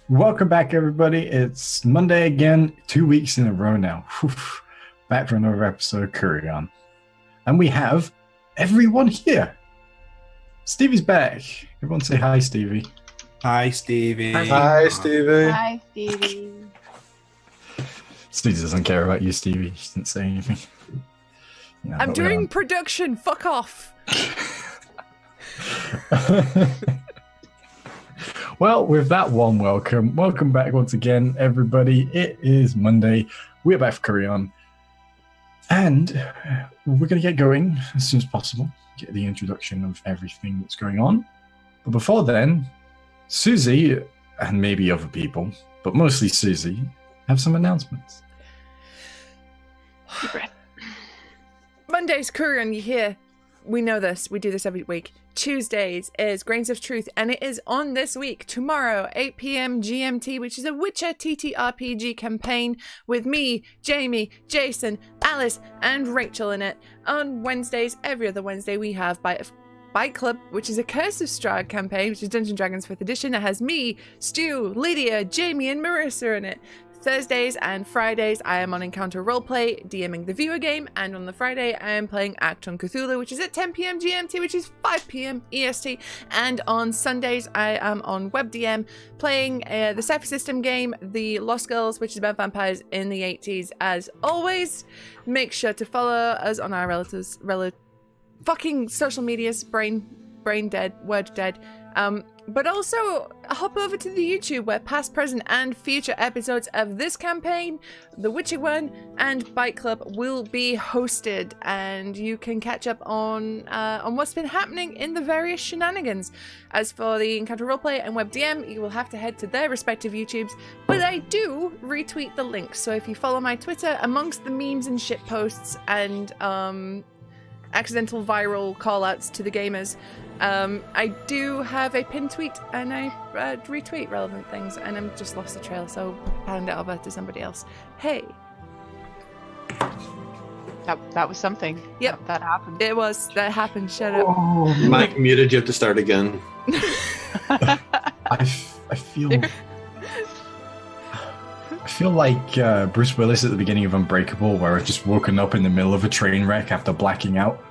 Welcome back, everybody. It's Monday again, 2 weeks in a row now. Whew. Back for another episode of Kureon. And we have everyone here. Stevie's back. Everyone say hi, Stevie. Hi, Stevie. Hi, Stevie. Hi, Stevie. Stevie doesn't care about you, Stevie. She didn't say anything. Yeah, I'm doing production. Fuck off. Well, with that warm welcome back once again, everybody. It is Monday. We're back for Kureon. And we're going to get going as soon as possible, get the introduction of everything that's going on. But before then, Susie, and maybe other people, but mostly Susie, have some announcements. Monday's Kureon, you hear? We know this. We do this every week. Tuesdays is Grains of Truth, and it is on this week, tomorrow, 8 p.m. GMT, which is a Witcher TTRPG campaign with me, Jamie, Jason, Alice, and Rachel in it. On Wednesdays, every other Wednesday, we have Bite Club, which is a Curse of Strahd campaign, which is Dungeons and Dragons 5th edition. It has me, Stu, Lydia, Jamie, and Marissa in it. Thursdays and Fridays, I am on Encounter Roleplay, DMing the viewer game, and on the Friday, I am playing Act on Cthulhu, which is at 10 p.m. GMT, which is 5 p.m. EST, and on Sundays, I am on WebDM, playing the Cypher System game, The Lost Girls, which is about vampires in the 80s. As always, make sure to follow us on our fucking social medias, brain dead, word dead, but also hop over to the YouTube where past, present, and future episodes of this campaign, The Witcher one, and Bite Club will be hosted, and you can catch up on what's been happening in the various shenanigans. As for the Encounter Roleplay and WebDM, you will have to head to their respective YouTubes, but I do retweet the links, so if you follow my Twitter, amongst the memes and shit posts and accidental viral call-outs to the gamers, I do have a pinned tweet, and I retweet relevant things, and I'm just lost the trail, so hand it over to somebody else. Hey. That was something. Yep. That happened. That happened. Shut up. Oh, Mike muted, you have to start again. I feel like Bruce Willis at the beginning of Unbreakable, where I've just woken up in the middle of a train wreck after blacking out.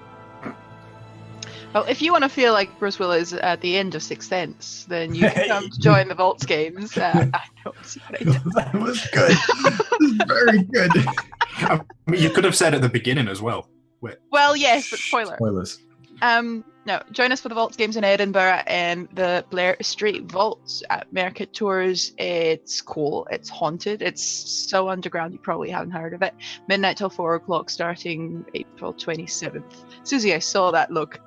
Well, if you want to feel like Bruce Willis at the end of Sixth Sense, then you can come to join the Vaults games. I don't see what I did. That was good. That was very good. I mean, you could have said at the beginning as well. Wait. Well, yes, but spoiler. Spoilers. No, join us for the Vaults games in Edinburgh and the Blair Street Vaults at Mercat Tours. It's cool. It's haunted. It's so underground you probably haven't heard of it. Midnight till 4 o'clock starting April 27th. Susie, I saw that look.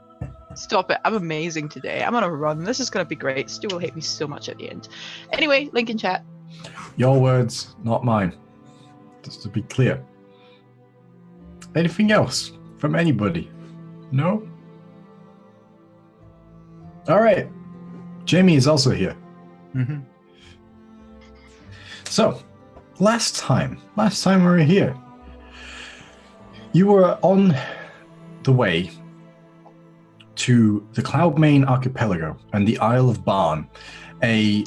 Stop it. I'm amazing today. I'm on a run. This is going to be great. Stu will hate me so much at the end. Anyway, link in chat. Your words, not mine. Just to be clear. Anything else from anybody? No? All right. Jamie is also here. Mm-hmm. So, last time we were here, you were on the way to the Cloudmain Archipelago and the Isle of Baan, a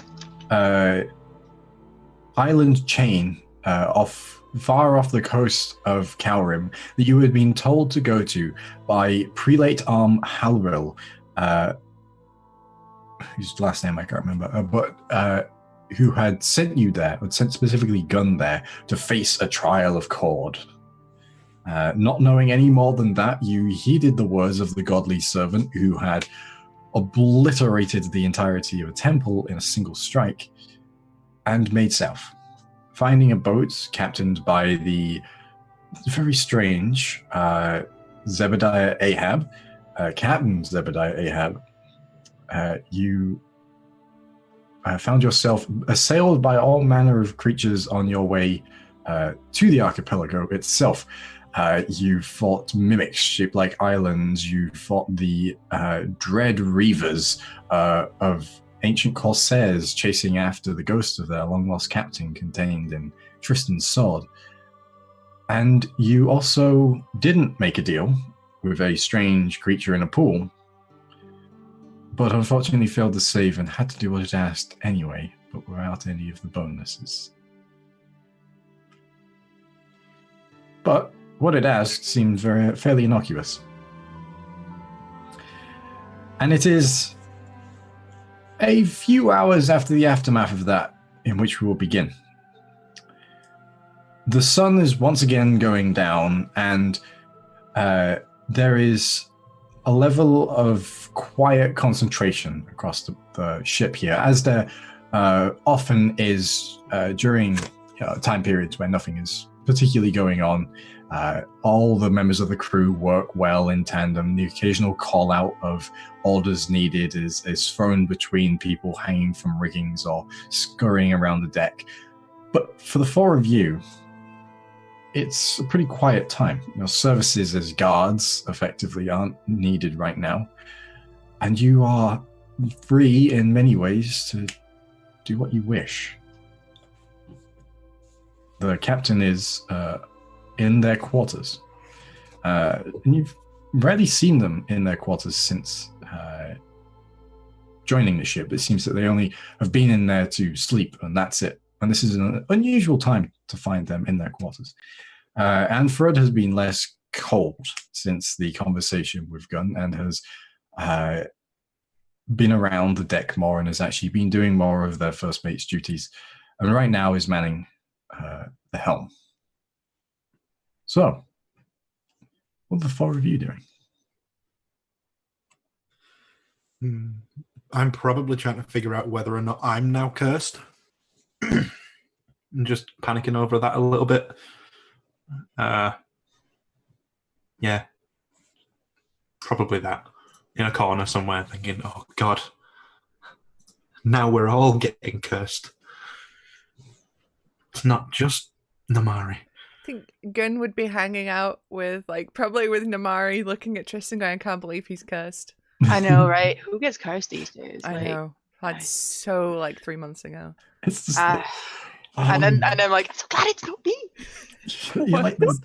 island chain far off the coast of Calrim that you had been told to go to by Prelate Halril, whose last name I can't remember, but who had sent you there, had sent specifically Gunn there to face a trial of Cord. Not knowing any more than that, you heeded the words of the godly servant who had obliterated the entirety of a temple in a single strike and made south, finding a boat captained by the very strange Zebediah Ahab, Captain Zebediah Ahab. You found yourself assailed by all manner of creatures on your way to the archipelago itself. You fought mimics shaped like islands. You fought the dread reavers of ancient corsairs chasing after the ghost of their long-lost captain contained in Tristan's sword. And you also didn't make a deal with a strange creature in a pool, but unfortunately failed to save and had to do what it asked anyway. But without any of the bonuses. But what it asked seemed fairly innocuous. And it is a few hours after the aftermath of that in which we will begin. The sun is once again going down, and there is a level of quiet concentration across the ship here, as there often is during time periods where nothing is particularly going on. All the members of the crew work well in tandem. The occasional call out of orders needed is thrown between people hanging from riggings or scurrying around the deck. But for the four of you, it's a pretty quiet time. Your services as guards effectively aren't needed right now. And you are free in many ways to do what you wish. The captain is in their quarters. And you've rarely seen them in their quarters since joining the ship. It seems that they only have been in there to sleep, and that's it. And this is an unusual time to find them in their quarters. And Fred has been less cold since the conversation with Gunn, and has been around the deck more and has actually been doing more of their first mate's duties. And right now is manning the helm. So, what are the four of you doing? I'm probably trying to figure out whether or not I'm now cursed. I'm just panicking over that a little bit. Yeah. Probably that. In a corner somewhere thinking, oh God, now we're all getting cursed. It's not just Namari. I think Gun would be hanging out with, probably with Namari, looking at Tristan going, I can't believe he's cursed. I know, right? Who gets cursed these days? I know. That's so 3 months ago. It's just and then I'm like, I'm so glad it's not me. You're like It's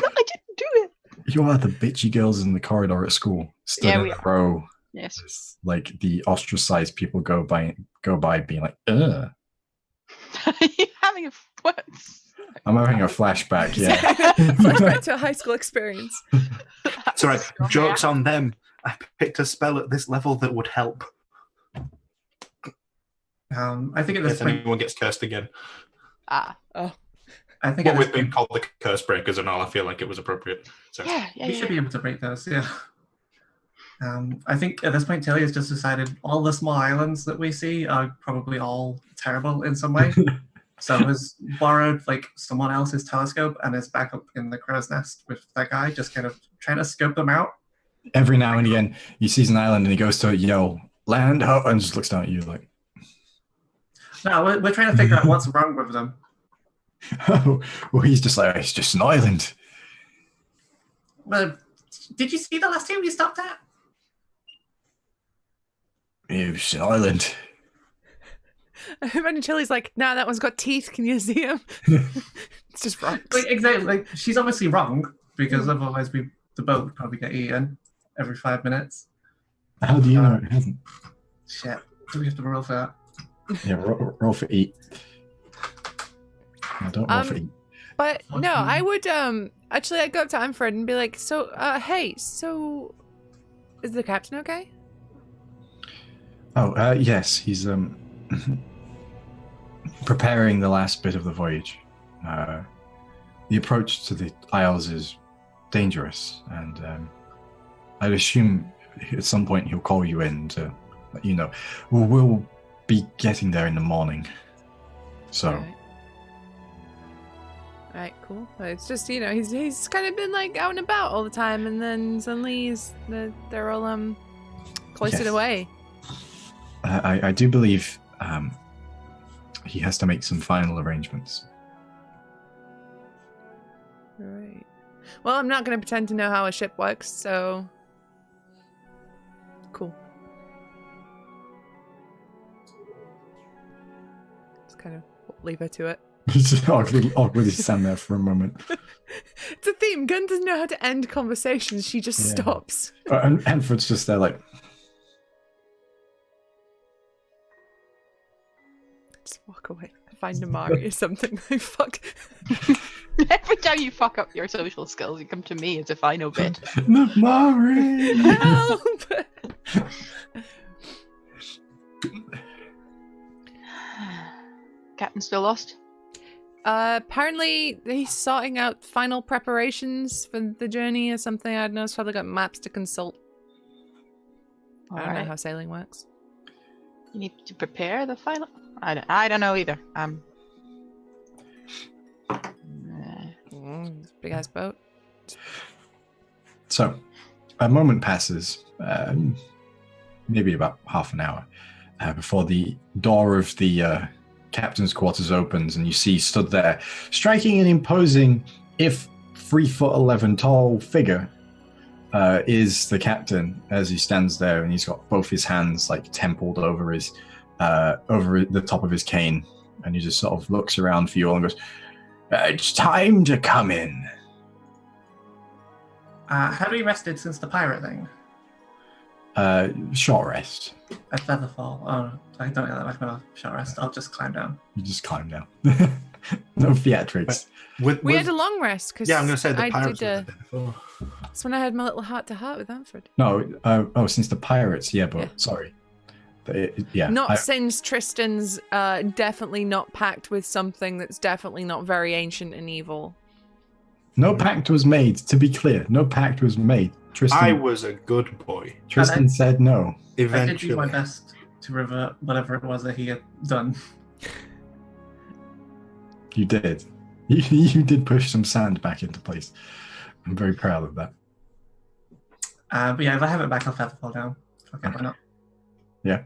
not, I didn't do it. you are the bitchy girls in the corridor at school, stood in a row. Yes. It's like the ostracized people go by being like, ugh. Are you having a what? I'm having a flashback, yeah. Flashback to a high school experience. It's all right. Joke's on them. I picked a spell at this level that would help. I think at this If point, anyone gets cursed again. Oh. I think What at this with being point, called the curse breakers and all, I feel like it was appropriate. So. we should be able to break those. Yeah. I think at this point, Tilly has just decided all the small islands that we see are probably all terrible in some way. So has borrowed someone else's telescope and is back up in the crow's nest with that guy, just kind of trying to scope them out. Every now and again, he sees an island and he goes to yell, land, ho, and just looks down at you like, No, we're trying to figure out what's wrong with them. oh, well, he's just like, it's just an island. Well, did you see the last time we stopped at? It's an island. I imagine Chili's like, nah, that one's got teeth. Can you see him? It's just rocks. Exactly. She's obviously wrong, because otherwise the boat would probably get eaten every 5 minutes. How do you know it hasn't? Shit. Do we have to roll for that? Yeah, roll for eat. No, don't roll for eat. But no, I would actually I'd go up to Amfred and be like, so hey, so is the captain okay? Oh, yes, he's preparing the last bit of the voyage. The approach to the Isles is dangerous, and I'd assume at some point he'll call you in to let you know. We'll be getting there in the morning. So. Alright, cool. It's just, he's kind of been out and about all the time, and then suddenly they're all cloistered away. I do believe he has to make some final arrangements. Right. Well, I'm not going to pretend to know how a ship works, so... Cool. Just kind of leave her to it. Just awkwardly stand there for a moment. It's a theme. Gunn doesn't know how to end conversations. She just stops. And Enford's just there Just walk away. Find Amari or something. Like, fuck. Every time you fuck up your social skills, you come to me as if I know better. Mari! Help! Captain still lost? Apparently he's sorting out final preparations for the journey or something. I don't know. He's probably got maps to consult. I don't know how sailing works. You need to prepare the final. I don't know either. Big ass boat. So, a moment passes, maybe about half an hour, before the door of the captain's quarters opens, and you see stood there, striking an imposing, if 3'11" tall figure, is the captain as he stands there, and he's got both his hands like templed over his over the top of his cane, and he just sort of looks around for you all and goes, "It's time to come in." Have we rested since the pirate thing? Short rest. At Featherfall. Oh, I don't get that much more short rest. I'll just climb down. You just climb down. No theatrics. We had a long rest because Yeah, I'm going to say the I pirates did. were there before. That's when I had my little heart-to-heart with Anford. No, since the pirates, yeah, but Yeah. sorry. Not since Tristan's definitely not packed with something that's definitely not very ancient and evil. No pact was made, to be clear. No pact was made. Tristan, I was a good boy. Tristan said no. I did Eventually. do my best to revert whatever it was that he had done. You did. You did push some sand back into place. I'm very proud of that. But yeah, if I have it back, I'll Featherfall down. Okay, why not? Yeah.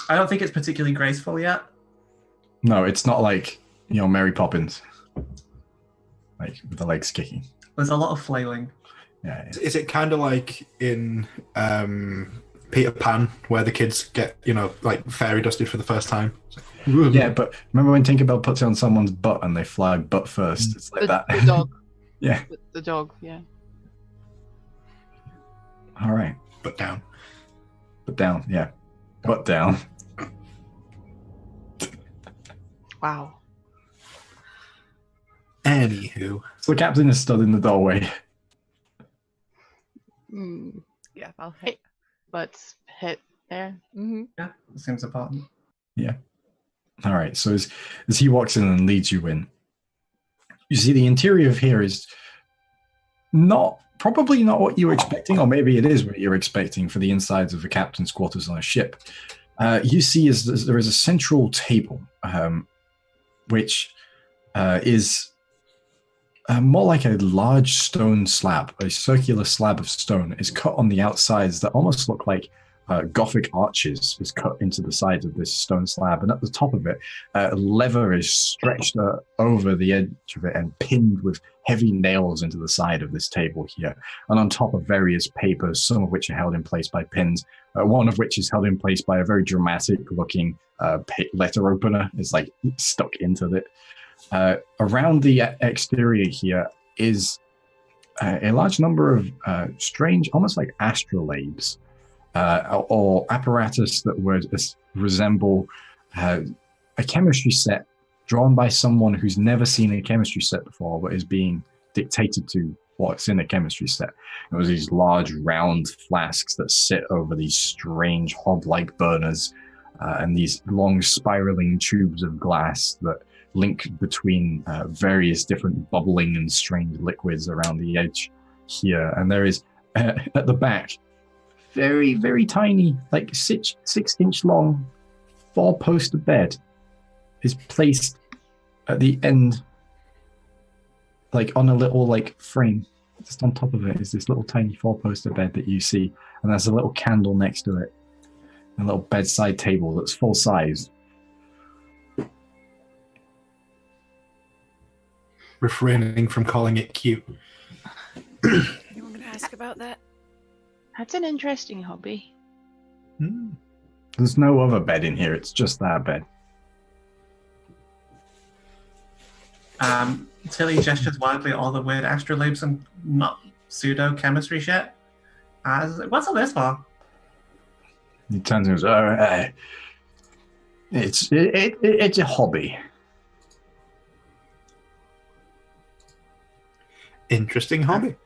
I don't think it's particularly graceful yet. No, it's not like, Mary Poppins. Like, with the legs kicking. There's a lot of flailing. Yeah. Is it kind of like in Peter Pan, where the kids get, like fairy dusted for the first time? Yeah, but remember when Tinkerbell puts it on someone's butt and they fly butt first? It's like that. The dog. Yeah. The dog, yeah. All right. But down. But down, yeah. Butt down. Wow. Anywho. So the captain is stood in the doorway. Yeah, I'll hit. Let's hit there. Mm-hmm. Yeah, it seems important. Yeah. All right. So as he walks in and leads you in, you see the interior of here is probably not what you were expecting, or maybe it is what you're expecting for the insides of the captain's quarters on a ship. You see there is a central table, which is more like a large stone slab. A circular slab of stone is cut on the outsides that almost look like Gothic arches is cut into the sides of this stone slab. And at the top of it, a lever is stretched over the edge of it and pinned with heavy nails into the side of this table here. And on top of various papers, some of which are held in place by pins, one of which is held in place by a very dramatic looking letter opener. It's like stuck into it. Around the exterior here is a large number of strange, almost like astrolabes, or apparatus that would resemble a chemistry set drawn by someone who's never seen a chemistry set before, but is being dictated to what's in a chemistry set. It was these large round flasks that sit over these strange hob-like burners, and these long spiraling tubes of glass that link between various different bubbling and strange liquids around the edge here. And there is, at the back, very, very tiny, like 6-inch long, 4-poster bed is placed at the end, like on a little like frame. Just on top of it is this little tiny 4-poster bed that you see, and there's a little candle next to it, and a little bedside table that's full size. Refraining from calling it cute. Anyone gonna ask about that? That's an interesting hobby. There's no other bed in here, it's just that bed. Tilly gestures wildly at all the weird astrolabes and pseudo chemistry shit. What's all this for? He turns and goes, It's a hobby. Interesting hobby.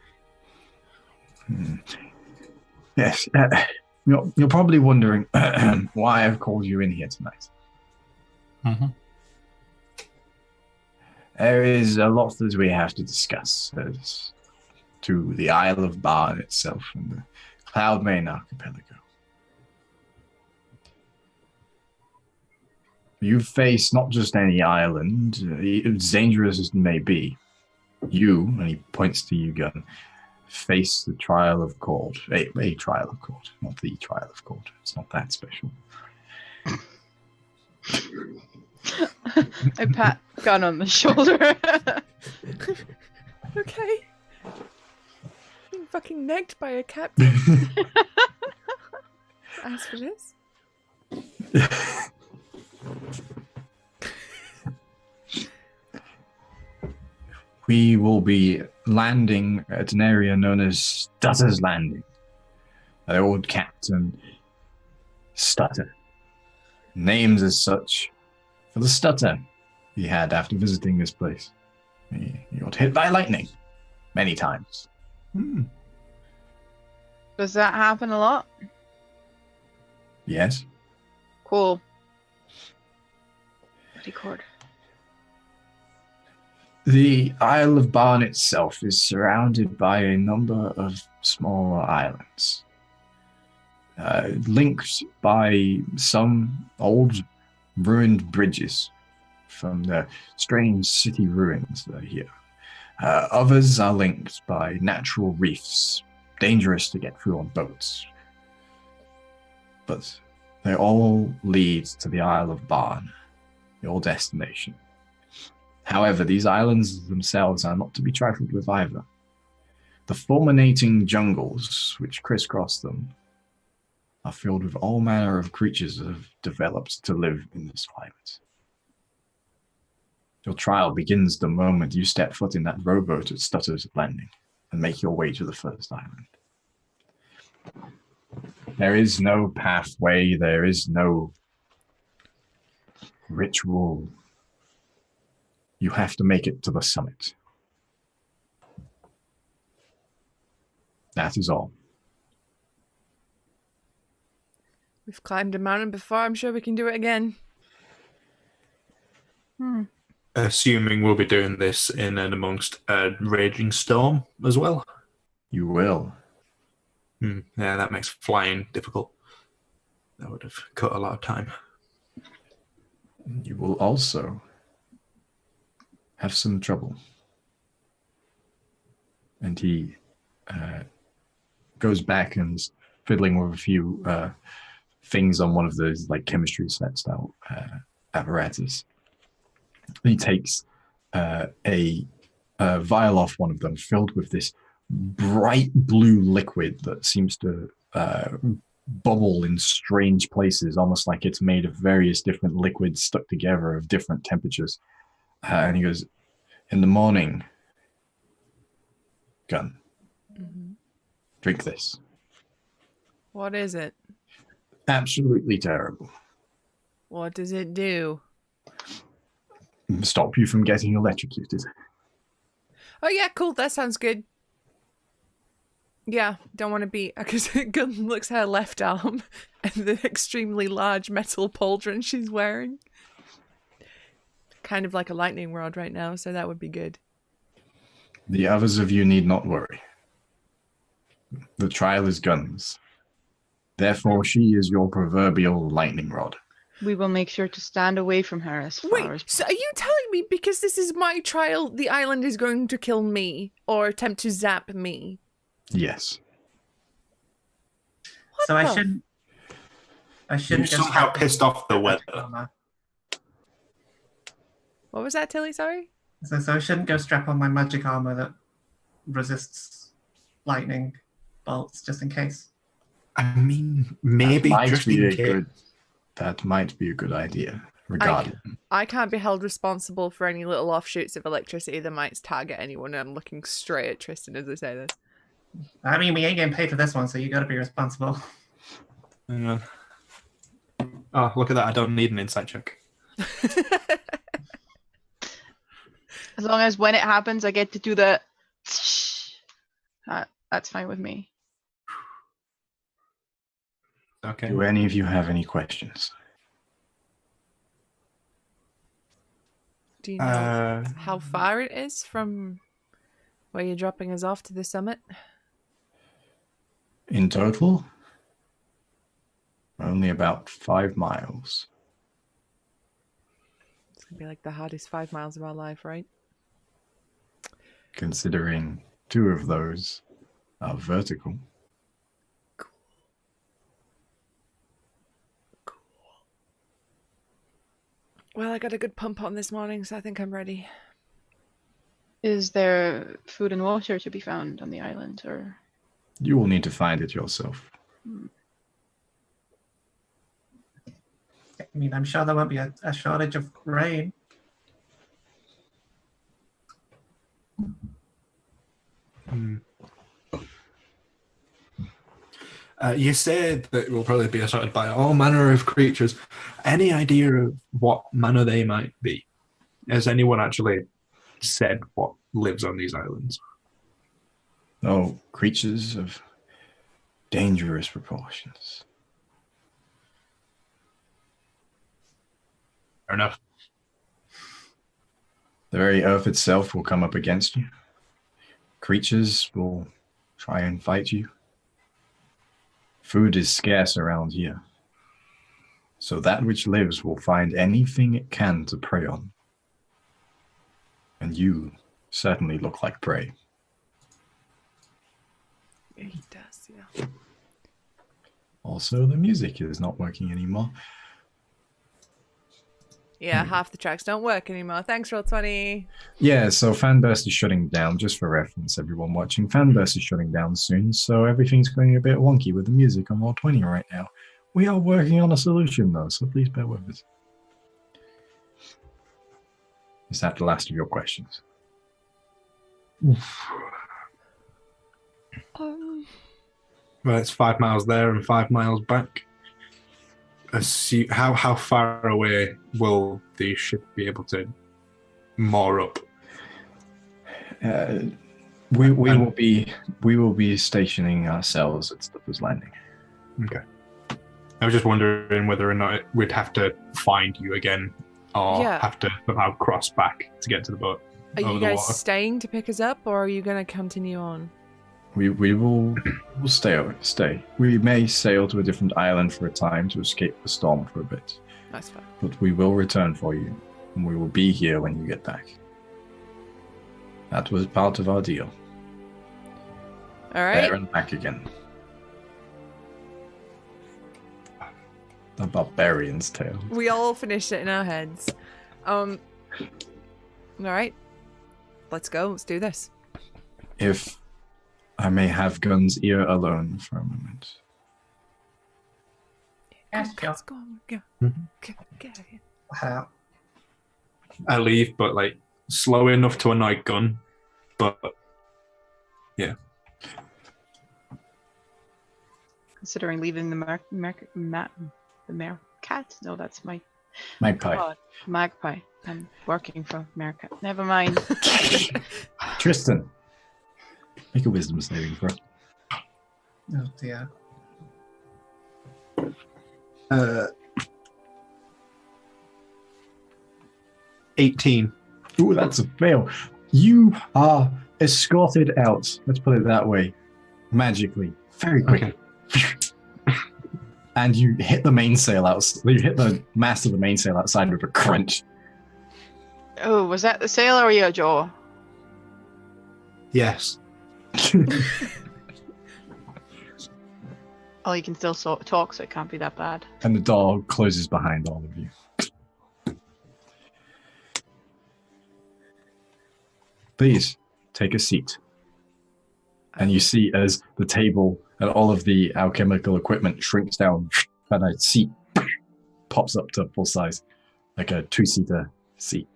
Yes. You're probably wondering why I've called you in here tonight. Mm-hmm. There is a lot that we have to discuss as to the Isle of Baan itself and the Cloudmain Archipelago. You face not just any island, as dangerous as it may be. You, and he points to you, Gun, face the trial of court. A trial of court, not the trial of court. It's not that special. I pat Gun on the shoulder. Okay. Being fucking negged by a captain. Ask for this. We will be landing at an area known as Stutter's Landing. The old captain, Stutter. Names as such for the stutter he had after visiting this place. He got hit by lightning many times. Does that happen a lot? Yes. Cool. Record. The Isle of Baan itself is surrounded by a number of smaller islands, linked by some old ruined bridges from the strange city ruins that are here. Others are linked by natural reefs, dangerous to get through on boats. But they all lead to the Isle of Baan, your destination. However, these islands themselves are not to be trifled with either. The fulminating jungles which crisscross them are filled with all manner of creatures that have developed to live in this climate. Your trial begins the moment you step foot in that rowboat at Stutter's Landing and make your way to the first island. There is no pathway, there is no ritual. You have to make it to the summit. That is all. We've climbed a mountain before. I'm sure we can do it again. Assuming we'll be doing this in and amongst a raging storm as well. You will. Yeah, that makes flying difficult. That would have cut a lot of time. You will also have some trouble. And he goes back and is fiddling with a few things on one of those like chemistry set style apparatus. And he takes a vial off one of them filled with this bright blue liquid that seems to bubble in strange places, almost like it's made of various different liquids stuck together of different temperatures. And he goes, in the morning, Gun, drink this. What is it? Absolutely terrible. What does it do? Stop you from getting electrocuted. Oh yeah, cool. That sounds good. Yeah, don't want to be... Because Gun looks at her left arm and the extremely large metal pauldron she's wearing. Kind of like a lightning rod right now, so that would be good. The others of you need not worry. The trial is Gun's. Therefore, she is your proverbial lightning rod. We will make sure to stand away from her as far as Wait, so are you telling me because this is my trial, the island is going to kill me or attempt to zap me? Yes. So I the- shouldn't You go somehow strap pissed off the on my magic weather. armor. What was that, Tilly? Sorry? So I shouldn't go strap on my magic armor that resists lightning bolts, just in case. I mean, maybe just in case. That might be a good idea. Regardless. I can't be held responsible for any little offshoots of electricity that might target anyone. I'm looking straight at Tristan as I say this. I mean, we ain't getting paid for this one, so you gotta be responsible. Hang on. Oh, look at that. I don't need an insight check. As long as when it happens, I get to do the. That's fine with me. Okay. Do any of you have any questions? Do you know how far it is from where you're dropping us off to the summit? In total, only about 5 miles. It's gonna be like the hardest 5 miles of our life, right? Considering 2 of those are vertical. Well, I got a good pump on this morning, so I think I'm ready. Is there food and water to be found on the island, or? You will need to find it yourself. I mean, I'm sure there won't be a shortage of rain. You said that it will probably be assaulted by all manner of creatures. Any idea of what manner they might be? Has anyone actually said what lives on these islands? Oh, creatures of dangerous proportions. Fair enough. The very earth itself will come up against you. Creatures will try and fight you. Food is scarce around here. So that which lives will find anything it can to prey on. And you certainly look like prey. Yeah, he does, yeah. Also, the music is not working anymore. Yeah, half the tracks don't work anymore. Thanks, Roll20. Yeah, so Fanburst is shutting down, just for reference, everyone watching. Fanburst is shutting down soon, so everything's going a bit wonky with the music on Roll20 right now. We are working on a solution, though, so please bear with us. Is that the last of your questions? Well, it's 5 miles there and 5 miles back. How far away will the ship be able to moor up? We will be stationing ourselves at Stuffer's Landing. Okay. I was just wondering whether or not we'd have to find you again, or have to somehow cross back to get to the boat. Are you over the guys water. staying to pick us up, or are you going to continue on? We will stay. We may sail to a different island for a time to escape the storm for a bit. That's fine. But we will return for you, and we will be here when you get back. That was part of our deal. All right. There and back again. The barbarian's tale. We all finished it in our heads. All right. Let's go. Let's do this. If I may have Gun's ear alone for a moment. Yes, Let's go. Go. Get out of here. Wow. I leave, but like slow enough to annoy Gun. But yeah. Considering leaving the Meerkat? No, that's my Magpie. God, Magpie. I'm working for Meerkat. Never mind. Tristan. Make a wisdom saving throw. Oh dear. 18. Ooh, that's a fail. You are escorted out. Let's put it that way. Magically. Very quickly. Okay. And you hit the mainsail out. You hit the mast of the mainsail outside with a crunch. Oh, was that the sailor or your jaw? Yes. Oh, you can still talk, so it can't be that bad. And the door closes behind all of you. Please, take a seat. And you see as the table and all of the alchemical equipment shrinks down, and a seat pops up to full size, like a 2-seater seat.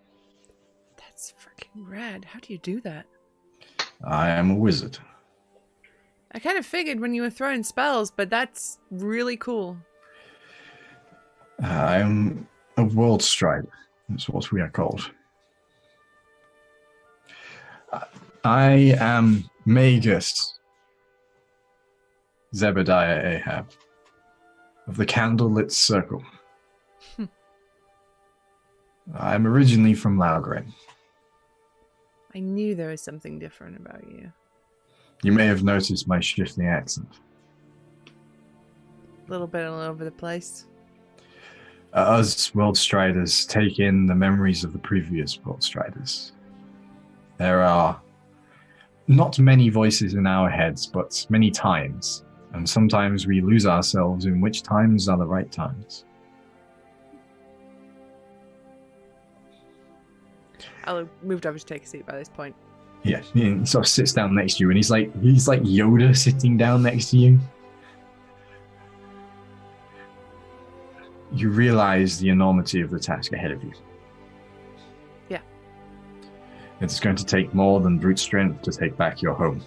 That's freaking rad. How do you do that? I am a wizard. I kind of figured when you were throwing spells, but that's really cool. I am a world strider. That's what we are called. I am Magus Zebediah Ahab of the Candlelit Circle. I'm originally from Laugren. I knew there was something different about you. You may have noticed my shifting accent. A little bit all over the place. Us World Striders take in the memories of the previous World Striders. There are not many voices in our heads, but many times. And sometimes we lose ourselves in which times are the right times. I'll moved over to take a seat by this point. Yeah, he sort of sits down next to you, and he's like Yoda sitting down next to you. You realize the enormity of the task ahead of you. Yeah. It's going to take more than brute strength to take back your home.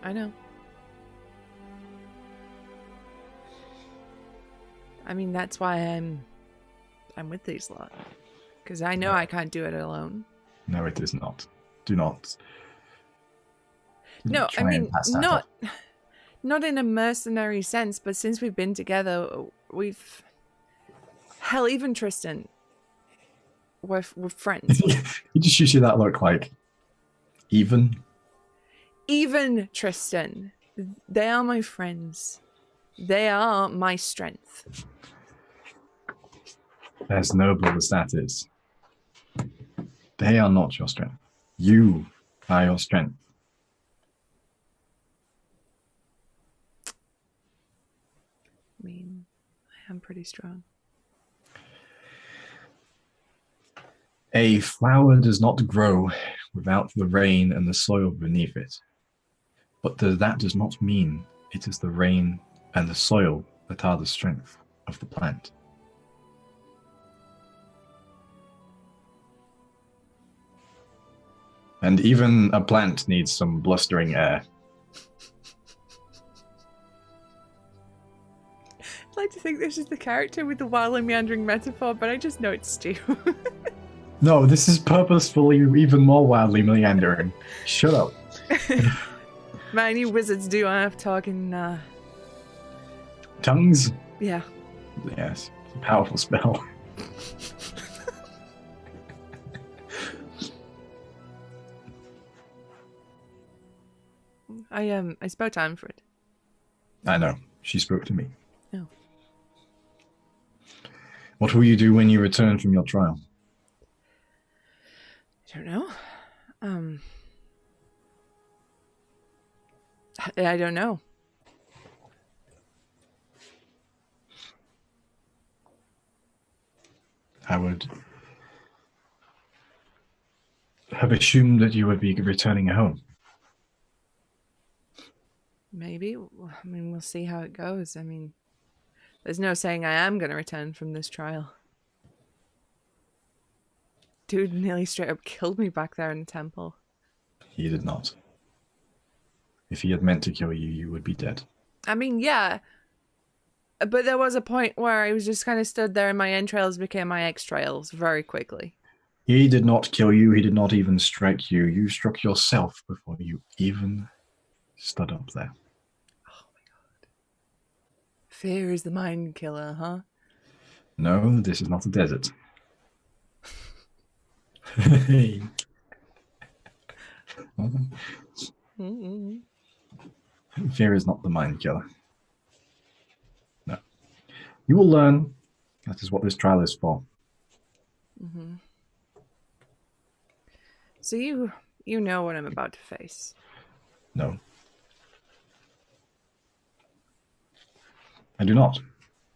I know. I mean, that's why I'm with these lot. Because I know I can't do it alone. No, it is not. Do not. No, I try and mean, pass that off. not in a mercenary sense, but since we've been together, we've... Hell, even Tristan. We're friends. He just shoots you that look like, even? Even Tristan. They are my friends. They are my strength. As noble as that is, they are not your strength. You are your strength. I mean, I am pretty strong. A flower does not grow without the rain and the soil beneath it. But that does not mean it is the rain and the soil that are the strength of the plant. And even a plant needs some blustering air. I'd like to think this is the character with the wildly meandering metaphor, but I just know it's Stu. No, this is purposefully even more wildly meandering. Shut up. Man, you wizards do have talking, Tongues? yeah. Yes, it's a powerful spell. I spoke to Anfred. I know. She spoke to me. Oh. What will you do when you return from your trial? I don't know. I don't know. I would have assumed that you would be returning home. Maybe. I mean, we'll see how it goes. I mean, there's no saying I am going to return from this trial. Dude nearly straight up killed me back there in the temple. He did not. If he had meant to kill you, you would be dead. I mean, yeah. But there was a point where I was just kind of stood there and my entrails became my extrails very quickly. He did not kill you. He did not even strike you. You struck yourself before you even stood up there. Oh my god. Fear is the mind killer, huh? No, this is not a desert. Mm-mm. Fear is not the mind killer. No. You will learn. That is what this trial is for. Mm-hmm. So you know what I'm about to face. No. I do not.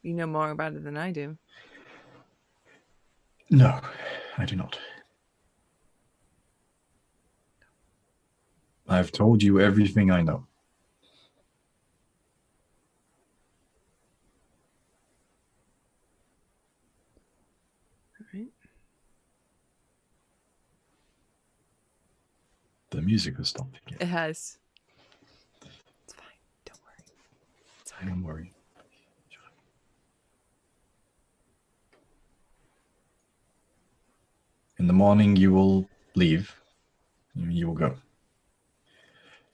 You know more about it than I do. No, I do not. I've told you everything I know. All right. The music has stopped again. It has. It's fine. Don't worry. It's fine. Don't worry. In the morning, you will leave. You will go.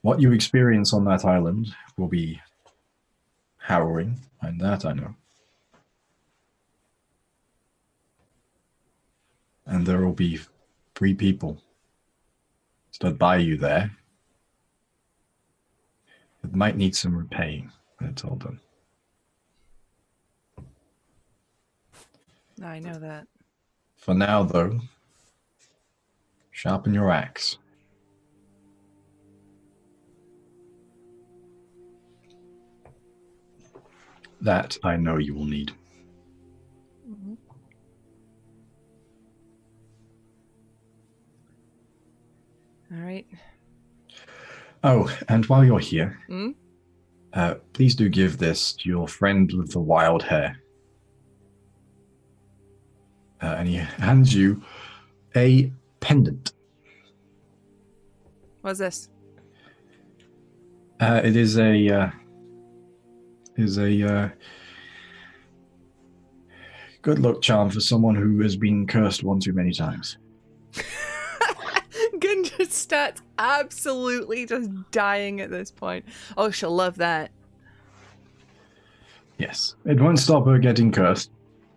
What you experience on that island will be harrowing, and that I know. And there will be 3 people stood by you there. It might need some repaying when it's all done. I know that. For now, though, sharpen your axe. That I know you will need. Mhm. All right. Oh, and while you're here, Hmm? please do give this to your friend with the wild hair. And he hands you a pendant. What's this? It is a good luck charm for someone who has been cursed one too many times. Gunja starts absolutely just dying at this point. Oh, she'll love that. Yes, it won't stop her getting cursed.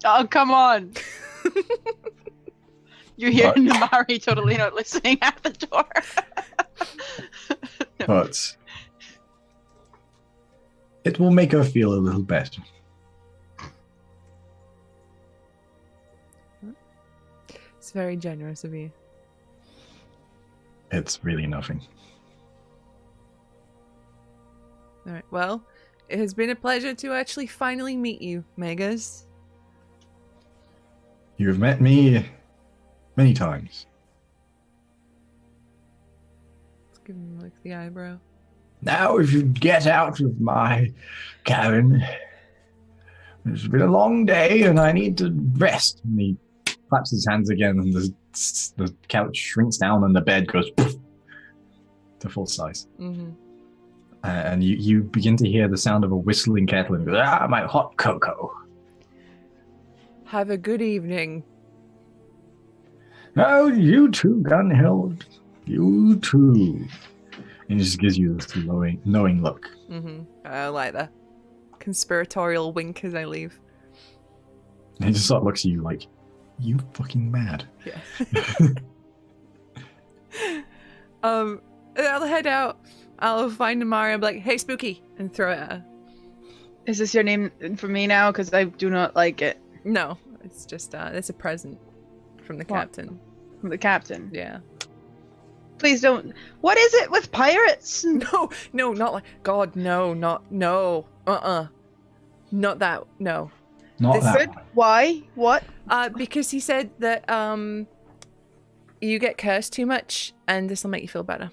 Oh, come on. You're hearing Namari totally not listening at the door. No. But it will make her feel a little better. It's very generous of you. It's really nothing. All right. Well, it has been a pleasure to actually finally meet you, Megas. You have met me many times. Let's give him like the eyebrow. Now, if you get out of my cabin, it's been a long day and I need to rest. And he claps his hands again, and the couch shrinks down, and the bed goes poof, to full size. Mm-hmm. And you begin to hear the sound of a whistling kettle, and goes, my hot cocoa. Have a good evening. Oh, you too, Gunhild. You too. And he just gives you this knowing look. Mm-hmm. I like that conspiratorial wink as I leave. And he just sort of looks at you like, you fucking mad. Yeah. I'll head out. I'll find Amari and be like, hey, Spooky, and throw it at her. Is this your name for me now? Because I do not like it. No, it's just, it's a present from the captain. From the captain? Yeah. Please don't. What is it with pirates? No, not like, God, no, not that, no. Not that one. Why? What? Because he said that, you get cursed too much, and this will make you feel better.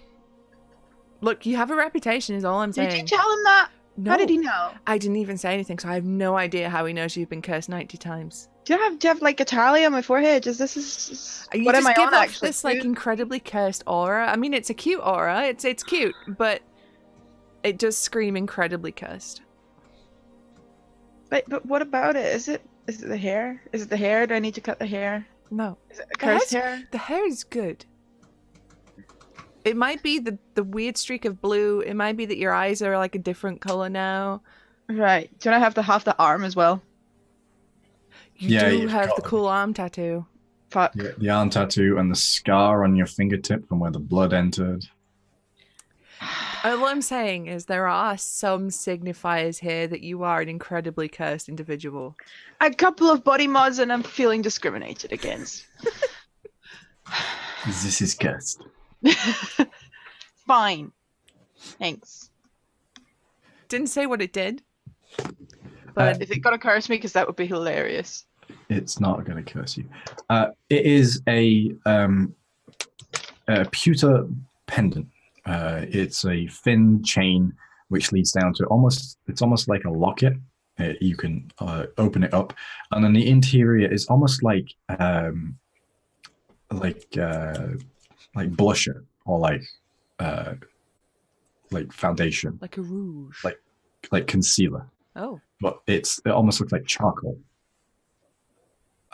Look, you have a reputation, is all I'm saying. Did you tell him that? No, how did he know? I didn't even say anything, so I have no idea how he knows you've been cursed 90 times. Do you have like a tally on my forehead? Is this You what just am I give on off actually? this like incredibly cursed aura. I mean, it's a cute aura. It's cute, but it does scream incredibly cursed. But what about it? Is it the hair? Is it the hair? Do I need to cut the hair? No. Is it a cursed hair? The hair is good. It might be the weird streak of blue. It might be that your eyes are like a different color now. Right. Do I have the arm as well? You do you've have got the cool arm tattoo. Fuck. Yeah, the arm tattoo and the scar on your fingertip from where the blood entered. All I'm saying is there are some signifiers here that you are an incredibly cursed individual. A couple of body mods and I'm feeling discriminated against. This is cursed. Fine. Thanks. Didn't say what it did. But Is it gonna curse me? Because that would be hilarious. It's not going to curse you. It is a pewter pendant. It's a thin chain which leads down to almost like a locket. You can open it up, and then the interior is almost like blusher or like foundation, like a rouge. like concealer. Oh. But it almost looks like charcoal.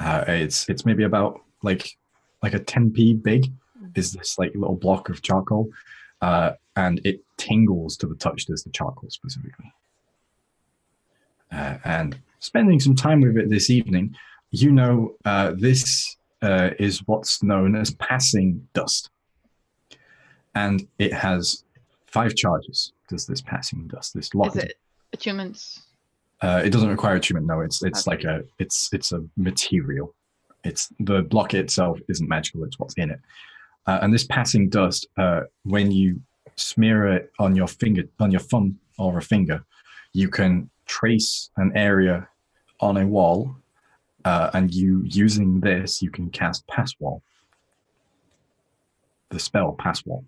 It's maybe about like like a 10p big is this like little block of charcoal, and it tingles to the touch. There's the charcoal specifically. And spending some time with it this evening, you know, this is what's known as passing dust. And it has 5 charges, does this passing dust, this lock. Is it attunements? It doesn't require attunement, no. It's like it's a material. It's the block itself isn't magical, it's what's in it. And this passing dust, when you smear it on your finger, on your thumb or a finger, you can trace an area on a wall, and using this, you can cast Pass Wall. The spell Pass Wall.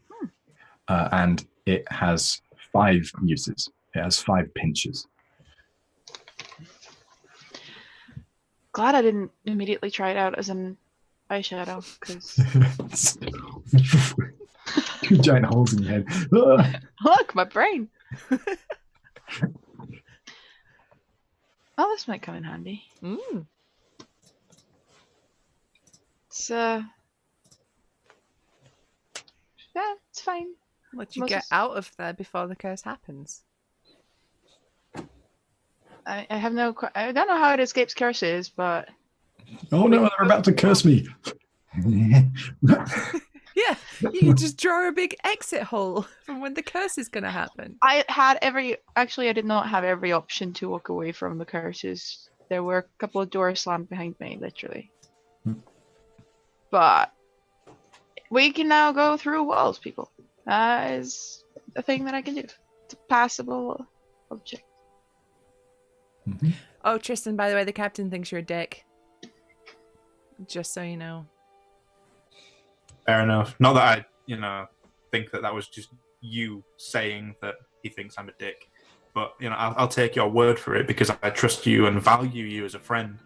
And it has 5 uses. It has 5 pinches. Glad I didn't immediately try it out as an eyeshadow, because 2 giant holes in your head. look, my brain. Oh, this might come in handy. It's yeah, it's fine. What you get out of there before the curse happens? I have no. I don't know how it escapes curses, but Oh no, they're about to curse me. Yeah, you can just draw a big exit hole from when the curse is going to happen. I had actually, I did not have every option to walk away from the curses. There were a couple of doors slammed behind me, literally. But we can now go through walls, people. That is a thing that I can do. It's a passable object. Oh, Tristan, by the way, the captain thinks you're a dick. Just so you know. Fair enough. Not that I, think that was just you saying that he thinks I'm a dick. But, I'll take your word for it because I trust you and value you as a friend.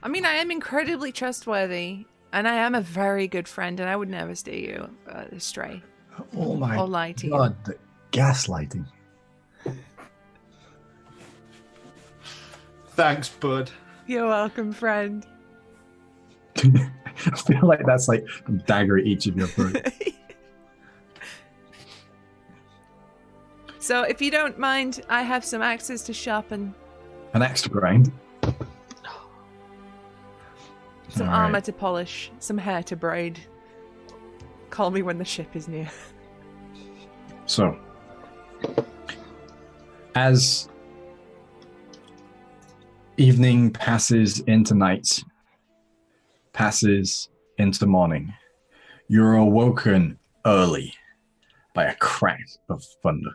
I mean, I am incredibly trustworthy, and I am a very good friend, and I would never steer you astray. Oh my or lie to god, the gaslighting. Thanks, bud. You're welcome, friend. I feel like that's like a dagger at each of your throat. So, if you don't mind, I have some axes to sharpen. An axe to grind. Some All armor right. to polish. Some hair to braid. Call me when the ship is near. So, as evening passes into night, passes into morning, you're awoken early by a crack of thunder.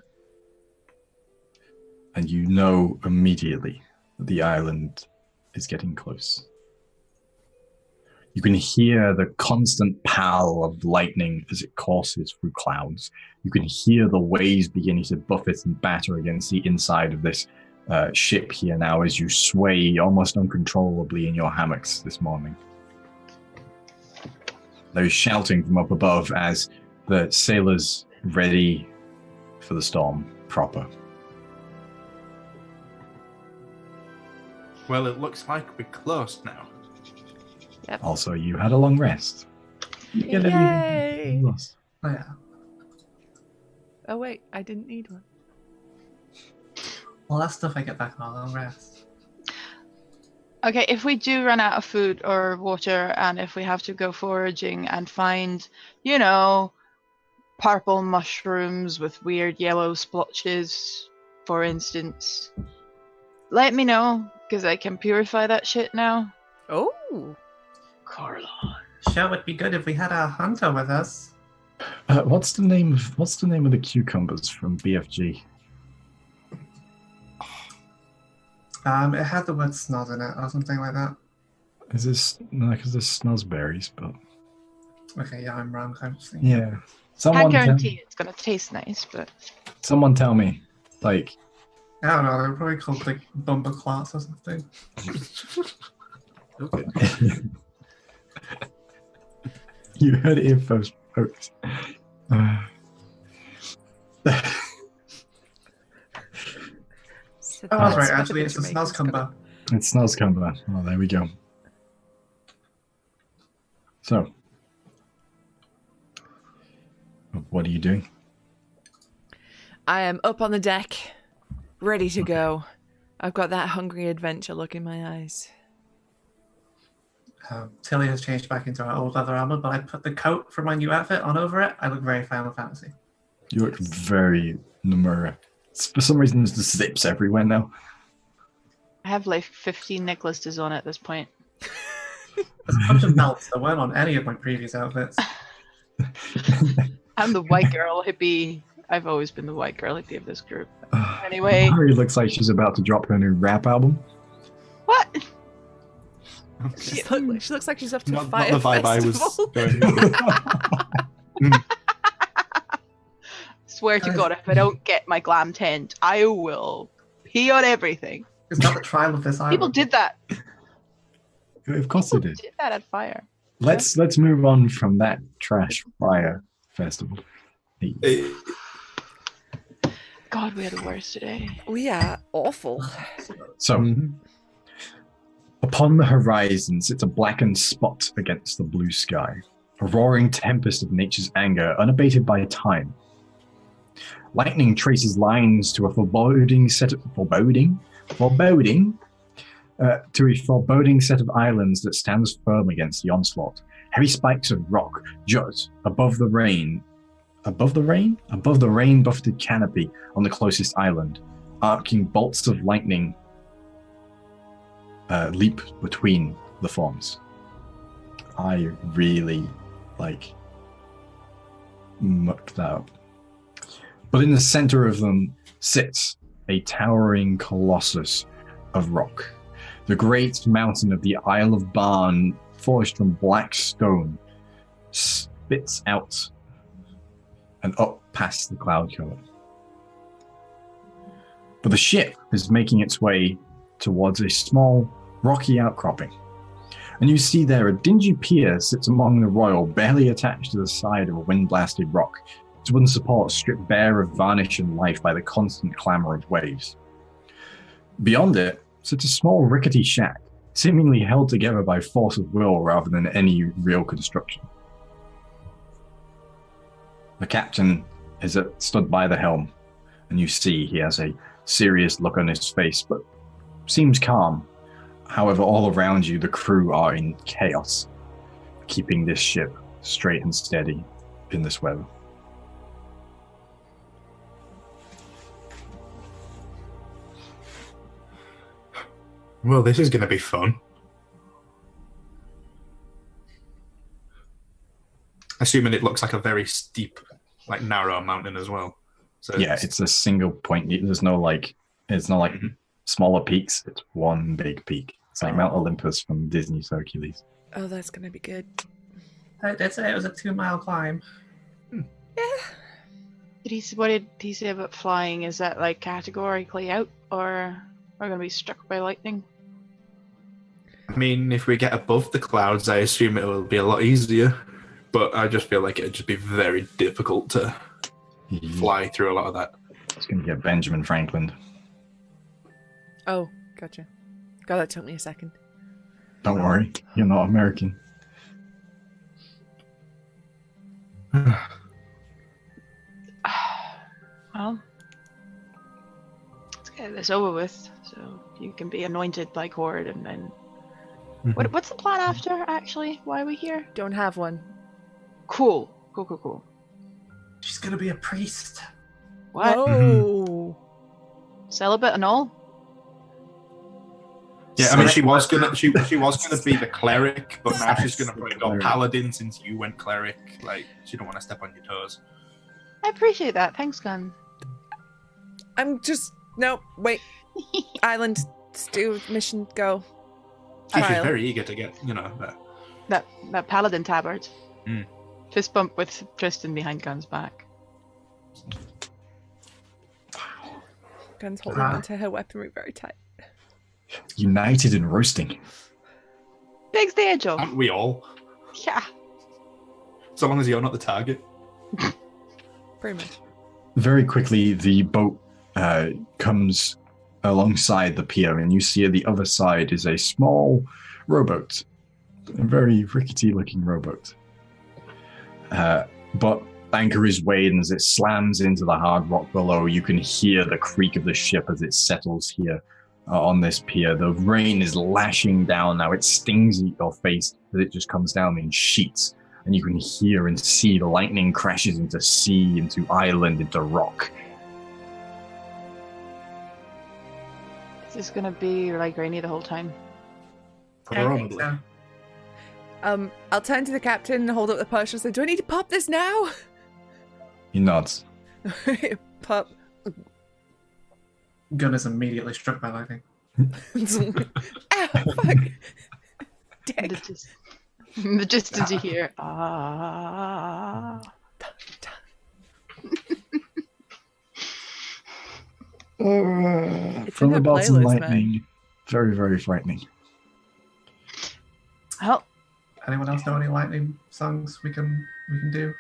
And you know immediately that the island is getting close. You can hear the constant pow of lightning as it courses through clouds. You can hear the waves beginning to buffet and batter against the inside of this ship here now as you sway almost uncontrollably in your hammocks this morning. There's shouting from up above as the sailors ready for the storm proper. Well, it looks like we're close now. Yep. Also, you had a long rest. You get everything Yay! you lost. Oh, yeah. Oh, wait, I didn't need one. Well, that's stuff I get back on a long rest. Okay, if we do run out of food or water, and if we have to go foraging and find, purple mushrooms with weird yellow splotches, for instance, let me know, because I can purify that shit now. Oh! Carlon. Sure, it would be good if we had a hunter with us. What's the name of the cucumbers from BFG? It had the word snot in it or something like that. Is this because there's snozzberries, but Okay, yeah, I'm wrong. I'm just yeah. Can't Someone guarantee it's gonna taste nice, but someone tell me, like, I don't know, they're probably called like bumper clots or something. Okay. you heard it here first, folks. So Oh, that's right, what actually, the it's a Jamaicans call snozzcumber. It's Snozzcumber. Oh, there we go. So, What are you doing? I am up on the deck, ready to go. I've got that hungry adventure look in my eyes. Tilly has changed back into her old leather armor, but I put the coat from my new outfit on over it. I look very Final Fantasy. You look very Nomura. For some reason, there's just zips everywhere now. I have like 15 necklaces on at this point. There's a bunch of belts that weren't on any of my previous outfits. I'm the white girl hippie. I've always been the white girl hippie of this group. Anyway. Mari looks like she's about to drop her new rap album. What? She looks like she's up to Not fire the vibe I was festival. going. Swear to God, if I don't get my glam tent, I will pee on everything. It's not the trial of this island. People did that. Of course they did. Did that at fire. Let's move on from that trash fire festival. God, we are the worst today. We are awful. So, upon the horizon sits a blackened spot against the blue sky, a roaring tempest of nature's anger, unabated by time. Lightning traces lines to a foreboding set of islands that stands firm against the onslaught. Heavy spikes of rock jut above the rain buffeted canopy on the closest island. Arcing bolts of lightning leap between the forms. I really mucked that up. But in the center of them sits a towering colossus of rock. The great mountain of the Isle of Baan, forged from black stone, spits out and up past the cloud cover. But the ship is making its way towards a small, rocky outcropping. And you see there a dingy pier sits among the royal, barely attached to the side of a wind-blasted rock. Its wooden support stripped bare of varnish and life by the constant clamor of waves. Beyond it sits a small, rickety shack, seemingly held together by force of will rather than any real construction. The captain is stood by the helm, and you see he has a serious look on his face, but seems calm. However, all around you, the crew are in chaos, keeping this ship straight and steady in this weather. Well, this is going to be fun. Assuming it looks like a very steep, narrow mountain as well. So yeah, it's a single point. There's no it's not smaller peaks. It's one big peak. It's like Mount Olympus from Disney's Hercules. Oh, that's gonna be good. I did say it was a 2-mile climb. Yeah. What did he say about flying? Is that categorically out, or are we going to be struck by lightning? I mean, if we get above the clouds, I assume it will be a lot easier. But I just feel like it'd just be very difficult to fly through a lot of that. It's going to get Benjamin Franklin. Oh, gotcha. God, that took me a second. Don't worry, you're not American. Well, let's get this over with, so you can be anointed by Cord, and then... What's the plan after, actually? Why are we here? Don't have one. Cool. She's gonna be a priest. What? Oh. Celibate and all? Yeah, I mean, she was gonna be the cleric, but now she's gonna probably go paladin since you went cleric. She don't want to step on your toes. I appreciate that. Thanks, Gun. I'm just... No, wait. Island, stew, mission, go. She's Trial. very eager to get, that. That paladin tabard. Mm. Fist bump with Tristan behind Gun's back. Gun's holding onto her weaponry very tight. United and roasting. Big's the edge of. Aren't we all? Yeah. So long as you're not the target. Pretty much. Very quickly, the boat comes alongside the pier, and you see at the other side is a small rowboat. A very rickety-looking rowboat. But anchor is weighed, and as it slams into the hard rock below, you can hear the creak of the ship as it settles here on this pier. The rain is lashing down now. It stings at your face as it just comes down in sheets, and you can hear and see the lightning crashes into sea, into island, into rock. Is this gonna be like rainy the whole time? I think Probably. so. I'll turn to the captain and hold up the potion and say, do I need to pop this now? He nods. Pop. Gun is immediately struck by lightning. Ow, fuck. Dick. In the distance you hear, ah. It's From in the her bottom, playlist, lightning. man. Very, very frightening. Well, Anyone else know any lightning songs we can do?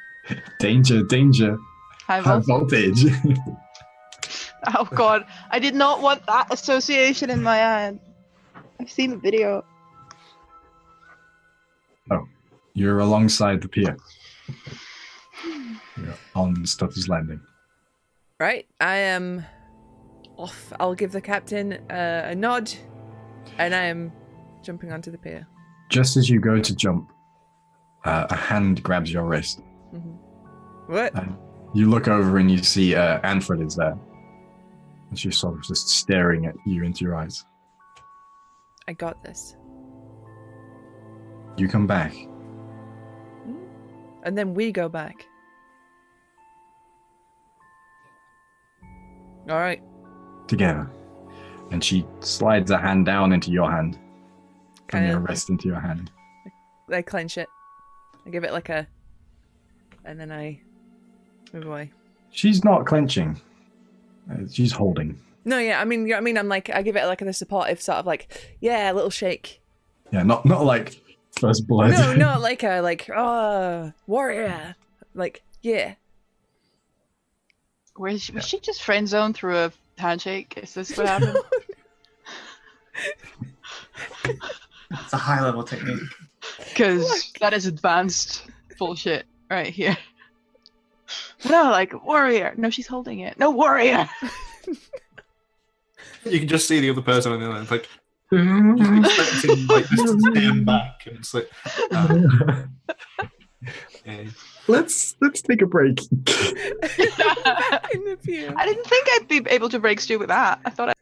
Danger, danger. high High voltage. voltage. Oh god, I did not want that association in my head. I've seen the video. You're alongside the pier. You're on Stutter's Landing. Right, I am off. I'll give the captain a nod, and I am jumping onto the pier. Just as you go to jump, a hand grabs your wrist. What? You look over and you see Anfred is there. And she's sort of just staring at you into your eyes. I got this. You come back. And then we go back. All right. Together. And she slides a hand down into your hand. From Kinda- your wrist into your hand. I clench it. I give it like a, and then I move away. She's not clenching. She's holding. No, yeah, I mean, you know what I mean? I'm like, I give it like the supportive sort of like, yeah, a little shake. Yeah, not like first blood. No, not like a warrior. Like, yeah. Was she just friend zoned through a handshake? Is this what happened? It's a high level technique. Because that is advanced bullshit right here. No, like warrior. No, she's holding it. No warrior. You can just see the other person on the other end, like expecting like this to stand back, and it's like, yeah. Let's take a break. In the view. I didn't think I'd be able to break stew with that. I thought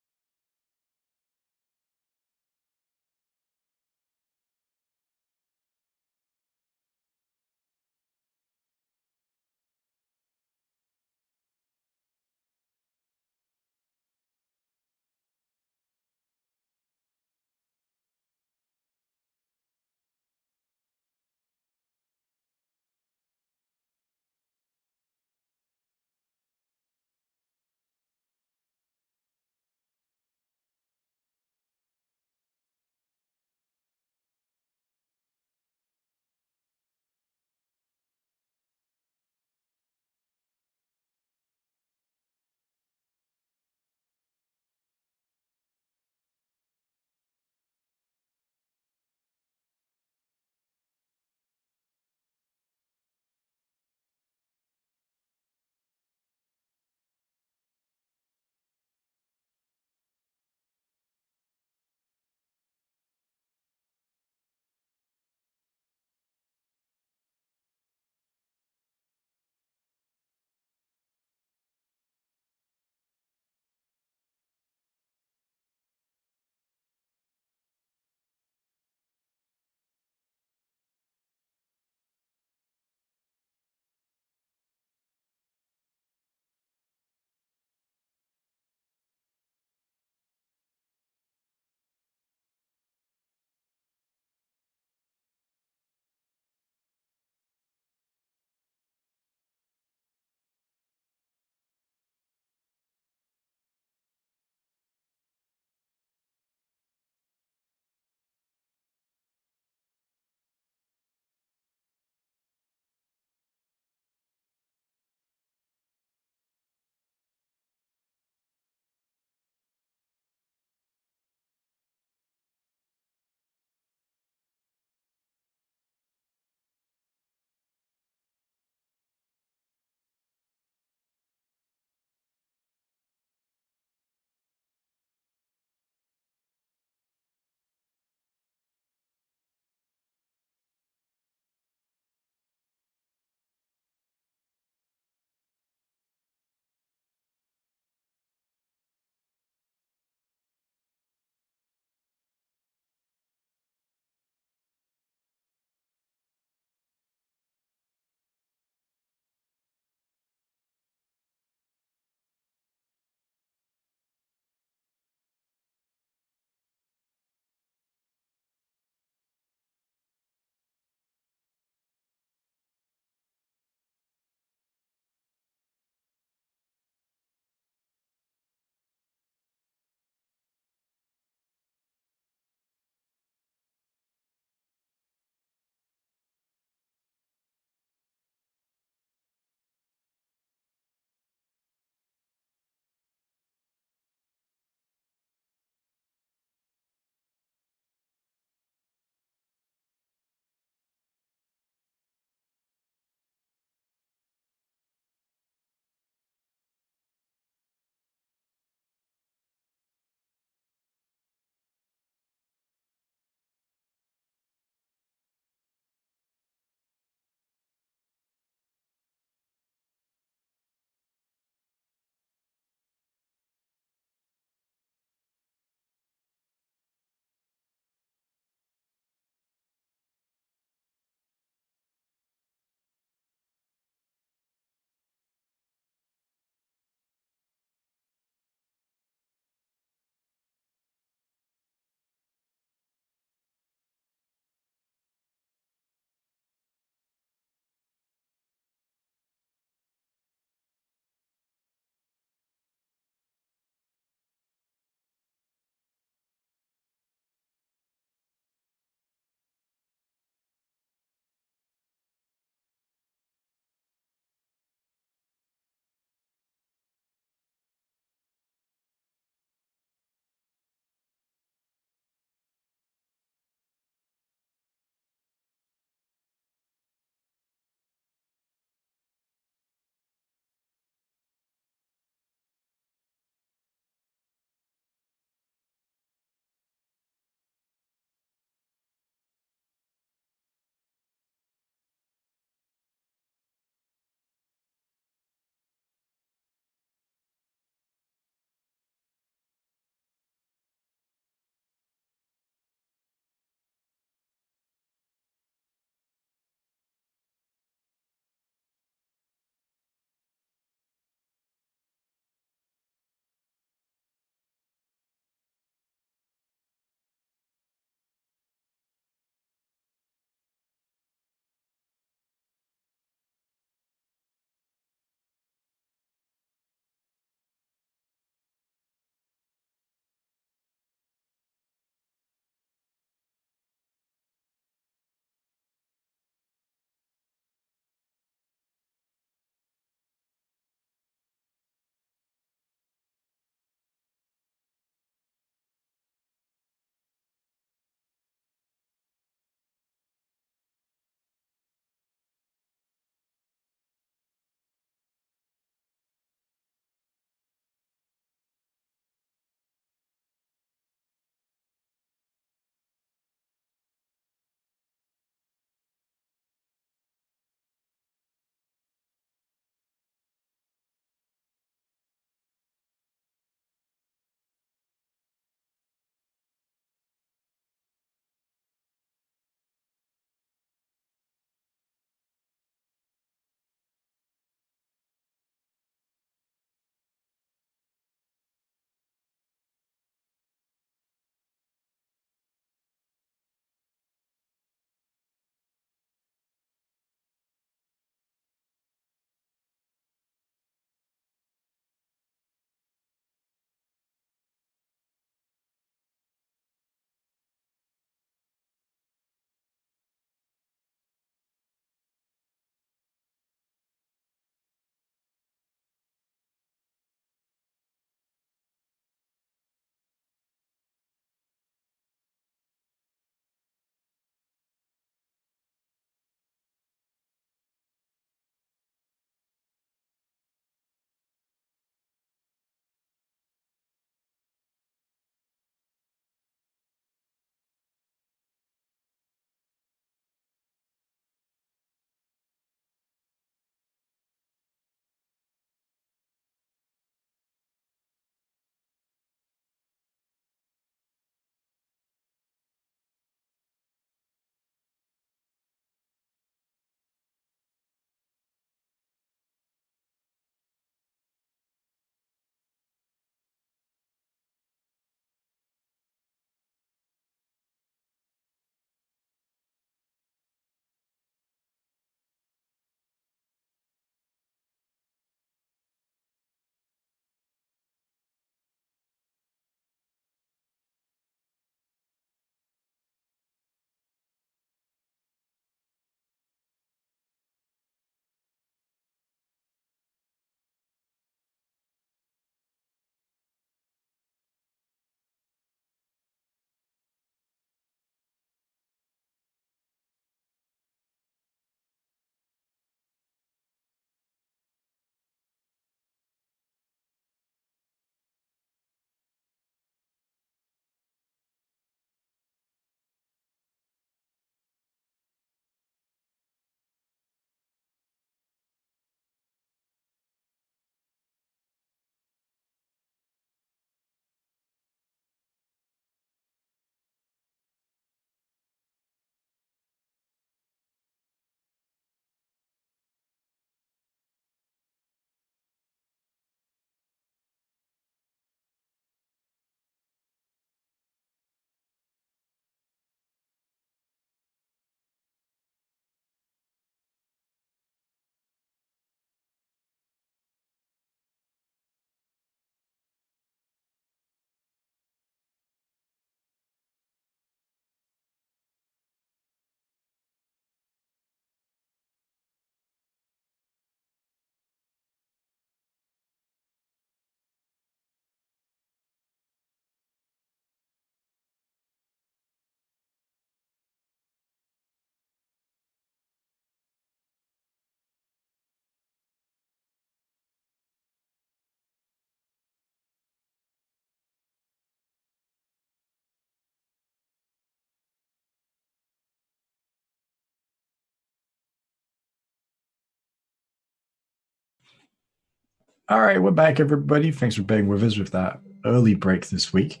All right, we're back, everybody. Thanks for being with us with that early break this week.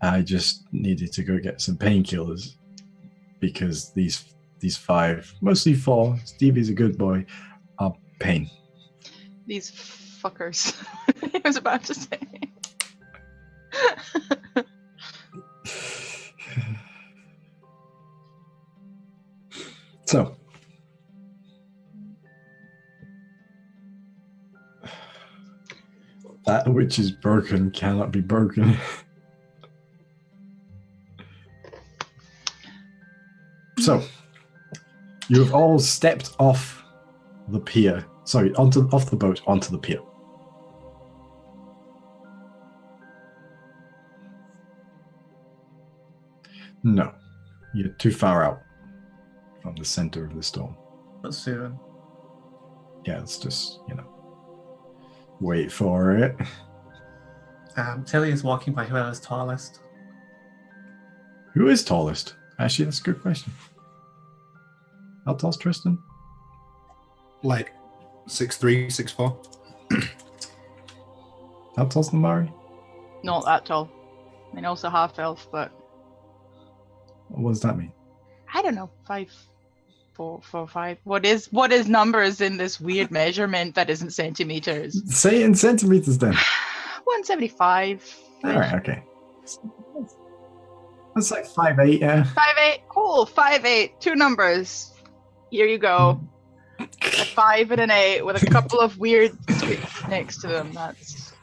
I just needed to go get some painkillers because these 5, mostly 4, Stevie's a good boy, are pain. These fuckers. I was about to say. So, that which is broken cannot be broken. So, you have all stepped off the pier. Sorry, off the boat onto the pier. No, you're too far out from the center of the storm. But soon. Yeah, let's just, wait for it. Tilly is walking by whoever's tallest. Who is tallest? Actually, that's a good question. How tall's Tristan? Like 6'3", 6'4". How tall's Namari? Not that tall. I mean, also half elf, but What does that mean? I don't know. 5, 4, 5. What is numbers in this weird measurement that isn't centimeters? Say it in centimeters then. 175. All right, okay. That's like 5'8", yeah. 5'8". Cool. 5'8". 2 numbers. Here you go. A 5 and an 8 with a couple of weird tweaks next to them. That's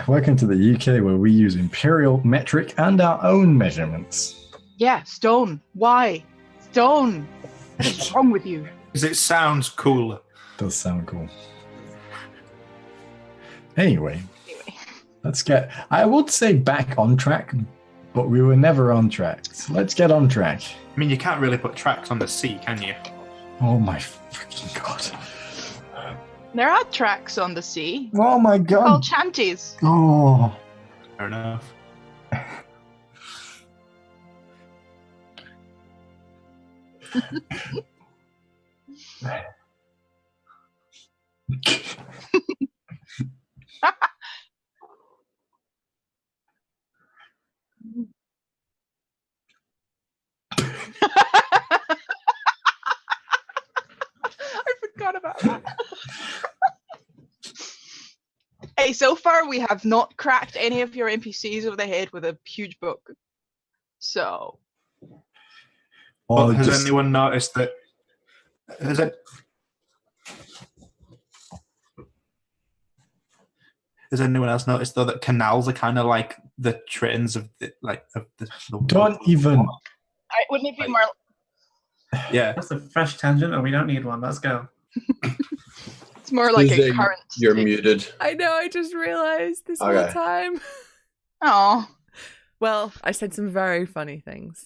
Welcome to the UK, where we use imperial metric and our own measurements. yeah. Stone. Why? Stone. What is wrong with you? Because it sounds cooler. Does sound cool. Anyway, let's get, I would say back on track, but we were never on track. So let's get on track. I mean, you can't really put tracks on the sea, can you? Oh my freaking god. There are tracks on the sea. Oh my Called god. shanties. Oh. Fair enough. I forgot about that. Hey, so far we have not cracked any of your NPCs over the head with a huge book. So, But Or has just- anyone noticed that? Has anyone else noticed though that canals are kind of like the trains of the Don't even. wouldn't it be more? Yeah. That's a fresh tangent, and we don't need one. Let's go. It's more like a Tuesday, current. You're muted. I know, I just realized this whole Okay. time. Oh, Well, I said some very funny things.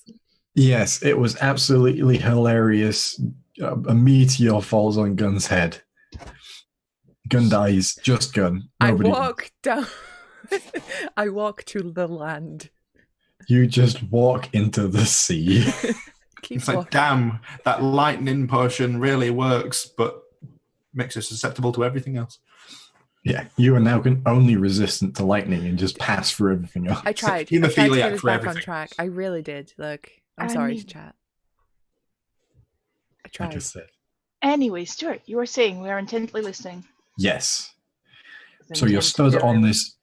Yes, it was absolutely hilarious. A meteor falls on Gun's head. Gun dies. Just Gun. Nobody. I walk down. I walk to the land. You just walk into the sea. Keep It's like, walking. damn, that lightning potion really works, but makes us susceptible to everything else. Yeah, you are now only resistant to lightning and just pass through everything else. I tried. I tried to Hemophiliac get us for back on everything. track. I really did. Look, I'm I sorry, mean- chat. I Like tried. I said. anyway, Stuart, you were saying we are intently listening. Yes. So you're stood on this.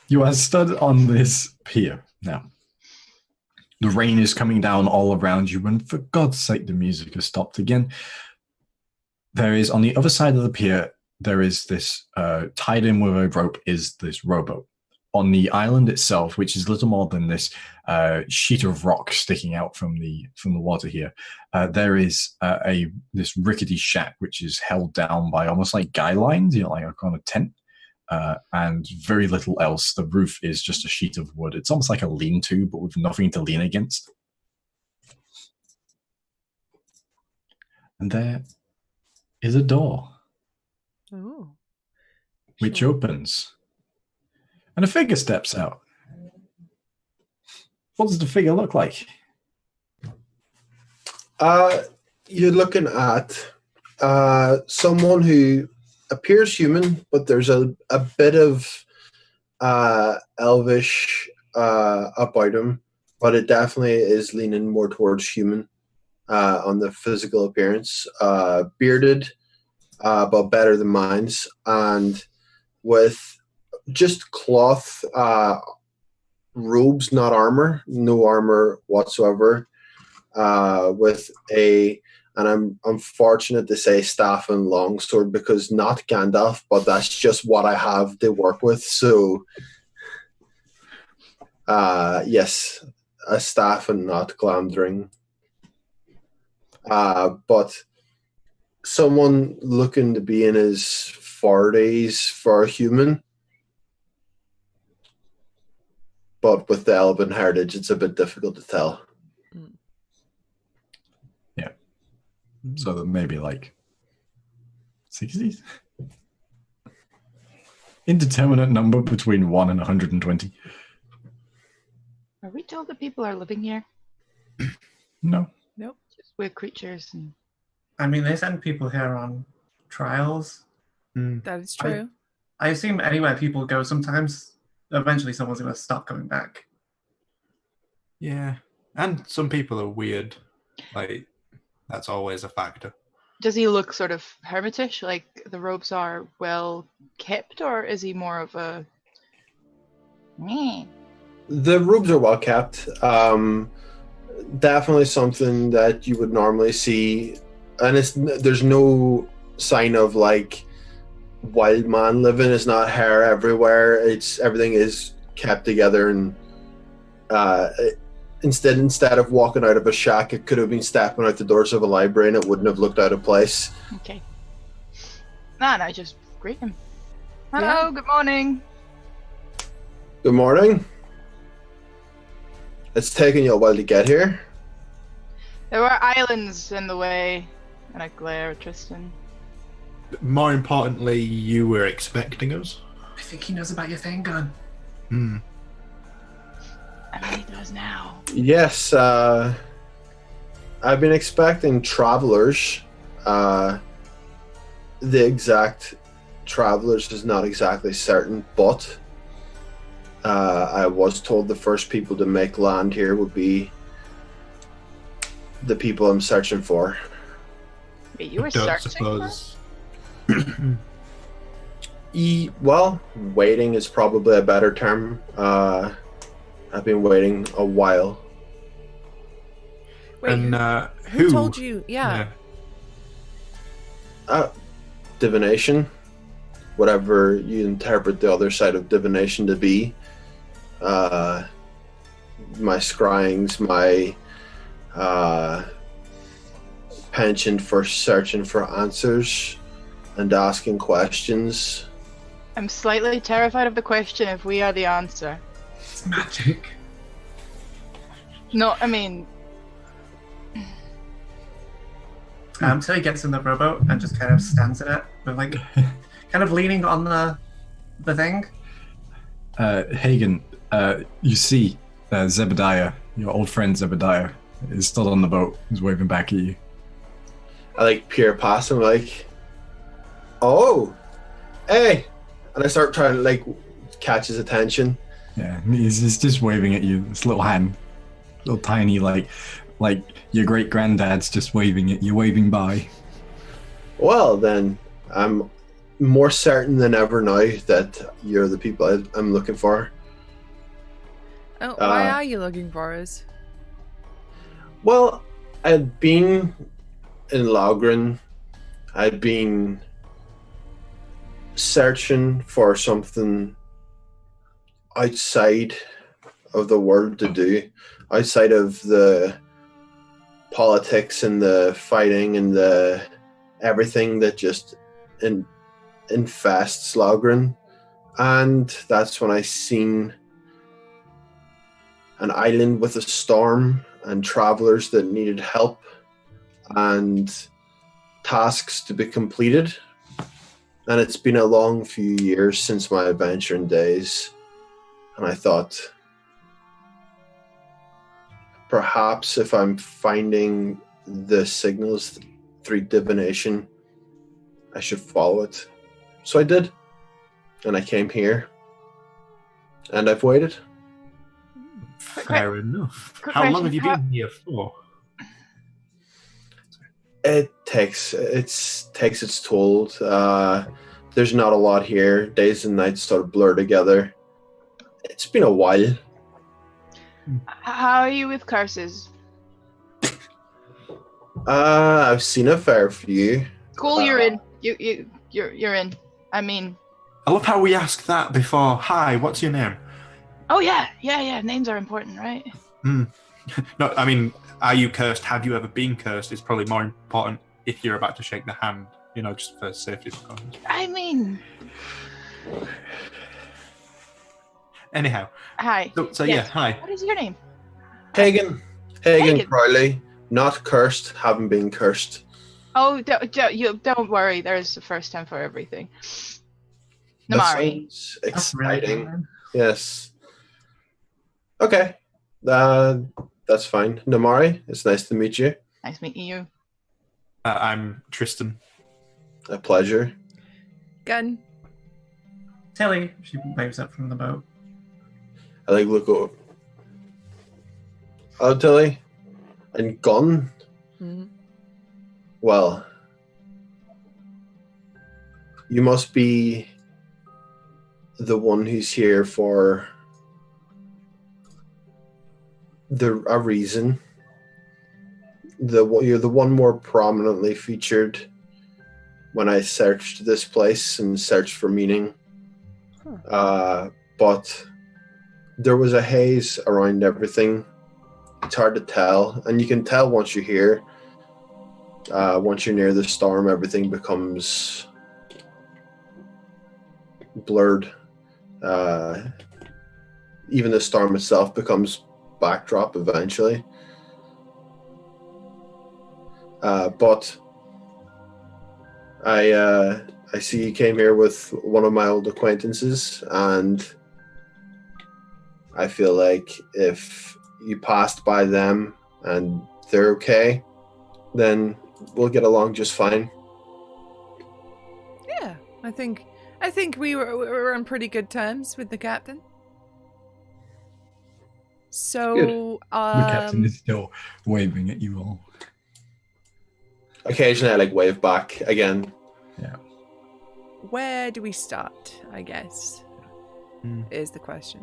You are stood on this pier now. The rain is coming down all around you, and for God's sake, the music has stopped again. There is, on the other side of the pier, there is this, tied in with a rope is this rowboat. On the island itself, which is little more than this sheet of rock sticking out from the water here, there is this rickety shack which is held down by almost like guy lines, like a kind of tent, and very little else. The roof is just a sheet of wood. It's almost like a lean-to, but with nothing to lean against. And there is a door Oh. which Sure. opens. And a figure steps out. What does the figure look like? You're looking at someone who appears human, but there's a bit of elvish about him, but it definitely is leaning more towards human on the physical appearance. Bearded, but better than mine's, and with just cloth robes, not armor, no armor whatsoever. With a, and I'm unfortunate to say staff and longsword because not Gandalf, but that's just what I have to work with. So, yes, a staff and not Glamdring. But someone looking to be in his 40s for a human, but with the elven heritage, it's a bit difficult to tell. So that maybe like 60s? Indeterminate number between 1 and 120. Are we told that people are living here? No. Nope. Just weird creatures and. I mean, they send people here on trials. That is true. I assume anywhere people go, sometimes, eventually someone's going to stop coming back. Yeah. And some people are weird. Like, that's always a factor. Does he look sort of hermitish, like the robes are well kept, or is he more of a... The robes are well kept. Definitely something that you would normally see, and there's no sign of like wild man living. It's not hair everywhere. Everything is kept together, and instead of walking out of a shack, it could have been stepping out the doors of a library, and it wouldn't have looked out of place. Okay. No, just greet him. Hello, Yeah. good morning. Good morning. It's taken you a while to get here. There were islands in the way, and I glare at Tristan. More importantly, you were expecting us. I think he knows about your thing gun. I mean, he does now. Yes, I've been expecting travelers. The exact travelers is not exactly certain, but I was told the first people to make land here would be the people I'm searching for. Wait, you were I don't searching suppose. Well, waiting is probably a better term. I've been waiting a while. Wait, And who told you? Yeah. Divination, whatever you interpret the other side of divination to be. My scryings, my penchant for searching for answers and asking questions. I'm slightly terrified of the question if we are the answer. It's magic. No, I mean... So he gets in the rowboat and just kind of stands in it, with like, kind of leaning on the thing. Hagen, you see Zebediah, your old friend Zebediah, is still on the boat. He's waving back at you. I like peer past him, like, oh, hey, and I start trying to like catch his attention. Yeah, he's just waving at you. This little hand, little tiny, like your great granddad's just waving at you, waving by. Well, then I'm more certain than ever now that you're the people I'm looking for. Oh, why are you looking for us? Well, I'd been in Logren. I'd been searching for something outside of the world to do, outside of the politics and the fighting and the everything that just infests Logren. And that's when I seen an island with a storm and travelers that needed help and tasks to be completed. And it's been a long few years since my adventuring days. And I thought, perhaps if I'm finding the signals through divination, I should follow it. So I did. And I came here. And I've waited. Fair enough. Quick How long question, have you been here for? It takes its toll. There's not a lot here. Days and nights sort of blur together. It's been a while. How are you with curses? I've seen a fair few. Cool, you're in. You're in. I mean, I love how we ask that before. Hi, what's your name? oh yeah. Names are important, right? No, I mean, are you cursed? Have you ever been cursed? Is probably more important if you're about to shake the hand, just for safety precautions. I mean, Anyhow. hi. So Yes. yeah, hi. What is your name? Hagen Hagen. Crowley. Not cursed, haven't been cursed. Oh, don't worry. There's a first time for everything. That Namari. sounds That's really exciting. cool. Yes. Okay. That's fine. Namari, it's nice to meet you. Nice meeting you. I'm Tristan. A pleasure. Gun. Tilly, she waves up from the boat. I look over. Oh, Tilly. And Gun? Mhm. Well, you must be the one who's here for a reason. You're the one more prominently featured when I searched this place and searched for meaning. But there was a haze around everything. It's hard to tell, and you can tell once you're here. Once you're near the storm, everything becomes blurred. Even the storm itself becomes backdrop eventually. But I see you came here with one of my old acquaintances, and I feel like if you passed by them and they're okay, then we'll get along just fine. Yeah, I think we were on pretty good terms with the captain. So, The captain is still waving at you all. Occasionally I wave back again. Yeah. where do we start, I guess, is the question.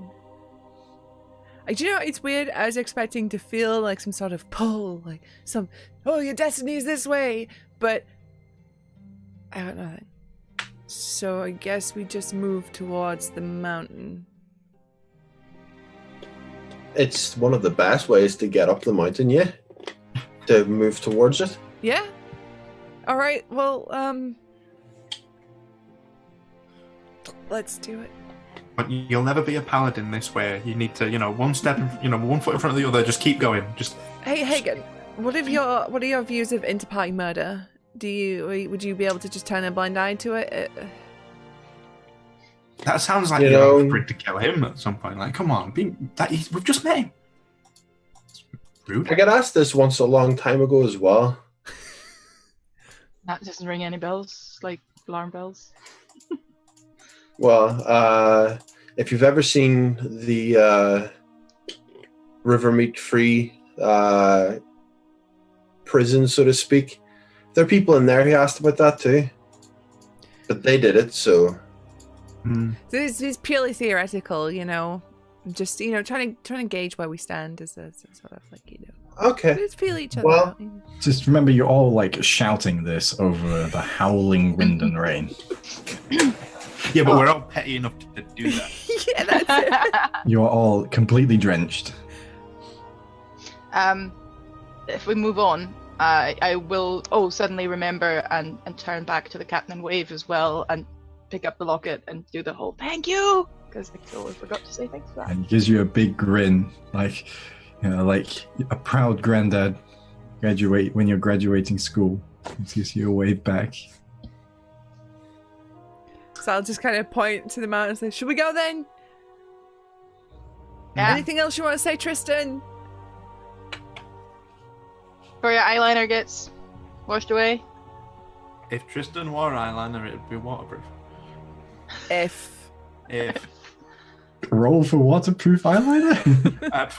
Do you know, it's weird. I was expecting to feel like some sort of pull, like your destiny is this way, but I don't know. So I guess we just move towards the mountain. It's one of the best ways to get up the mountain, yeah. To move towards it. Yeah? Alright, well, let's do it. But you'll never be a paladin this way. You need to, one step, one foot in front of the other. Just keep going. Just. Hey, Hagen, what are your views of interparty murder? Would you be able to just turn a blind eye to it? That sounds like you're offering to kill him at some point. Like, come on, we've just met him. It's rude. I got asked this once a long time ago as well. That doesn't ring any bells, like alarm bells. Well, if you've ever seen the Rivermeat Free prison, so to speak, there are people in there who asked about that too. But they did it, so... This is purely theoretical, just, trying to gauge where we stand as a sort of like, Okay. just feel each other Well, out. Just remember, you're all like shouting this over the howling wind and rain. Yeah, but we're all petty enough to do that. Yeah, that's it. You are all completely drenched. If we move on, I will suddenly remember and turn back to the captain and wave as well and pick up the locket and do the whole thank you, because I totally forgot to say thanks for that. And he gives you a big grin, like a proud granddad when you're graduating school. He gives you a wave back. So I'll just kind of point to the mountain and say, should we go then? Yeah. Anything else you want to say, Tristan? Before your eyeliner gets washed away. If Tristan wore eyeliner, it would be waterproof. If Roll for waterproof eyeliner?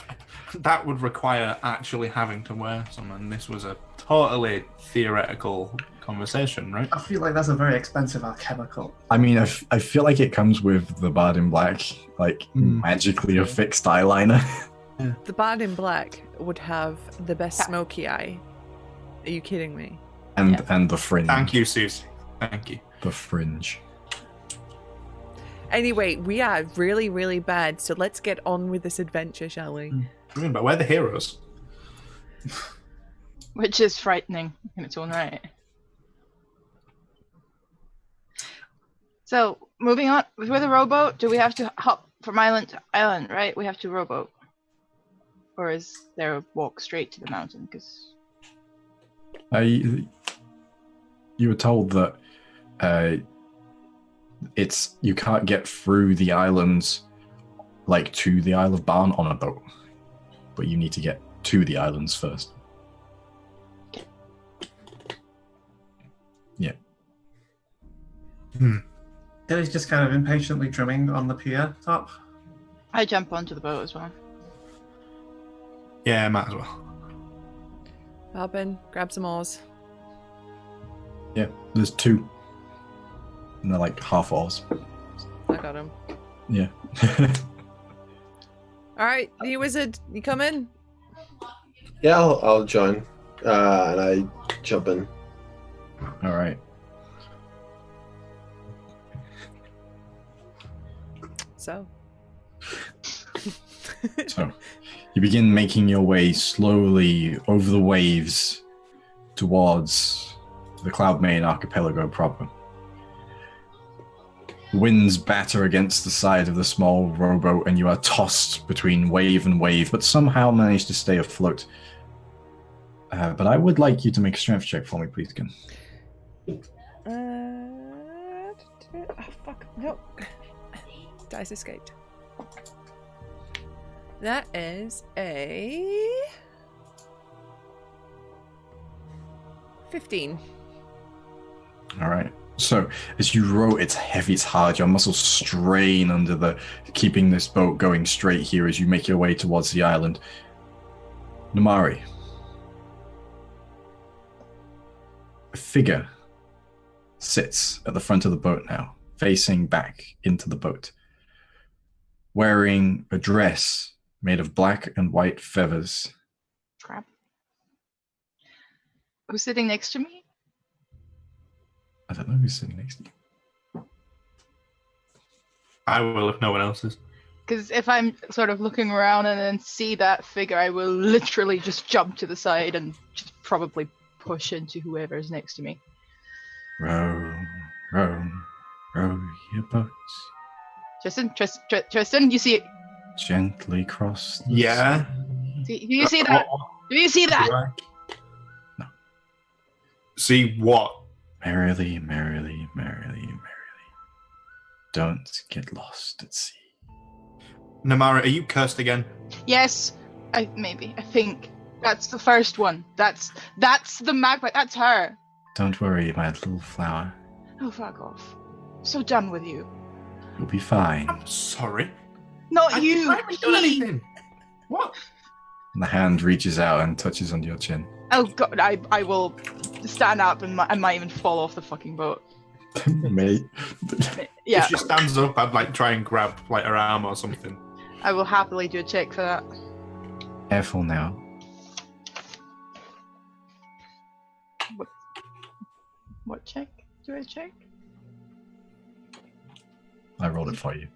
That would require actually having to wear some, and this was a totally theoretical conversation, right? I feel like that's a very expensive alchemical. I mean, I feel like it comes with the Bard in Black, like magically affixed eyeliner. the Bard in Black would have the best smoky eye. Are you kidding me? And the fringe. Thank you, Susie. Thank you. The fringe. Anyway, we are really, really bad, so let's get on with this adventure, shall we? But we're the heroes. Which is frightening in its own right. So, moving on, with a rowboat, do we have to hop from island to island, right? We have to rowboat. Or is there a walk straight to the mountain? Because you were told that you can't get through the islands like to the Isle of Baan on a boat, but you need to get to the islands first. Yeah. Dilly's just kind of impatiently drumming on the pier top. I jump onto the boat as well. Yeah, might as well. Hop in, grab some oars. Yeah, there's 2. And they're like half oars. I got him. Yeah. All right, you wizard, you come in? Yeah, I'll join. And I jump in. All right. So you begin making your way slowly over the waves towards the Cloudmain archipelago proper. Winds batter against the side of the small rowboat and you are tossed between wave and wave, but somehow manage to stay afloat. But I would like you to make a strength check for me, please, Ken. Oh, fuck. No. Dice escaped. That is a 15. All right. So as you row, it's heavy, it's hard. Your muscles strain under keeping this boat going straight here as you make your way towards the island. Namari. A figure sits at the front of the boat now, facing back into the boat, wearing a dress made of black and white feathers. Crap. Who's sitting next to me? I don't know who's sitting next to you. I will if no one else is. Because if I'm sort of looking around and then see that figure, I will literally just jump to the side and just probably push into whoever's next to me. Row, row, row your boats. Tristan, you see it? Gently cross the Yeah. sea. Do you see that? Do you see that? No. See what? Merrily, merrily, merrily, merrily. Don't get lost at sea. Namara, are you cursed again? Yes, I think that's the first one. That's the magpie. That's her. Don't worry, my little flower. Oh, fuck off. So done with you. You'll be fine. I'm sorry. Not you. I haven't done anything. What? And the hand reaches out and touches under your chin. Oh god, I will stand up and I might even fall off the fucking boat. Mate. Yeah. If she stands up, I'd try and grab her arm or something. I will happily do a check for that. Careful now. What check? Do I check? I rolled it for you.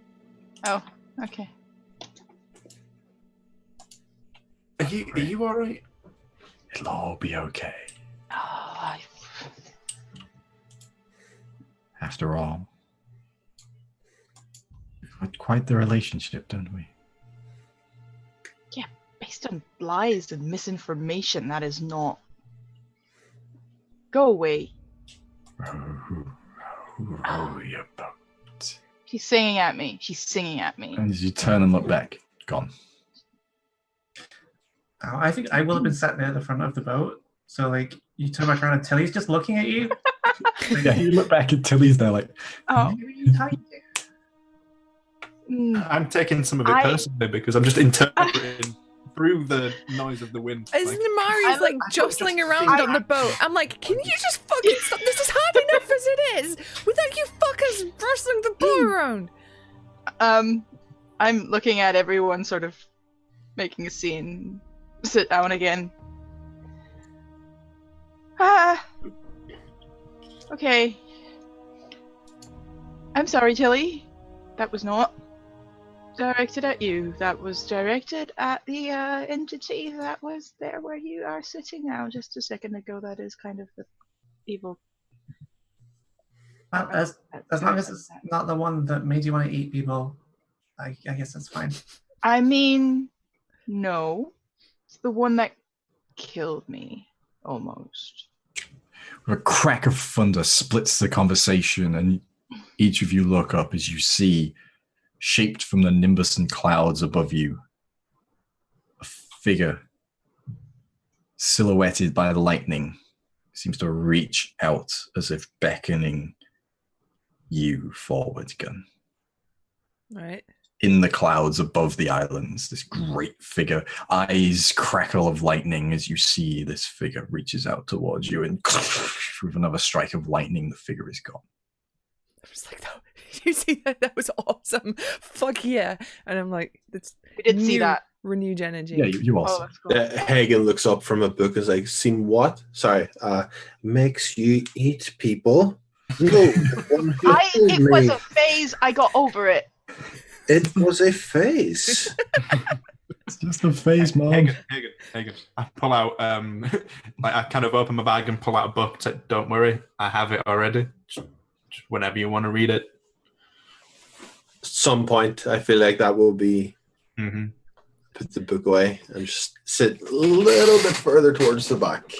Oh, okay. Are you alright? It'll all be okay. Oh, After all, we've got quite the relationship, don't we? yeah, based on lies and misinformation, that is not. Go away. Row, row, row your boat. She's singing at me. She's singing at me. And as you turn and look back, gone. I think I will have been sat near the front of the boat, So like you turn back around and Tilly's just looking at you. Yeah, you look back at Tilly's there like, Oh. Who are you talking to? I'm taking some of it I- personally because I'm just interpreting through the noise of the wind. As Like, Namari's like jostling around on the boat, I'm like, can you just fucking stop? This is hard enough as it is without you fuckers rustling the boat around. I'm looking at everyone sort of making a scene. Sit down again. Okay. I'm sorry, Tilly. That was not directed at you. That was directed at the entity that was there where you are sitting now just a second ago. That is kind of the evil. Well, as long as it's not the one that made you want to eat people, I guess that's fine. I mean, no. It's the one that killed me, almost. a crack of thunder splits the conversation, and each of you look up as you see, shaped from the nimbus and clouds above you, a figure silhouetted by the lightning seems to reach out as if beckoning you forward, Gun. Right. In the clouds above the islands, this great figure, eyes crackle of lightning as you see this figure reaches out towards you, and with another strike of lightning, the figure is gone. I was like, did you see that? That was awesome. Fuck yeah. And I'm like, that's We did see that. renewed energy. Yeah, you Oh, also. that's cool. Hagen looks up from a book and is like, seen what? Sorry. Makes you eat people? No. The one who killed It was me. a phase. I got over it. It was a face. It's just a phase, Mom. Hagen. I pull out, like I kind of open my bag and pull out a book. Say, don't worry, I have it already. Just whenever you want to read it. Some point, I feel like that will be Mm-hmm. put the book away and just sit a little bit further towards the back.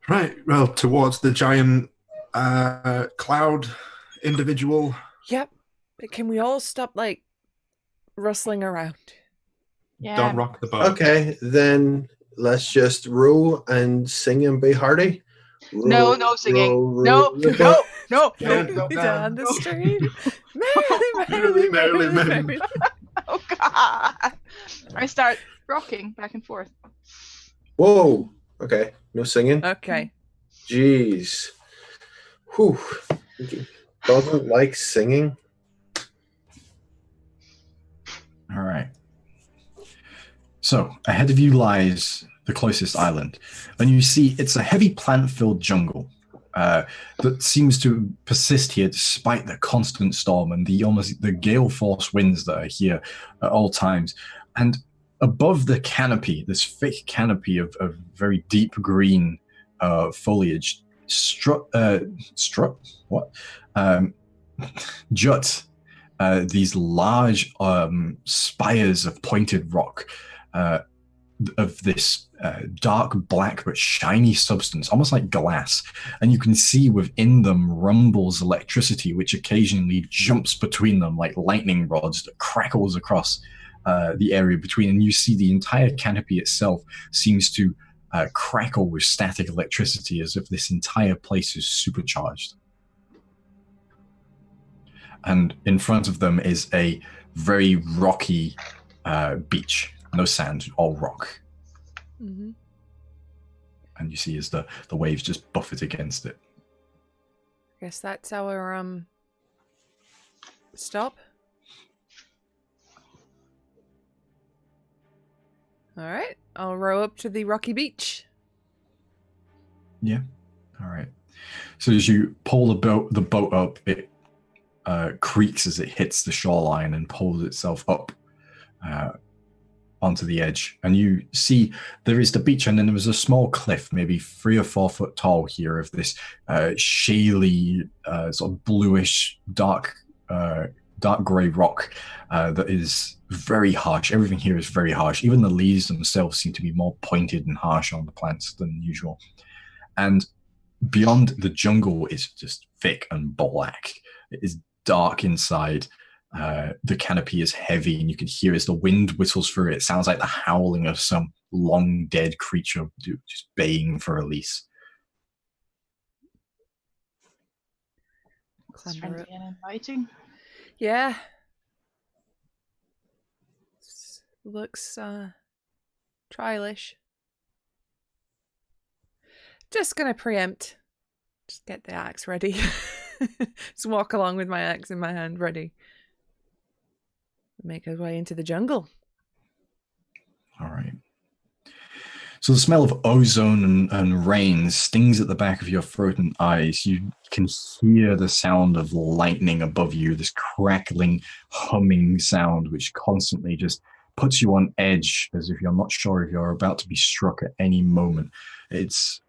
Right, well, towards the giant cloud individual. Yep. But can we all stop, like, rustling around? Yeah. Don't rock the boat. Okay, then let's just row and sing and be hearty. No, Row, no singing. row, No, row the no, boat. no, Yeah, no. no. Down the street. Merrily, merrily, merrily. Oh God! I start rocking back and forth. Whoa. Okay, no singing. Okay. Jeez. Whew. Doesn't like singing. All right. So ahead of you lies the closest island, and you see it's a heavy plant-filled jungle that seems to persist here despite the constant storm and the gale force winds that are here at all times. And above the canopy, this thick canopy of very deep green foliage, jut these large spires of pointed rock of this dark black but shiny substance, almost like glass, and you can see within them rumbles electricity which occasionally jumps between them like lightning rods that crackles across the area between, and you see the entire canopy itself seems to crackle with static electricity as if this entire place is supercharged. And in front of them is a very rocky beach. No sand, all rock. Mm-hmm. And you see as the waves just buffet against it. Guess that's our stop. All right, I'll row up to the rocky beach. Yeah. All right. So as you pull the boat up, it creaks as it hits the shoreline and pulls itself up onto the edge. And you see there is the beach, and then there was a small cliff, maybe 3 or 4 foot tall here, of this shaly, sort of bluish, dark grey rock that is very harsh. Everything here is very harsh. Even the leaves themselves seem to be more pointed and harsh on the plants than usual. And beyond, the jungle is just thick and black. It is dark inside. The canopy is heavy, and you can hear as the wind whistles through it. It sounds like the howling of some long dead creature just baying for release. It's Clamber friendly and inviting. Yeah. Looks trialish. Just gonna preempt. Just get the axe ready. Just walk along with my axe in my hand, ready. Make our way into the jungle. All right. So the smell of ozone and rain stings at the back of your throat and eyes. You can hear the sound of lightning above you, this crackling, humming sound, which constantly just puts you on edge, as if you're not sure if you're about to be struck at any moment. It's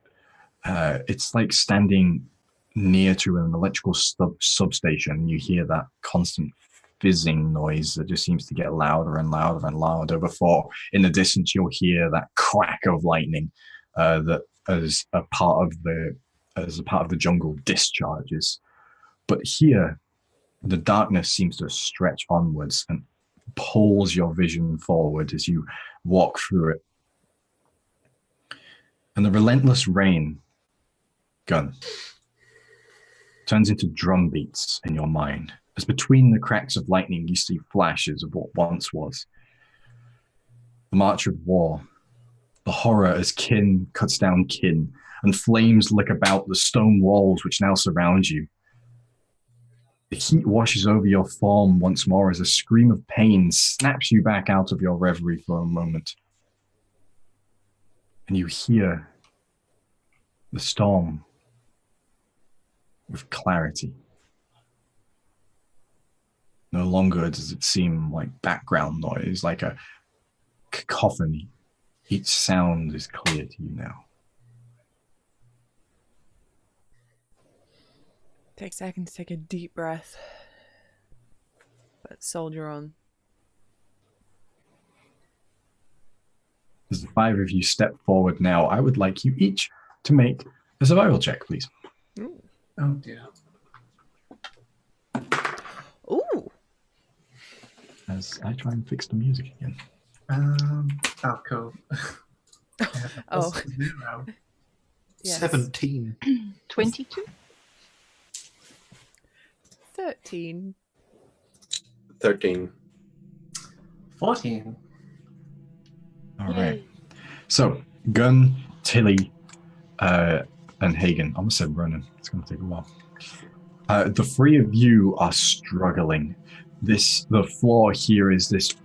like standing near to an electrical substation. You hear that constant fizzing noise that just seems to get louder and louder and louder before in the distance you'll hear that crack of lightning that as a part of the jungle discharges. But here the darkness seems to stretch onwards and pulls your vision forward as you walk through it. And the relentless rain gun turns into drum beats in your mind, as between the cracks of lightning you see flashes of what once was. The march of war, the horror as kin cuts down kin, and flames lick about the stone walls which now surround you. The heat washes over your form once more as a scream of pain snaps you back out of your reverie for a moment. And you hear the storm with clarity. No longer does it seem like background noise, like a cacophony. Each sound is clear to you now. Take a second to take a deep breath. But soldier on. As the five of you step forward now, I would like you each to make a survival check, please. Ooh. Oh dear. Ooh. As I try and fix the music again. Oh, cool. Oh. 0. Yes. 17. 22? 13. 13. 14. All right. So, Gunn, Tilly, and Hagen. I almost said Ronan. It's going to take a while. The three of you are struggling. The floor here is this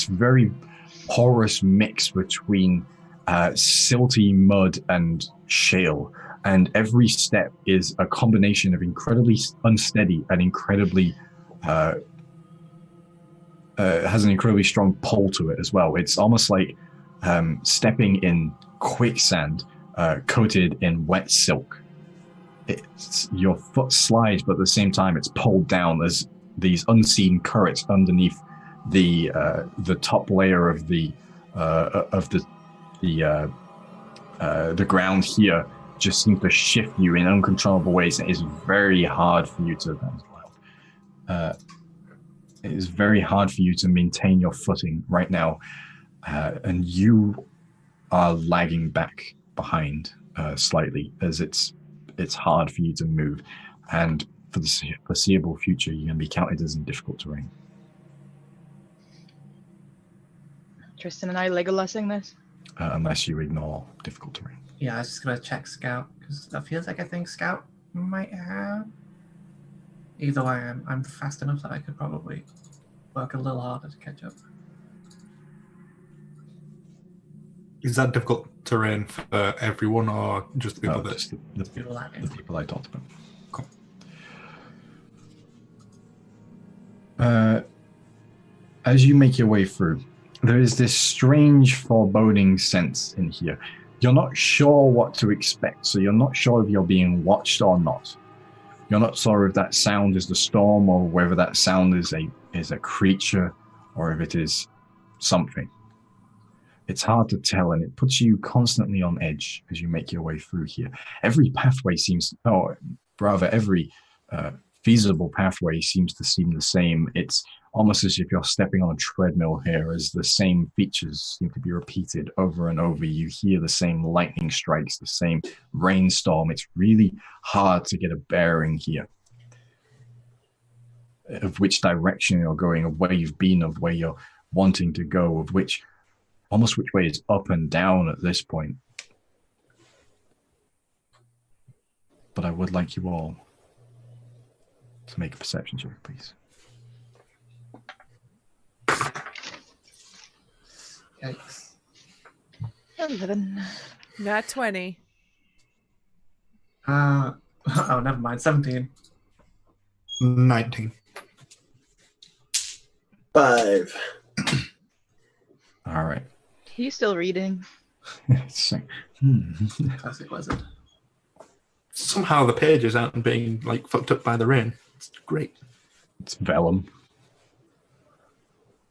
very porous mix between silty mud and shale, and every step is a combination of incredibly unsteady and incredibly has an incredibly strong pull to it as well. It's almost like stepping in quicksand coated in wet silk. Your foot slides, but at the same time it's pulled down as these unseen currents underneath the top layer of the ground here just seem to shift you in uncontrollable ways. It is very hard for you to it is very hard for you to maintain your footing right now, and you are lagging back behind slightly, as it's hard for you to move, and for the foreseeable future you're going to be counted as in difficult terrain. Tristan and I Legolasing this? Unless you ignore difficult terrain. Yeah, I was just going to check Scout, because that feels like I think Scout might have. Either way, I'm fast enough that I could probably work a little harder to catch up. Is that difficult terrain for everyone, or just the people Just the people I talked about. Cool. As you make your way through, there is this strange foreboding sense in here. You're not sure what to expect, so you're not sure if you're being watched or not. You're not sure if that sound is the storm, or whether that sound is a creature, or if it is something. It's hard to tell, and it puts you constantly on edge as you make your way through here. Every pathway seems, every feasible pathway seems to seem the same. It's almost as if you're stepping on a treadmill here, as the same features seem to be repeated over and over. You hear the same lightning strikes, the same rainstorm. It's really hard to get a bearing here of which direction you're going, of where you've been, of where you're wanting to go, of which way is up and down at this point. But I would like you all to make a perception check, please. Yikes. 11. Not 20. Oh, never mind. 17. 19. 5. All right. Are you still reading? So, Classic wizard. Somehow the pages aren't being like fucked up by the rain. It's great. it's vellum.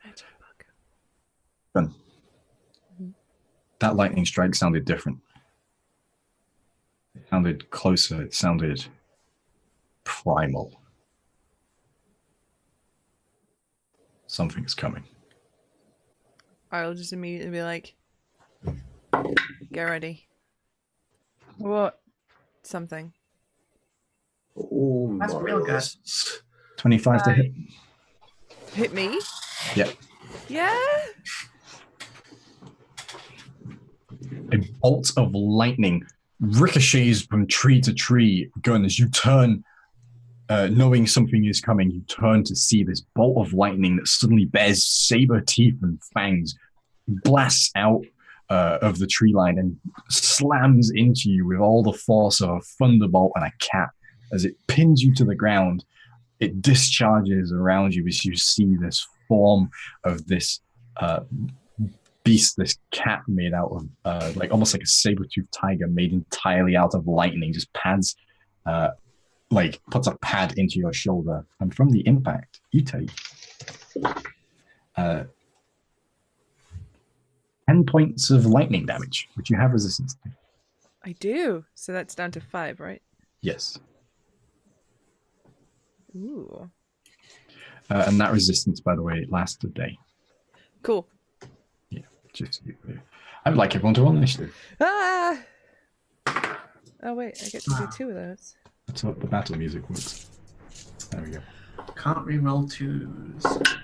Magic book. Done. That lightning strike sounded different. It sounded closer. It sounded primal. Something's coming. I'll just immediately be like, get ready. What? Something. Oh, That's real good. 25 to hit. Hit me? Yep. Yeah? A bolt of lightning ricochets from tree to tree. Gun, as you turn, knowing something is coming, you turn to see this bolt of lightning that suddenly bears saber teeth and fangs, blasts out of the tree line and slams into you with all the force of a thunderbolt and a cat. As it pins you to the ground, it discharges around you as you see this form of this beast, this cat made out of like almost like a saber-toothed tiger made entirely out of lightning, just pads like puts a pad into your shoulder, and from the impact you take 10 points of lightning damage, which you have resistance to. I do. So that's down to 5, right? Yes. Ooh. And that resistance, by the way, lasts a day. Cool. Yeah, just I would like everyone to roll initiative. Ah! Oh, wait. I get to do 2 of those. That's how the battle music works. There we go. Can't re-roll 2s.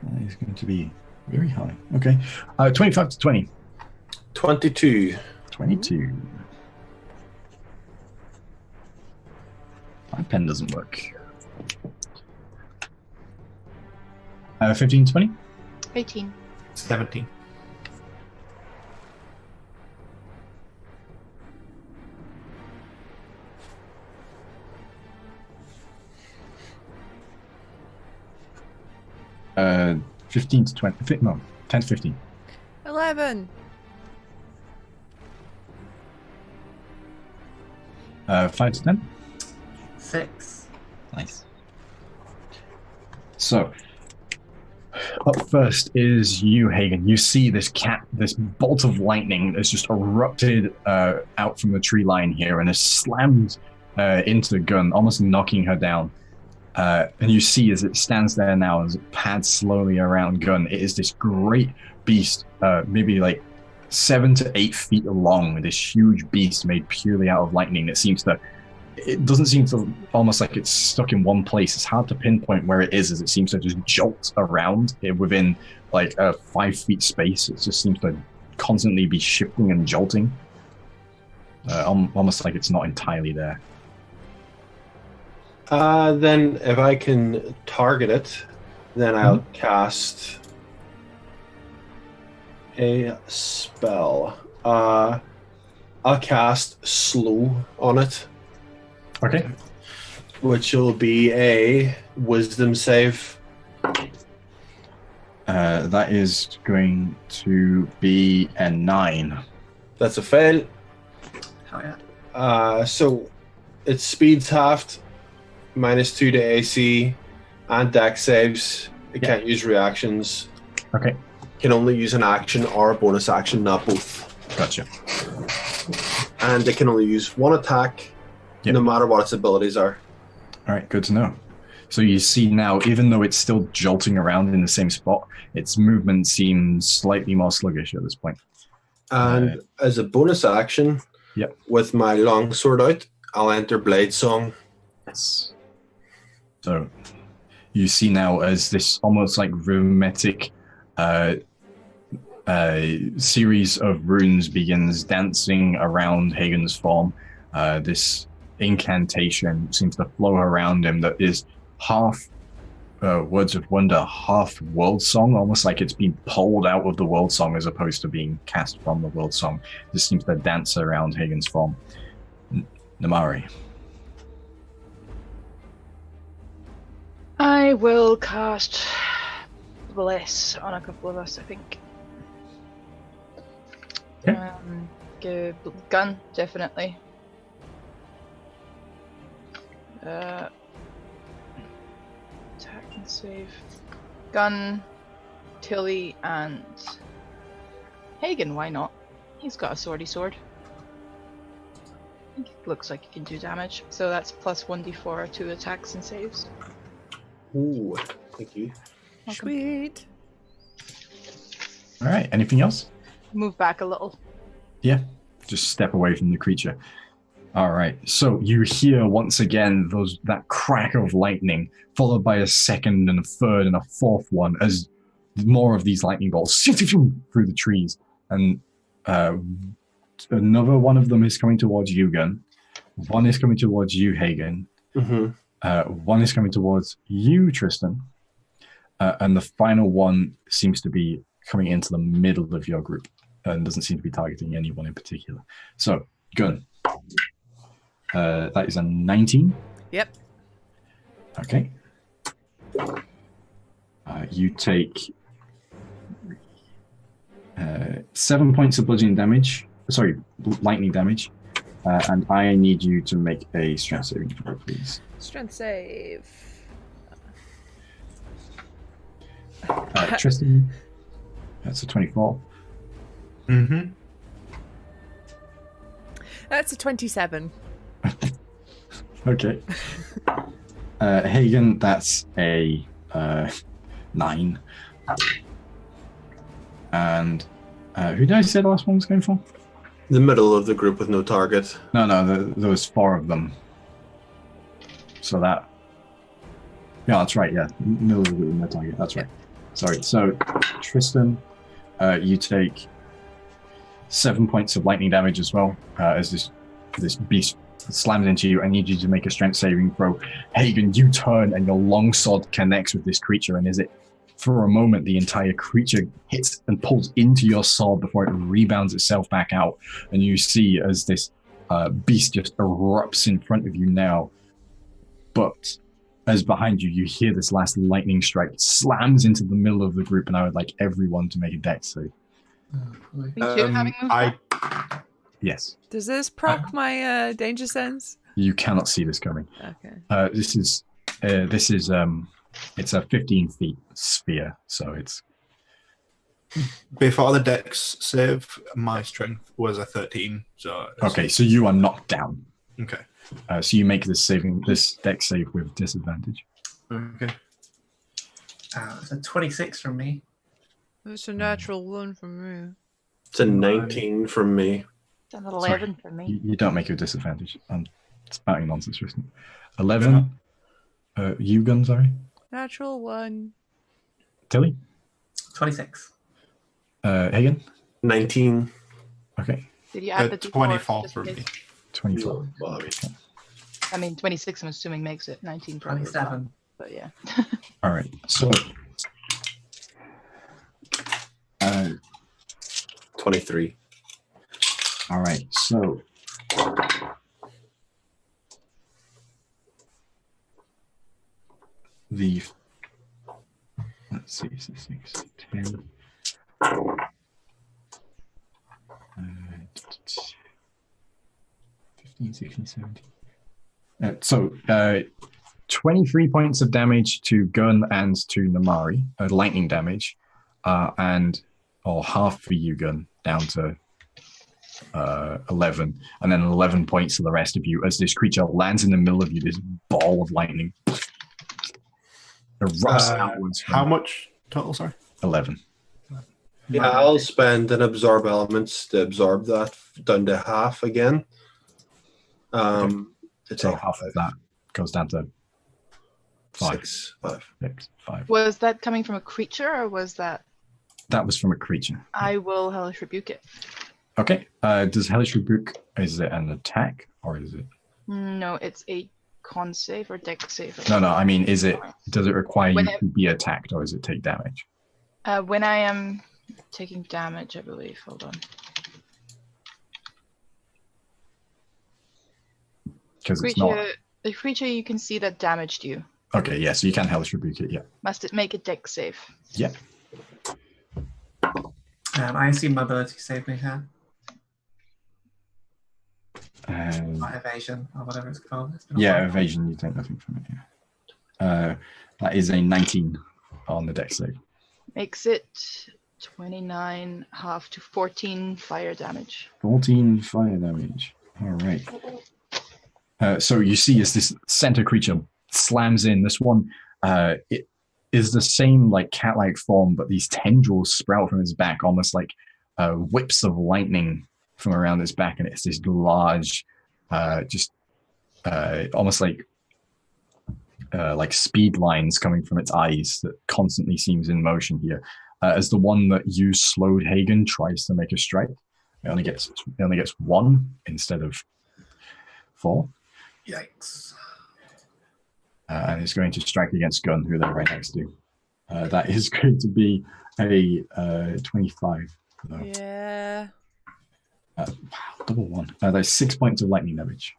That is going to be very high. Okay. 25 to 20. 22. 22. My pen doesn't work. 15 to 20. 18. 17. Uh, 15 to 20. No, 10 to 15. 11. 5 to 10. 6. Nice. So, up first is you, Hagen. You see this cat, this bolt of lightning has just erupted out from the tree line here and has slammed into the gun, almost knocking her down. And you see as it stands there now, as it pads slowly around Gun, it is this great beast, maybe like 7 to 8 feet long, this huge beast made purely out of lightning that it doesn't seem to, almost like it's stuck in one place. It's hard to pinpoint where it is, as it seems to just jolt around within like a 5 feet space. It just seems to constantly be shifting and jolting, almost like it's not entirely there. Then if I can target it, then I'll cast a spell. I'll cast slow on it. Okay. which will be a wisdom save. That is going to be a 9. That's a fail. Hell yeah. So its speed's halved, -2 to AC, and dex saves. It Yeah. can't use reactions. Okay, Can only use an action or a bonus action, not both. gotcha. And it can only use one attack, Yep. no matter what its abilities are. All right, good to know. So you see now, even though it's still jolting around in the same spot, its movement seems slightly more sluggish at this point. And as a bonus action, Yep. with my longsword out, I'll enter Blade Song. Yes. So you see now as this almost like rumetic series of runes begins dancing around Hagen's form. This incantation seems to flow around him that is half words of wonder, half world song, almost like it's been pulled out of the world song as opposed to being cast from the world song. This seems to dance around Hagen's form. Namari. I will cast Bless on a couple of us, I think. Okay. Gun, definitely. Attack and save. Gun, Tilly, and Hagen, why not? He's got a swordy sword. I think it looks like he can do damage. So that's plus 1d4 to attacks and saves. Ooh, thank you. Welcome. Sweet. All right, anything else? Move back a little. Yeah, just step away from the creature. All right, so you hear once again that crack of lightning, followed by a second and a third and a fourth one as more of these lightning bolts through the trees. And another one of them is coming towards you, Gun. One is coming towards you, Hagen. Mm-hmm. One is coming towards you, Tristan. And the final one seems to be coming into the middle of your group and doesn't seem to be targeting anyone in particular. So, Gun. That is a 19. Yep. Okay. You take 7 points of bludgeoning damage. Sorry, lightning damage. And I need you to make a strength saving throw, please. Strength save. Tristan, that's a 24. Mm-hmm. That's a 27. Okay. Hagen, that's a 9. And who did I say the last one was going for? The middle of the group with no target. No, there was 4 of them. So that... Yeah, that's right, yeah. Middle of the group with no target, that's right. Sorry, so Tristan, you take 7 points of lightning damage as well, as this beast slams into you. I need you to make a strength saving throw. Hagen, you turn and your longsword connects with this creature, and as it, for a moment, the entire creature hits and pulls into your sword before it rebounds itself back out, and you see as this beast just erupts in front of you now. But as behind you, you hear this last lightning strike. It slams into the middle of the group, and I would like everyone to make a dex save. Me too, having moved back. Yes. Does this proc my danger sense? You cannot see this coming. Okay. This is it's a 15 feet sphere, so it's Before the dex save, my strength was a 13. So okay. So you are knocked down. Okay. So you make this dex save with disadvantage. Okay. It's a 26 from me. It's a natural 1 from me. It's a 19 from me. It's an 11 for me. You don't make your disadvantage. I'm spouting nonsense, Tristan. 11. You, Gun, sorry. Natural 1. Tilly. 26. Hagen. 19. Okay. Did you add the D4 24 just for in me. case? 24. Bobby. I mean, 26 I'm assuming makes it 19 probably. 27. But yeah. All right. So. 23. All right. So. let's see, 6, 10. 15, 16, 17. So 23 points of damage to Gun and to Namari, lightning damage, or half for you, Gun, down to 11, and then 11 points to the rest of you as this creature lands in the middle of you, this ball of lightning. Erupts outwards. How much total, sorry? 11. Yeah, I'll spend and absorb elements to absorb that down to half again. So half of that goes down to 5. 6, 5. 6, 5. Was that coming from a creature or was that? That was from a creature. I will Hellish Rebuke it. Okay. Does Hellish Rebuke, is it an attack or is it? No, it's a con save or dex save. No, I mean, does it require you to be attacked or does it take damage? When I am taking damage, I believe. Hold on. Because it's not. The creature you can see that damaged you. Okay, yeah, so you can Hellish Rebuke it, yeah. Must it make a dex save? Yeah. I assume my ability saved me here. Or evasion, or whatever it's called. Evasion, you take nothing from it, yeah. That is a 19 on the dex save. Makes it 29, half to 14 fire damage. 14 fire damage. All right. So you see as this center creature slams in, this one, it is the same like cat-like form, but these tendrils sprout from its back, almost like whips of lightning from around its back, and it's this large, almost like speed lines coming from its eyes that constantly seems in motion here. As the one that you slowed Hagen tries to make a strike, it only gets 1 instead of 4. Yikes. And it's going to strike against Gun, who they're right next to. That is going to be a 25. Though. Yeah. Wow, double 1. There's 6 points of lightning damage.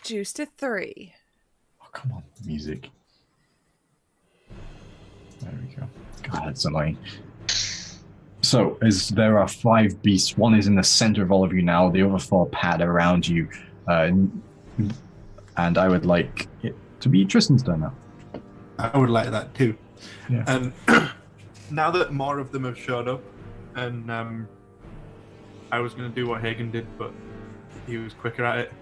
Juice to 3. Oh, come on, music. There we go. God, that's annoying. So, as there are 5 beasts, one is in the center of all of you now, the other 4 pad around you. And I would like it to be Tristan's turn now. I would like that too. Yeah. And now that more of them have showed up, and I was going to do what Hagen did, but he was quicker at it,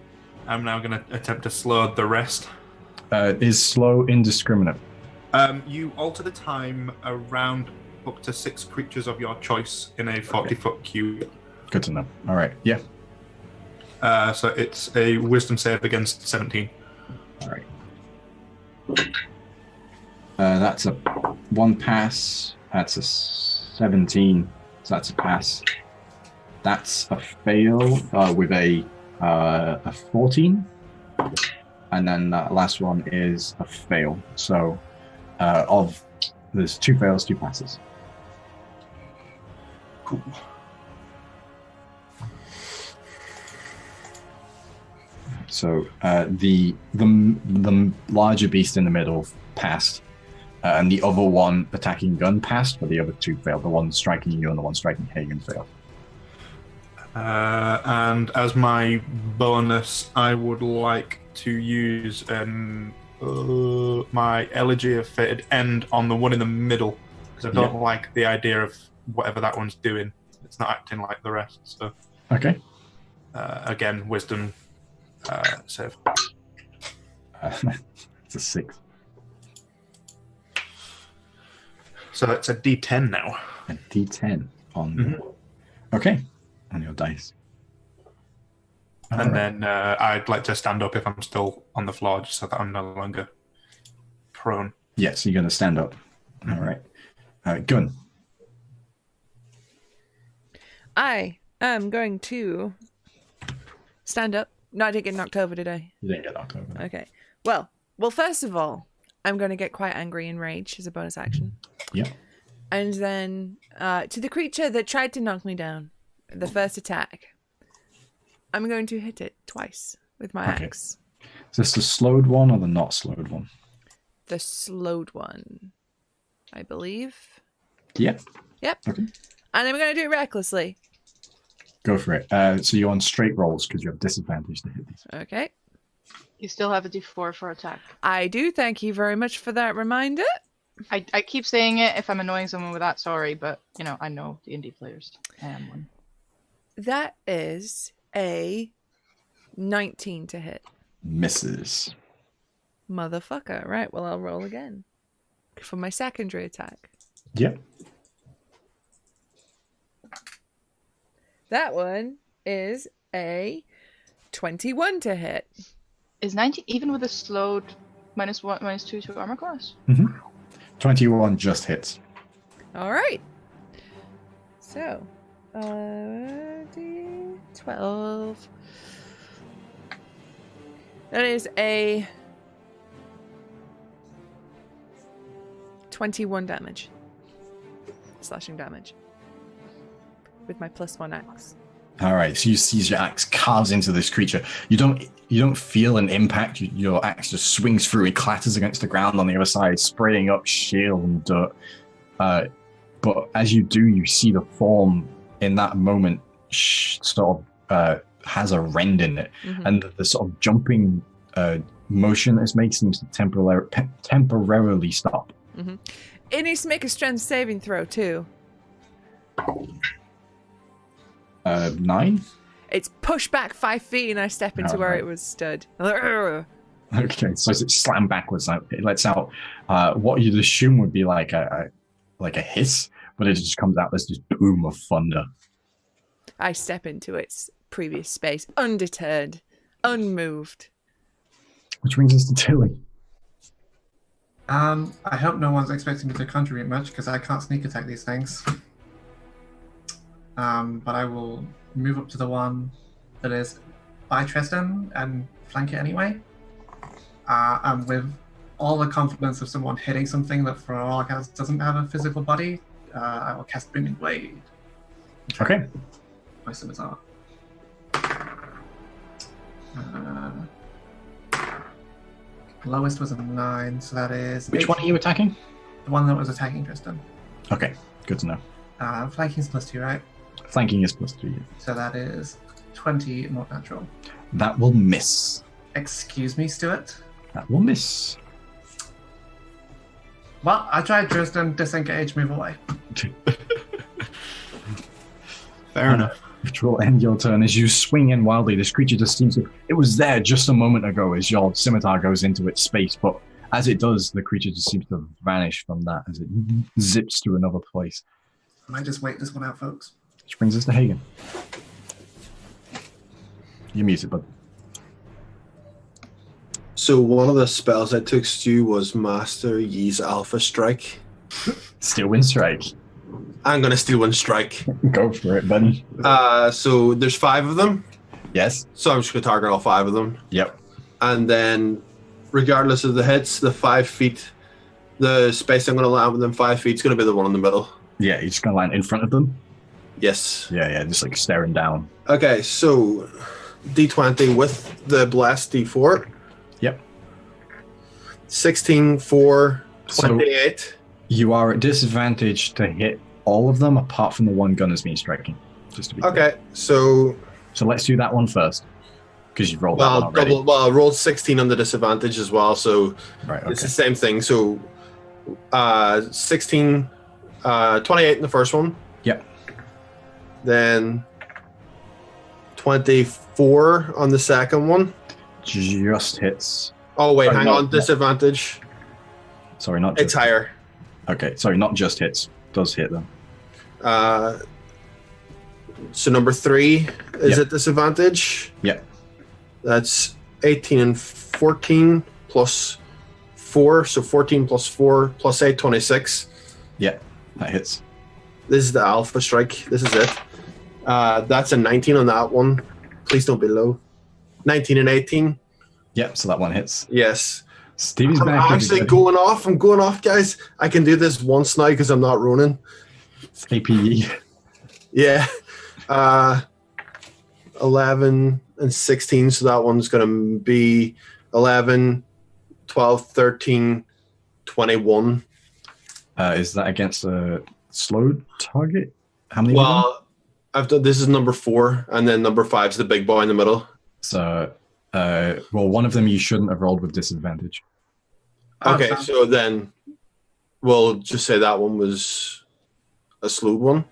I'm now going to attempt to slow the rest. Is slow indiscriminate? You alter the time around up to 6 creatures of your choice in a 40-foot cube. Good to know. All right. Yeah. So it's a wisdom save against 17. All right. That's a 1 pass. That's a 17. So that's a pass. That's a fail with a 14. And then that last one is a fail. So there's 2 fails, 2 passes. Cool. So the larger beast in the middle passed, and the other one attacking Gun passed, but the other 2 failed. The one striking you and the one striking Hagen failed. And as my bonus, I would like to use my Elegy of Fated End on the one in the middle, because I don't like the idea of whatever that one's doing. It's not acting like the rest. So okay. Again, wisdom save. It's a 6. So it's a D10 now. A D10 on. Okay, on your dice. And then I'd like to stand up if I'm still on the floor, just so that I'm no longer prone. Yeah, so you're going to stand up. All right. Gun. I am going to stand up. No, I didn't get knocked over, did I? You didn't get knocked over. Okay. Well, first of all, I'm going to get quite angry and rage as a bonus action. Yeah. And then to the creature that tried to knock me down, the first attack, I'm going to hit it twice with my axe. Is this the slowed one or the not slowed one? the slowed one, I believe. Yeah. Yep. Okay. And then we're going to do it recklessly. Go for it. So you're on straight rolls because you have disadvantage to hit these. Okay. You still have a D4 for attack. I do. Thank you very much for that reminder. I keep saying it. If I'm annoying someone with that, sorry, but I know the indie players. I am one. That is a 19 to hit. Misses. Motherfucker. Right, well, I'll roll again for my secondary attack. Yep. That one is a 21 to hit. Is 19 even with a slowed -1, -2 to armor class? 21 just hits. All right. So, D12. That is a 21 damage. Slashing damage. With my +1 axe. All right, so you seize your axe, carves into this creature. You don't feel an impact. Your axe just swings through. It clatters against the ground on the other side, spraying up shield and dirt. But as you do, you see the form in that moment sort of has a rend in it, and the sort of jumping motion it's made seems to temporarily stop. It needs to make a strength saving throw too. 9? It's pushed back 5 feet and I step into where it was stood. Okay, so as it slammed backwards, it lets out what you'd assume would be like a hiss, but it just comes out as this boom of thunder. I step into its previous space, undeterred, unmoved. Which brings us to Tilly. I hope no one's expecting me to contribute much because I can't sneak attack these things. But I will move up to the one that is by Tristan and flank it anyway. And with all the confidence of someone hitting something that for all accounts doesn't have a physical body, I will cast Booming Blade. Okay. My scimitar. Lowest was a 9, so that is... Which one are you attacking? The one that was attacking Tristan. Okay, good to know. Flanking is +2, right? Flanking is +3. So that is 20 not natural. That will miss. Excuse me, Stuart? That will miss. Well, I tried Tristan, disengage, move away. Fair enough. Which will end your turn as you swing in wildly. This creature just seems to... It was there just a moment ago as your scimitar goes into its space, but as it does, the creature just seems to vanish from that as it zips to another place. I might just wait this one out, folks. Which brings us to Hagen. You're muted, bud. So one of the spells I took, Stu, was Master Ye's Alpha Strike. Steel Wind Strike. I'm going to Steel Wind Strike. Go for it, buddy. So there's 5 of them. Yes. So I'm just going to target all 5 of them. Yep. And then, regardless of the hits, the 5 feet, the space I'm going to land within 5 feet is going to be the one in the middle. Yeah, you're just going to land in front of them? Yes. Yeah, just like staring down. Okay, so D20 with the blast D4. Yep. 16 for 28. So you are at disadvantage to hit all of them apart from the one gunner's been striking. Just to be clear. Okay, so let's do that one first. Because you've rolled that one already. I rolled 16 on the disadvantage as well, so it's the same thing. So 16, 28 in the first one. Yep. Then 24 on the second one. Just hits. Oh, wait, hang on. Disadvantage. Sorry, not just. It's higher. Okay, sorry, not just hits. Does hit them. So number 3 is at disadvantage. Yep. That's 18 and 14 plus 4. So 14 plus 4 plus 8, 26. Yeah, that hits. This is the Alpha Strike. This is it. That's a 19 on that one. Please don't be low. 19 and 18. Yep, so that one hits. Yes. Stevie's back. I'm actually going off. I'm going off, guys. I can do this once now because I'm not running. It's APE. Yeah. 11 and 16. So that one's going to be 11, 12, 13, 21. Is that against a slowed target? How many? Well, I've done. This is number 4, and then number 5 is the big boy in the middle. So, well, one of them you shouldn't have rolled with disadvantage. Okay, so then we'll just say that one was a slowed one.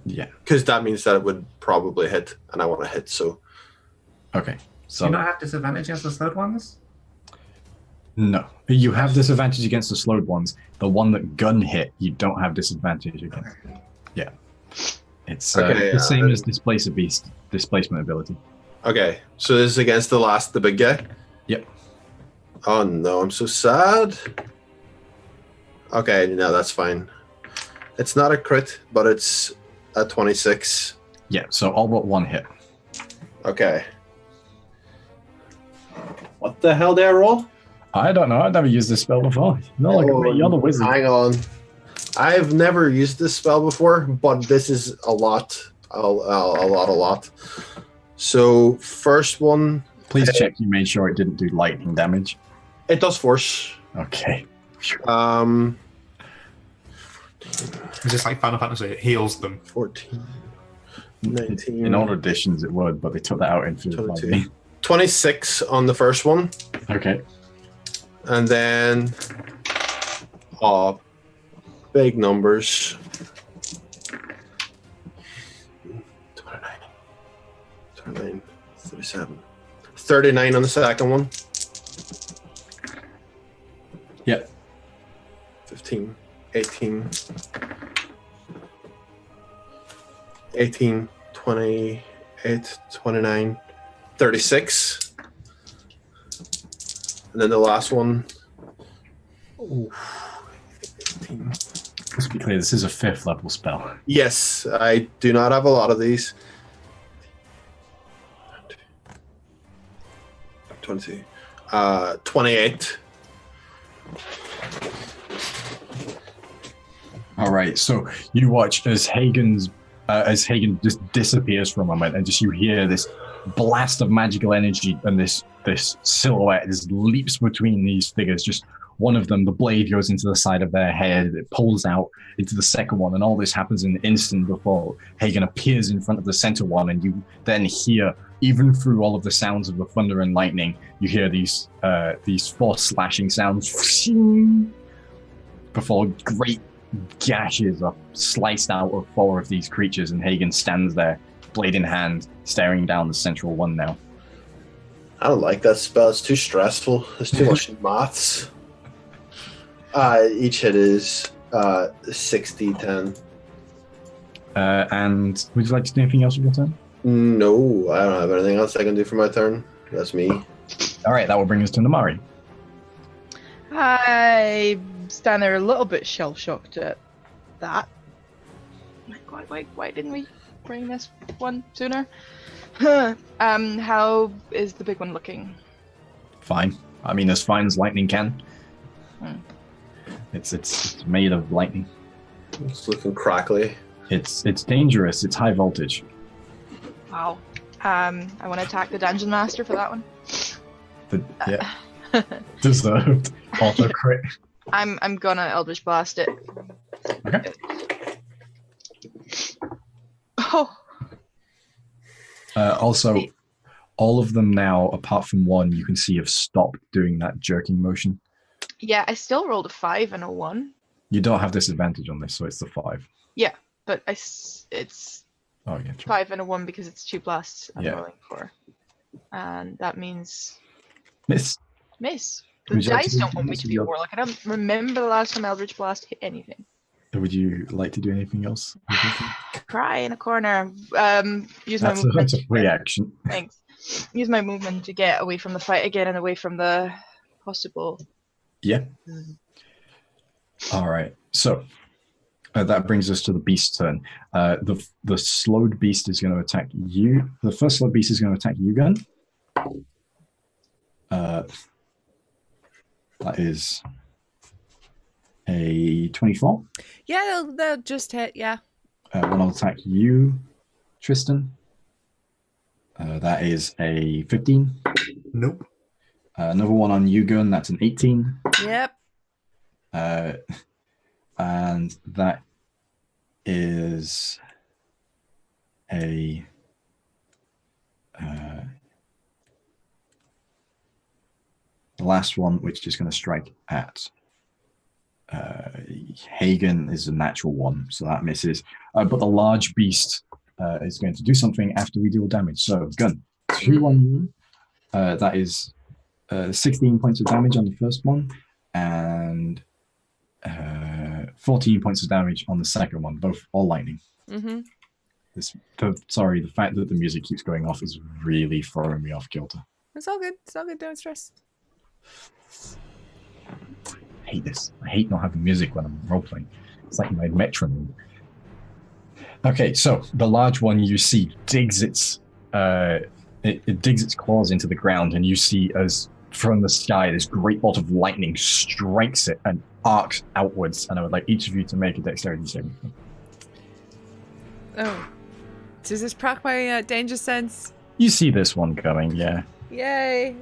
Yeah. Because that means that it would probably hit, and I want to hit, so. Okay. So Do you not have disadvantage against the slowed ones? no, you have disadvantage against the slowed ones. The one that gun hit, you don't have disadvantage against. Yeah. It's the same as displace a beast displacement ability. Okay, so this is against the big guy? Yep. Oh no, I'm so sad. Okay, no, that's fine. It's not a crit, but it's a 26. Yeah, so all but one hit. Okay. What the hell did I roll? I don't know. I've never used this spell before. No, like me, you're the wizard. Hang on. I've never used this spell before, but this is a lot. A lot. So, first one. Please check you made sure it didn't do lightning damage. It does force. Okay. It's just like Final Fantasy, it heals them. 14. 19. In all editions it would, but they took that out in 22. 26 on the first one. Okay. And then big numbers. 29, 37. 39 on the second one. Yep. 15, 18. 18, 28, 29, 36. And then the last one. Ooh, 18. Let's be clear, this is a 5th level spell. Yes, I do not have a lot of these. 22. 28. All right, so you watch as Hagen just disappears for a moment, and just you hear this blast of magical energy, and this silhouette just leaps between these figures. Just one of them, the blade goes into the side of their head, it pulls out into the second one, and all this happens in an instant before Hagen appears in front of the center one, and you then hear, even through all of the sounds of the thunder and lightning, you hear these force slashing sounds before great gashes are sliced out of 4 of these creatures, and Hagen stands there, blade in hand, staring down the central one now. I don't like that spell. It's too stressful. There's too much maths. Each hit is 60, 10. And would you like to do anything else with your turn? No, I don't have anything else I can do for my turn. That's me. All right, that will bring us to Namari. I stand there a little bit shell-shocked at that. Oh my god, why didn't we bring this one sooner? How is the big one looking? Fine. I mean, as fine as lightning can. Hmm. It's made of lightning. It's looking crackly. It's dangerous. It's high voltage. Wow. I want to attack the dungeon master for that one. Yeah. Deserved. Auto crit. I'm gonna Eldritch Blast it. Okay. Oh. Also, all of them now, apart from one, you can see have stopped doing that jerking motion. Yeah, I still rolled a 5 and a 1. You don't have disadvantage on this, so it's the 5. Yeah, but it's Oh yeah. True. 5 and a 1 because it's 2 blasts I'm Yeah. rolling for. And that means Miss. miss. The Would you like to dice do don't want me anything to be a else? warlock. I don't remember the last time Eldritch Blast hit anything. Would you like to do anything else? Cry in a corner. Use my That's movement. a free action. Thanks. Use my movement to get away from the fight again and away from the possible. Yeah. All right. So that brings us to the beast's turn. The slowed beast is going to attack you. The first slowed beast is going to attack you, Gun. That is a 24. Yeah, they'll just hit, yeah. One will attack you, Tristan. That is a 15. Nope. Another one on you, Gun. That's an 18. Yep. And that is a the last one, which is going to strike at Hagen, is a natural one, so that misses. But the large beast is going to do something after we deal damage. So, gun 2 on you. That is 16 points of damage on the first one, and 14 points of damage on the second one, both all lightning. Mm-hmm. The fact that the music keeps going off is really throwing me off kilter. It's all good. It's all good. Don't stress. I hate this. I hate not having music when I'm role-playing. It's like my metronome. Okay, so the large one you see digs its it digs its claws into the ground, and you see as from the sky this great bolt of lightning strikes it and arcs outwards. And I would like each of you to make a dexterity saving throw. Oh. Does this proc my danger sense? You see this one coming, yeah. Yay.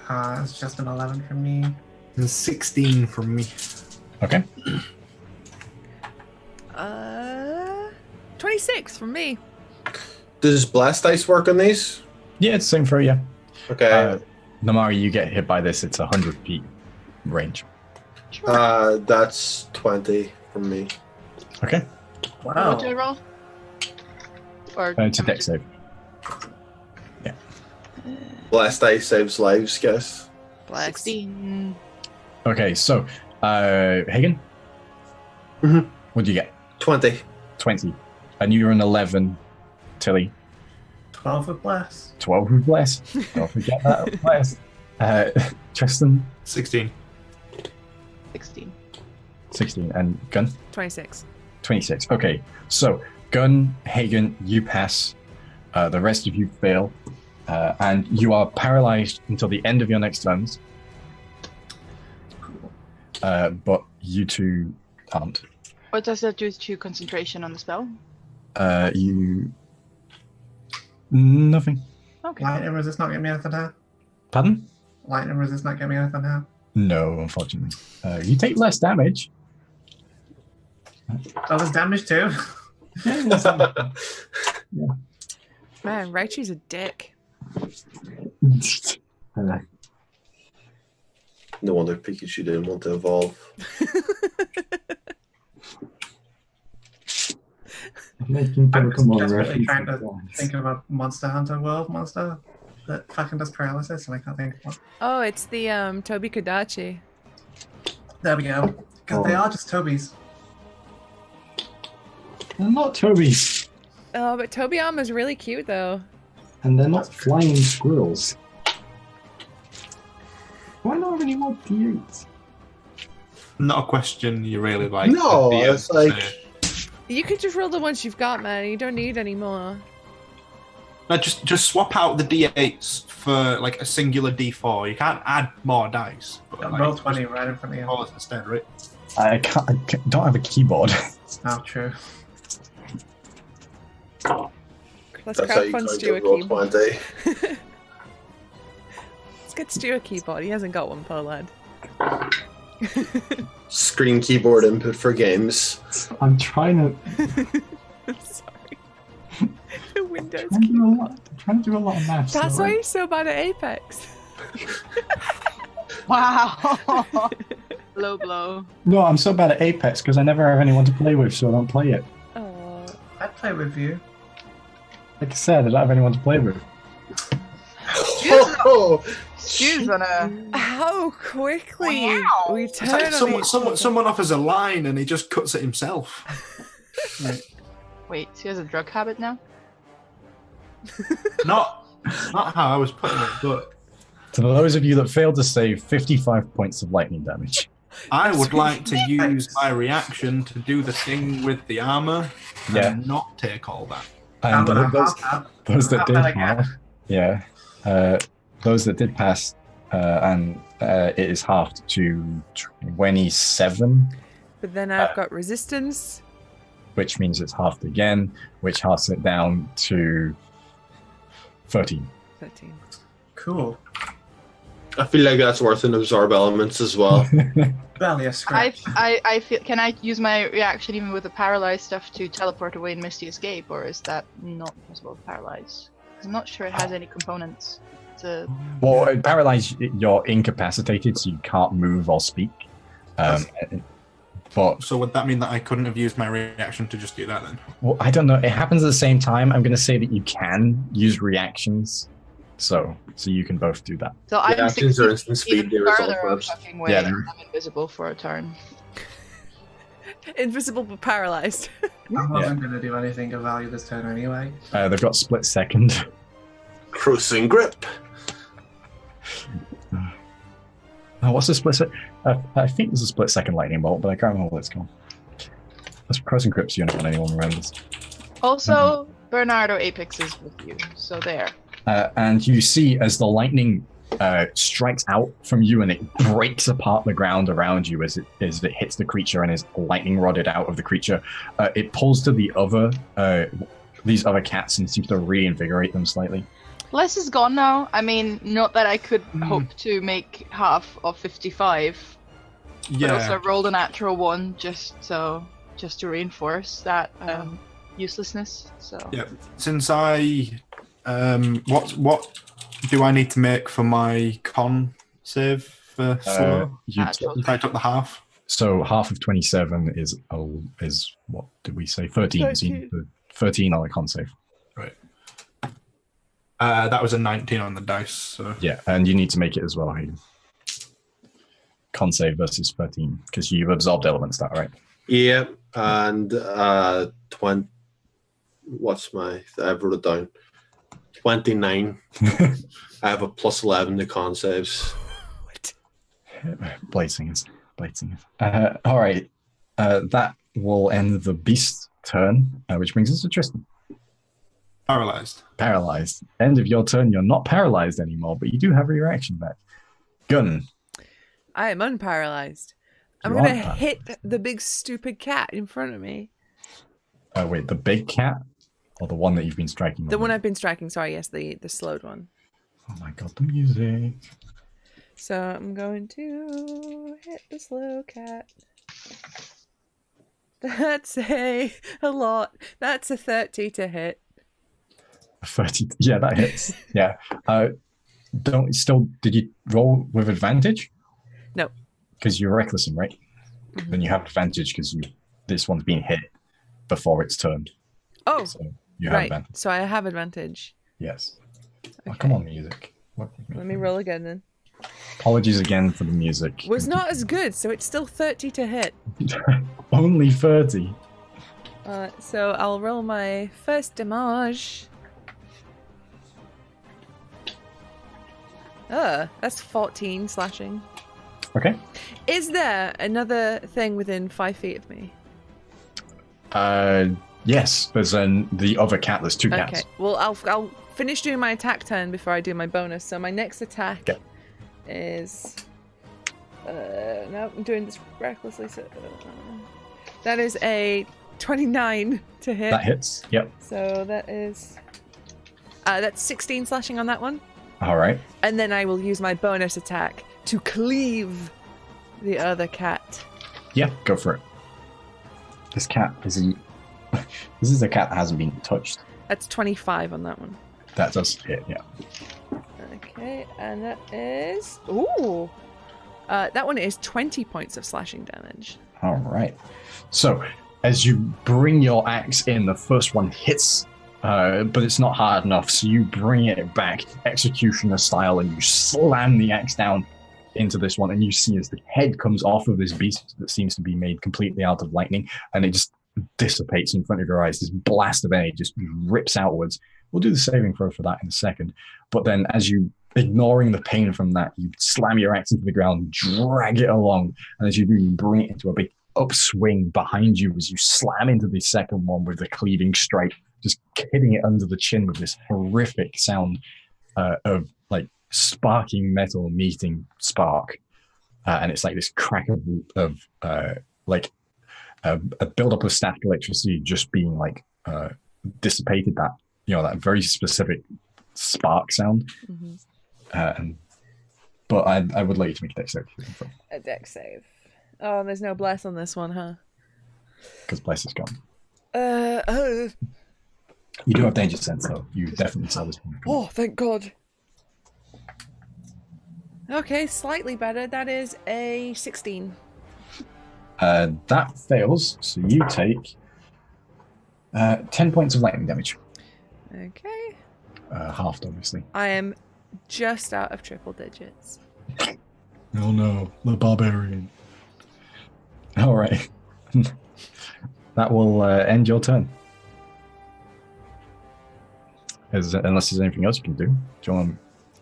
It's just an 11 from me. And 16 from me. Okay. 26 from me. Does blast dice work on these? Yeah, it's the same for you. Okay. Namari, you get hit by this, it's 100 feet range. That's 20 from me. Okay. Wow. What do I roll? Or It's a dex save. Yeah. Blast dice saves lives, guess. Blacks. 16. Okay, so, Hagen? Mhm. What do you get? 20. 20. And you're an 11, Tilly. 12 with bless. 12 with bless. Don't forget that bless. Tristan? 16. 16. 16. And Gun? 26. 26. Okay, so Gun, Hagen, you pass. The rest of you fail. And you are paralyzed until the end of your next turns. But you two can't. What does that do to concentration on the spell? Nothing. Okay. Lightning resist not get me anything now? Pardon? Lightning resist not get me anything now? No, unfortunately. You take less damage. Oh, there's damage too? Man, Raichu's a dick. No wonder Pikachu didn't want to evolve. I'm desperately trying to think of a Monster Hunter World monster that fucking does paralysis, and I can't think of one. Oh, it's the Toby Kadachi. There we go. Because they are just Tobies. They're not Toby. Oh, but Toby Armor's really cute though. And they're not flying squirrels. Why not have any more D8s? Not a question you really like. No, the it's like... You could just roll the ones you've got, man. You don't need any more. No, just swap out the D8s for like a singular D4. You can't add more dice. But, like, Roll 20 right in front of you. D4s instead, right? I don't have a keyboard. Oh, true. Let's That's how you crowdfund can't Stu a get roll keyboard. 20. Let's get Stu a keyboard. He hasn't got one, poor lad. Screen keyboard input for games. I'm trying to Sorry. The Windows I'm keyboard. trying to do a lot of maths. That's why he's so bad at Apex. Wow. Low blow. No, I'm so bad at Apex because I never have anyone to play with, so I don't play it. Oh. I'd play with you. Like I said, I don't have anyone to play with. Oh, Stu's on a... How quickly Wow. we It's turn like on someone offers a line and he just cuts it himself. Wait, he has a drug habit now? not how I was putting it, but To those of you that failed to save 55 points of lightning damage. I would like to use my reaction to do the thing with the armor and not take all that. And those that did again. pass, those that did pass, and it is halved to 27, But then I've got resistance. which means it's halved again, which halves it down to 13. 13. Cool. I feel like that's worth an absorb elements as well. Barely a scratch. I feel. Can I use my reaction even with the paralyzed stuff to teleport away and Misty escape, or is that not possible to paralyze? 'Cause I'm not sure it has any components. To... Well, paralyzed, you're incapacitated, so you can't move or speak. But So would that mean that I couldn't have used my reaction to just do that then? well, I don't know. It happens at the same time. I'm going to say that you can use reactions, so you can both do that. So I'm Reactions 60 are instant speed. even They result further first. fucking way. Yeah, I'm they're- invisible for a turn. Invisible but paralyzed. I wasn't going to do anything of value this turn anyway. They've got split second. Cruising grip. What's the split second? I think there's a split second lightning bolt, but I can't remember what it's called. That's crossing grips. You know, when anyone remembers. Also, Bernardo Apex is with you, so there. And you see as the lightning strikes out from you and it breaks apart the ground around you as it hits the creature and is lightning rodded out of the creature. It pulls to the other these other cats and seems to reinvigorate them slightly. Les is gone now. I mean, not that I could hope to make half of 55, but also rolled a natural one just to reinforce that uselessness. So Yeah. Since I, what do I need to make for my con save for slow? If I took the half. So half of 27 is what did we say? 13. So you need the 13 on the con save. Right. That was a 19 on the dice. So. Yeah, and you need to make it as well, Hayden. Con save versus 13 because you've absorbed elements. That right? Yeah, and 20. What's my? I wrote it down. 29. I have a plus 11 to con saves. Blade singers. All right. That will end the beast turn, which brings us to Tristan. Paralyzed. End of your turn. You're not paralyzed anymore, but you do have your reaction back. Gun. I am unparalyzed. I'm You going to are hit the big stupid cat in front of me. Wait, the big cat or the one that you've been striking? The one I've been striking, sorry, yes, the slowed one. Oh my god, the music. So I'm going to hit the slow cat. That's a lot. That's a 30 to hit. 30. Yeah, that hits. Yeah. Did you roll with advantage? No. Because you're recklessing, right? Mm-hmm. Then you have advantage because this one's being hit before it's turned. Oh, so you have right. advantage. So I have advantage. Yes. Okay. Oh, come on, music. Let me roll again then. Apologies again for the music. Was not as good, so it's still 30 to hit. Only 30. So I'll roll my first damage. That's 14 slashing. Okay. Is there another thing within 5 feet of me? Yes, there's the other cat. There's two cats. Okay. Well, I'll finish doing my attack turn before I do my bonus. So my next attack is no, I'm doing this recklessly. So that is a 29 to hit. That hits. Yep. So that is that's 16 slashing on that one. All right. And then I will use my bonus attack to cleave the other cat. Yeah, go for it. This cat isn't. This is a cat that hasn't been touched. That's 25 on that one. That does hit, yeah. Okay, and that is... Ooh! That one is 20 points of slashing damage. All right. So, as you bring your axe in, the first one hits, but it's not hard enough, so you bring it back, executioner style, and you slam the axe down into this one, and you see as the head comes off of this beast that seems to be made completely out of lightning, and it just dissipates in front of your eyes. This blast of energy just rips outwards. We'll do the saving throw for that in a second. But then as you, ignoring the pain from that, you slam your axe into the ground, drag it along, and as you do, you bring it into a big upswing behind you as you slam into the second one with the cleaving strike, just hitting it under the chin with this horrific sound of like sparking metal meeting spark. And it's like this crack of like a buildup of static electricity just being like dissipated, that, you know, that very specific spark sound. Mm-hmm. but I would like you to make a dex save. A dex save. Oh, there's no bless on this one, huh? Because bless is gone. Oh. You do have danger sense, though. You definitely saw this one. Oh, thank God. Okay, slightly better. That is a 16. That fails, so you take 10 points of lightning damage. Okay. Halved, obviously. I am just out of triple digits. Oh no, the barbarian. All right. That will end your turn. Unless there's anything else you can do. Do you want?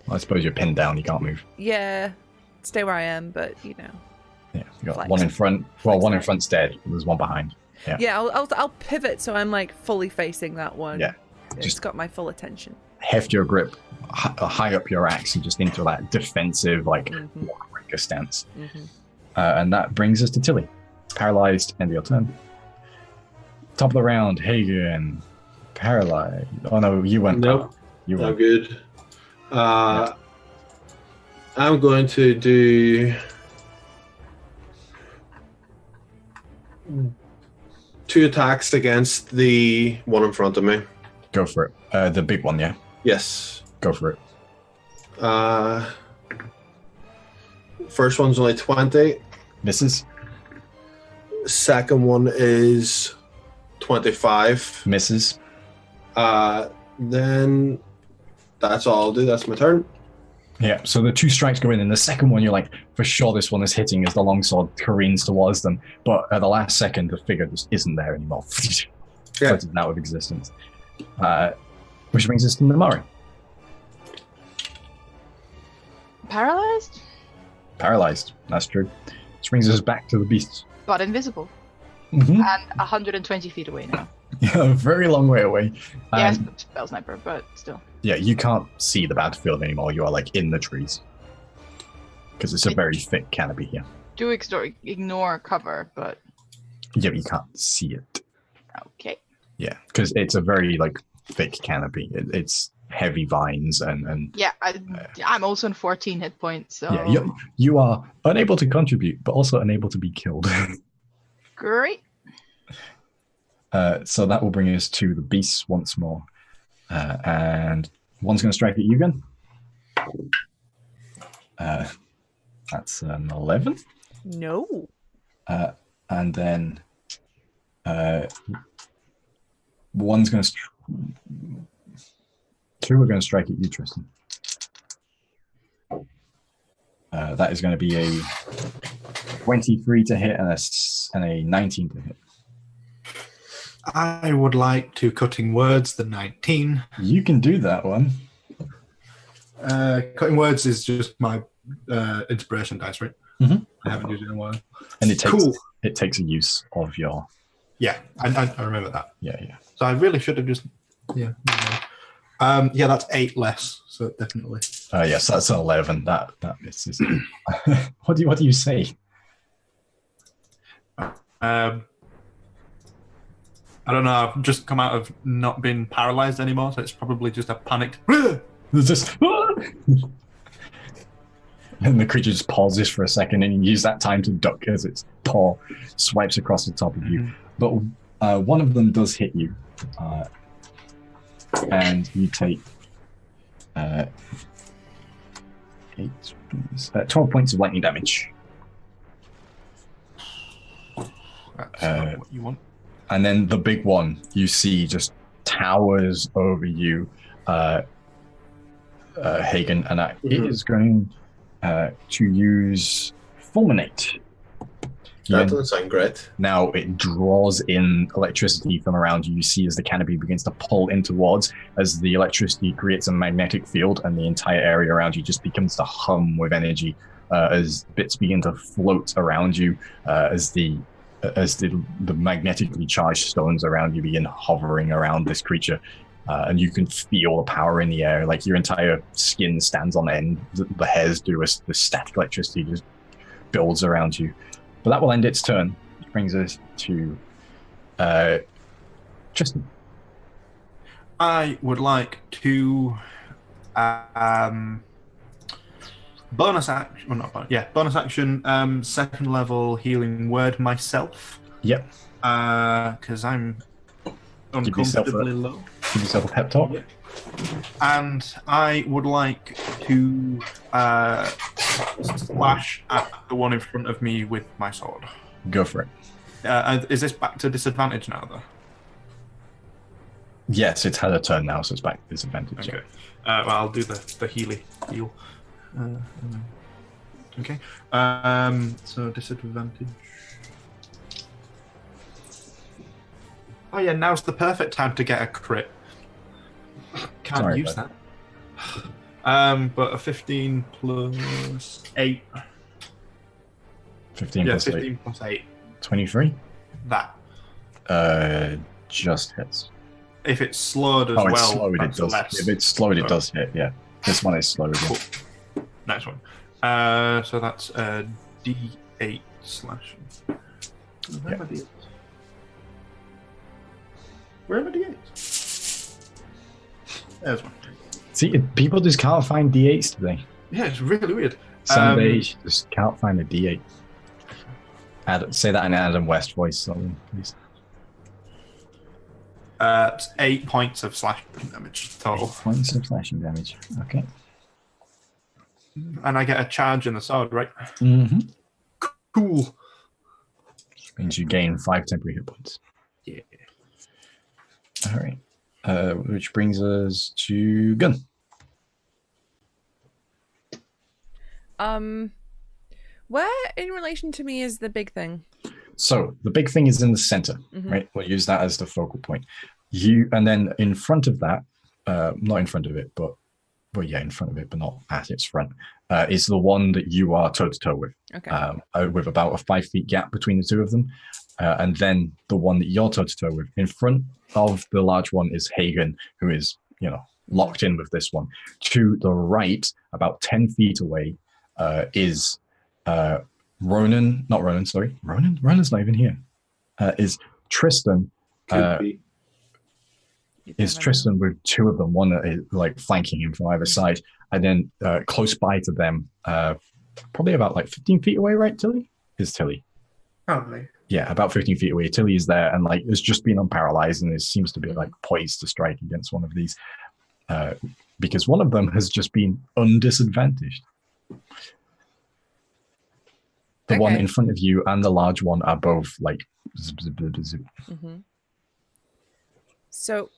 I suppose you're pinned down. You can't move. Yeah, stay where I am, but you know. Yeah, you got Flex. one in front. Well, one in front's dead. There's one behind. Yeah. Yeah, I'll pivot so I'm like fully facing that one. Yeah. It's Just got my full attention. Heft your grip high up your axe and just into that defensive, like warrior stance. And that brings us to Tilly. Paralyzed. End of your turn. Top of the round, Hagen. Paralyzed. Oh no, you went. Nope. You I'm went. good. I'm going to do 2 attacks against the one in front of me. Go for it. The big one, yeah. Yes. Go for it. First one's only 20. Misses. Second one is 25. Misses. Then that's all I'll do. That's my turn. Yeah, so the 2 strikes go in, and the second one, you're like, for sure this one is hitting as the longsword careens towards them. But at the last second, the figure just isn't there anymore. Floated out of existence. Which brings us to Namari. Paralyzed, Paralyzed, that's true. Which brings us back to the beasts. but invisible, Mm-hmm. and 120 feet away now. Yeah, a very long way away. Yes, spell sniper, but still. Yeah, you can't see the battlefield anymore. You are like in the trees. Because it's a very thick canopy here. Do ignore cover, but Yeah, but you can't see it. okay. Yeah, because it's a very like thick canopy. It's heavy vines and Yeah, I'm also on 14 hit points, so yeah, you are unable to contribute, but also unable to be killed. great. So that will bring us to the beasts once more. And one's going to strike at you again. That's an 11. No. And then one's going to... 2 are going to strike at you, Tristan. That is going to be a 23 to hit and a 19 to hit. I would like to cutting words the 19. You can do that one. Cutting words is just my inspiration dice, right? Mhm. I haven't used it in a while. And it takes Cool. it takes a use of your... Yeah, I remember that. Yeah. So I really should have just... Yeah. Yeah, that's 8 less, so definitely. Yes, that's an 11. That misses. What do you say? I don't know, I've just come out of not being paralyzed anymore, so it's probably just a panicked... There's just... And the creature just pauses for a second, and you use that time to duck as its paw swipes across the top of you. But one of them does hit you, and you take 12 points of lightning damage. That's not what you want. And then the big one you see just towers over you, Hagen, and it is going to use Fulminate. That doesn't sound great. Now it draws in electricity from around you. You see as the canopy begins to pull in towards, as the electricity creates a magnetic field, and the entire area around you just begins to hum with energy as bits begin to float around you, as the magnetically charged stones around you begin hovering around this creature. And you can feel the power in the air, like your entire skin stands on end. The hairs do, as the static electricity just builds around you. But that will end its turn, which brings us to Tristan. I would like to bonus action. Well, not bonus. Yeah, bonus action. Second level healing word myself. Yep. Because I'm uncomfortably low. Give yourself a pep talk. Yeah. And I would like to slash at the one in front of me with my sword. Go for it. Is this back to disadvantage now, though? Yes, it's had a turn now, so it's back to disadvantage. Okay. Well, I'll do the heal. Okay. So disadvantage. Oh yeah, now's the perfect time to get a crit. Can't use that. But a 15 plus 8. 15 plus 8. 15 plus 8. 23? That. Just hits. If it's slowed as well, it's slowed, it does. less. If it's slowed, it does hit, yeah. This one is slowed. Cool. Next one. So that's a D8 slashing. Where are my D8s? Where are my D8s? There's one. See, people just can't find D8s today. Yeah, it's really weird. Some days you just can't find a D8. Say that in Adam West voice, please. It's 8 points of slashing damage total. 8 points of slashing damage. Okay. And I get a charge in the sword, right? Mm-hmm. Cool. Means you gain 5 temporary hit points. Yeah. All right. Which brings us to Gun. Where in relation to me is the big thing? So the big thing is in the center, right? We'll use that as the focal point. And then in front of that, not in front of it, but in front of it, but not at its front, is the one that you are toe to toe with. Okay. With about a 5 feet gap between the two of them, and then the one that you're toe to toe with. In front of the large one is Hagen, who is locked in with this one. To the right, about 10 feet away, is Ronan. Not Ronan. Sorry, Ronan. Ronan's not even here. Is Tristan? Is Tristan with two of them, one that is like flanking him from either side, and then close by to them, probably about like 15 feet away, right? Tilly? Is Tilly? Probably. Yeah, about 15 feet away. Tilly is there and like has just been unparalyzed and seems to be like poised to strike against one of these, because one of them has just been undisadvantaged. The one in front of you and the large one are both like zip, zip, zip, zip. So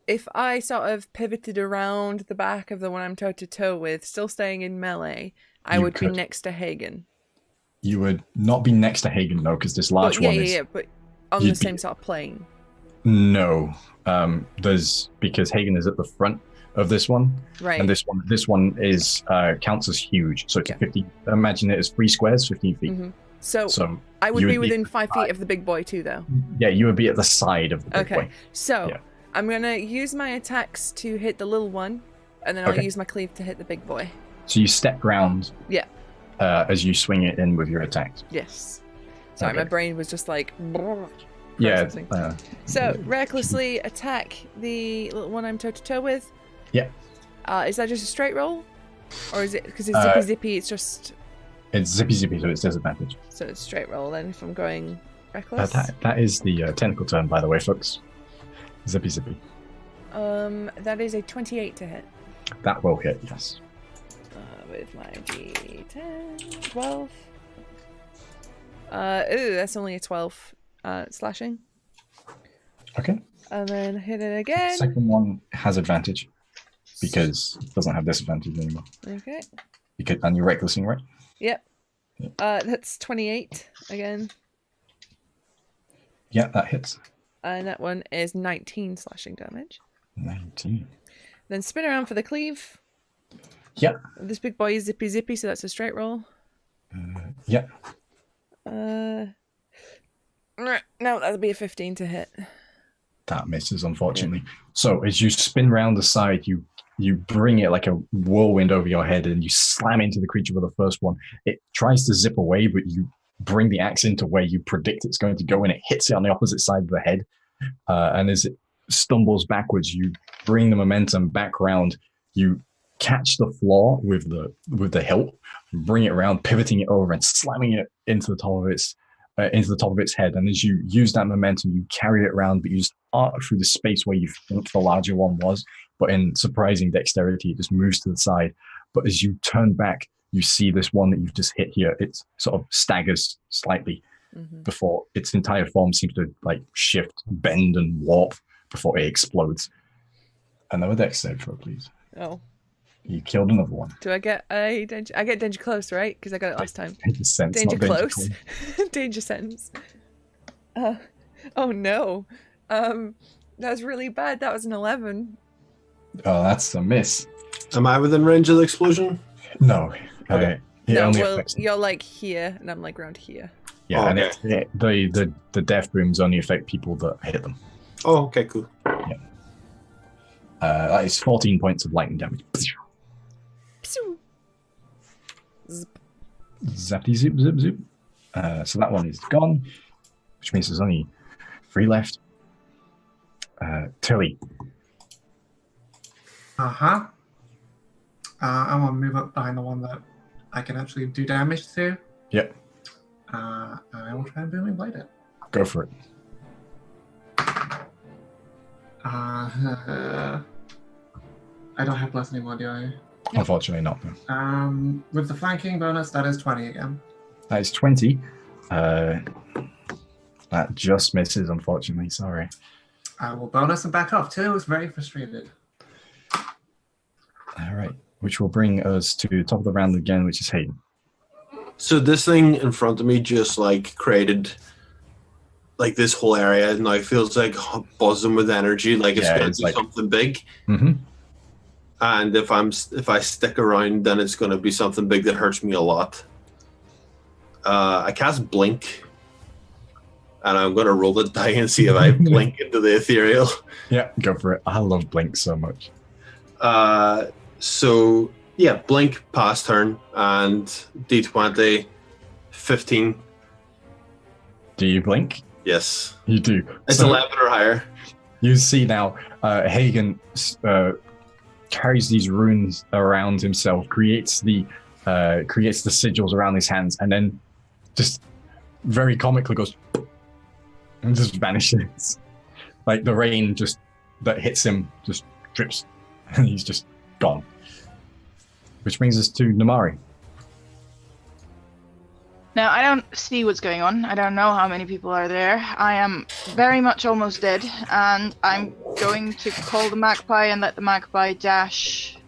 if I sort of pivoted around the back of the one I'm toe to toe with, still staying in melee, I would be next to Hagen. You would not be next to Hagen, no, because this large one is... Yeah, but on the same sort of plane. No. Because Hagen is at the front of this one. Right. And this one is counts as huge. So it's 50... Imagine it as 3 squares, 15 feet. So I would be within 5 feet of the big boy too, though. Yeah, you would be at the side of the big boy. So I'm going to use my attacks to hit the little one, and then I'll use my cleave to hit the big boy. So you step round as you swing it in with your attacks. Yes. Sorry, my brain was just like... Yeah. So recklessly attack the little one I'm toe to toe with. Yeah. Is that just a straight roll? Or is it, because it's zippy zippy, it's just... It's zippy zippy, so it's disadvantage. So it's straight roll then if I'm going reckless? That is the technical term, by the way, folks. Zippy zippy. That is a 28 to hit. That will hit, yes. With my D10, 12. That's only a 12 slashing. Okay. And then hit it again. The second one has advantage because it doesn't have disadvantage anymore. Okay. And you're recklessing, right? Yep. That's 28 again. Yeah, that hits. And that one is 19 slashing damage. 19. Then spin around for the cleave. Yeah. This big boy is zippy zippy, so that's a straight roll. Yeah. No, that'll be a 15 to hit. That misses, unfortunately. So as you spin round the side, you bring it like a whirlwind over your head and you slam into the creature with the first one. It tries to zip away, but you bring the axe into where you predict it's going to go and it hits it on the opposite side of the head. And as it stumbles backwards, you bring the momentum back round. You catch the floor with the hilt, bring it around, pivoting it over, and slamming it into the top of its head. And as you use that momentum, you carry it around, but you just arc through the space where you think the larger one was. But in surprising dexterity, it just moves to the side. But as you turn back, you see this one that you've just hit here. It sort of staggers slightly before its entire form seems to like shift, bend, and warp before it explodes. Another dex save throw, please. Oh. You killed another one. Do I get a danger? I get danger close, right? Because I got it last time. Danger sense, Danger not danger close. cool. Danger sense. Oh no. That's really bad. That was an 11. Oh, that's a miss. Am I within range of the explosion? No. Okay. No, well, you're like here, and I'm like around here. Yeah, Oh, and okay. the death booms only affect people that hit them. Oh, okay, cool. Yeah. That is 14 points of lightning damage. Psoo. Zappy zip zip zip. So that one is gone, which means there's only 3 left. Tilly. I'm gonna move up behind the one that I can actually do damage to. Yep. I will try and booming blade it. Go for it. I don't have plus anymore, do I? Unfortunately not. No. With the flanking bonus, that is 20 again. That is 20. That just misses, unfortunately. Sorry. I will bonus and back off too. It's very frustrated. All right. Which will bring us to the top of the round again, which is Hayden. So this thing in front of me just like created like this whole area now feels like buzzing with energy, like it's going to do something big. Mm-hmm. And if I stick around, then it's going to be something big that hurts me a lot. I cast Blink, and I'm going to roll the die and see if I blink into the ethereal. Yeah, go for it. I love Blink so much. So yeah, Blink pass turn and D20 15. Do you blink? Yes. You do. It's So 11 or higher. you see now, Hagen carries these runes around himself, creates the sigils around his hands, and then just very comically goes and just vanishes. Like the rain just that hits him just drips, and he's just gone. Which brings us to Namari. Now, I don't see what's going on. I don't know how many people are there. I am very much almost dead, and I'm going to call the magpie and let the magpie dash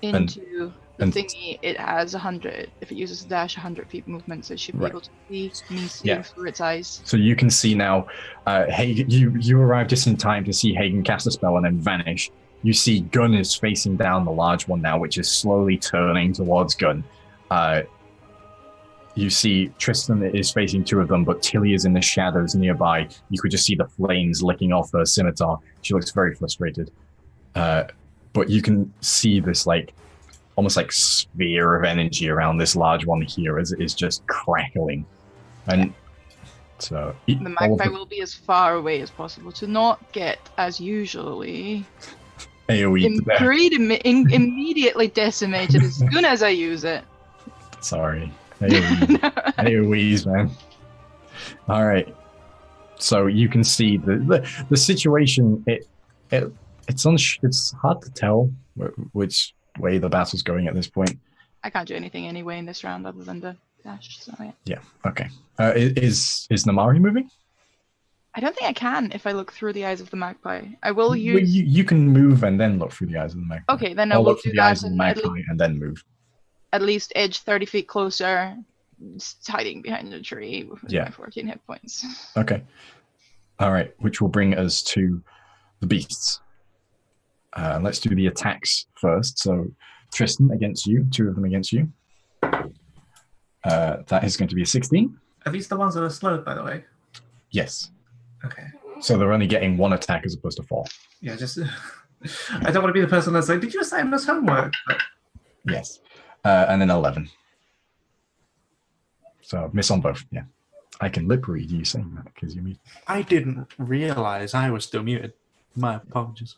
into the thingy. It has 100. If it uses a dash, 100 feet movement, so it should be able to see me seeing through its eyes. So you can see now, Hagen, you arrive just in time to see Hagen cast a spell and then vanish. You see Gun is facing down the large one now, which is slowly turning towards Gun. You see Tristan is facing 2 of them, but Tilly is in the shadows nearby. You could just see the flames licking off her scimitar. She looks very frustrated. But you can see this almost like sphere of energy around this large one here as it is just crackling. And so the magpie will be as far away as possible to not get, as usually, AoE immediately decimated as soon as I use it. Sorry. AoEs, man. All right. So you can see the situation. It's hard to tell which way the battle's going at this point. I can't do anything anyway in this round other than the dash. So yeah. Yeah. Okay. Is Namari moving? I don't think I can if I look through the eyes of the magpie. I will use. Well, you can move and then look through the eyes of the magpie. Okay, then I will look do through the eyes that of the magpie and then move. At least edge 30 feet closer, hiding behind the tree with my 14 hit points. Okay. All right, which will bring us to the beasts. Let's do the attacks first. So Tristan against you, 2 of them against you. That is going to be a 16. Are these the ones that are slowed, by the way? Yes. Okay. So they're only getting 1 attack as opposed to 4. Yeah, just... I don't want to be the person that's like, did you assign us homework? But... Yes. And then 11. So miss on both, yeah. I can lip read you saying that because you mute. I didn't realize I was still muted. My apologies.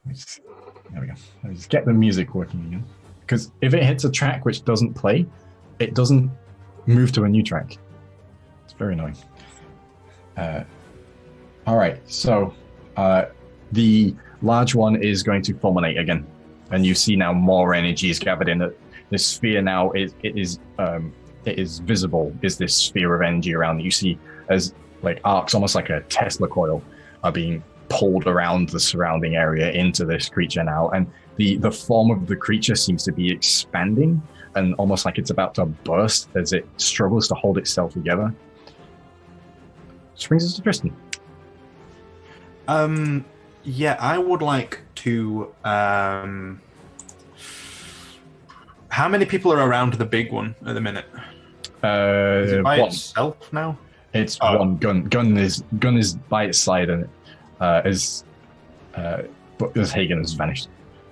There we go. Let me just get the music working again. Because if it hits a track which doesn't play, it doesn't move to a new track. It's very annoying. All right, so the large one is going to fulminate again, and you see now more energy is gathered in it. This sphere now it is visible. Is this sphere of energy around you see as like arcs, almost like a Tesla coil, are being pulled around the surrounding area into this creature now, and the form of the creature seems to be expanding and almost like it's about to burst as it struggles to hold itself together. Which brings us to Tristan. Yeah, I would like to. How many people are around the big one at the minute? Is it by itself now? It's one. Gun is by its side, and but Hagen has vanished.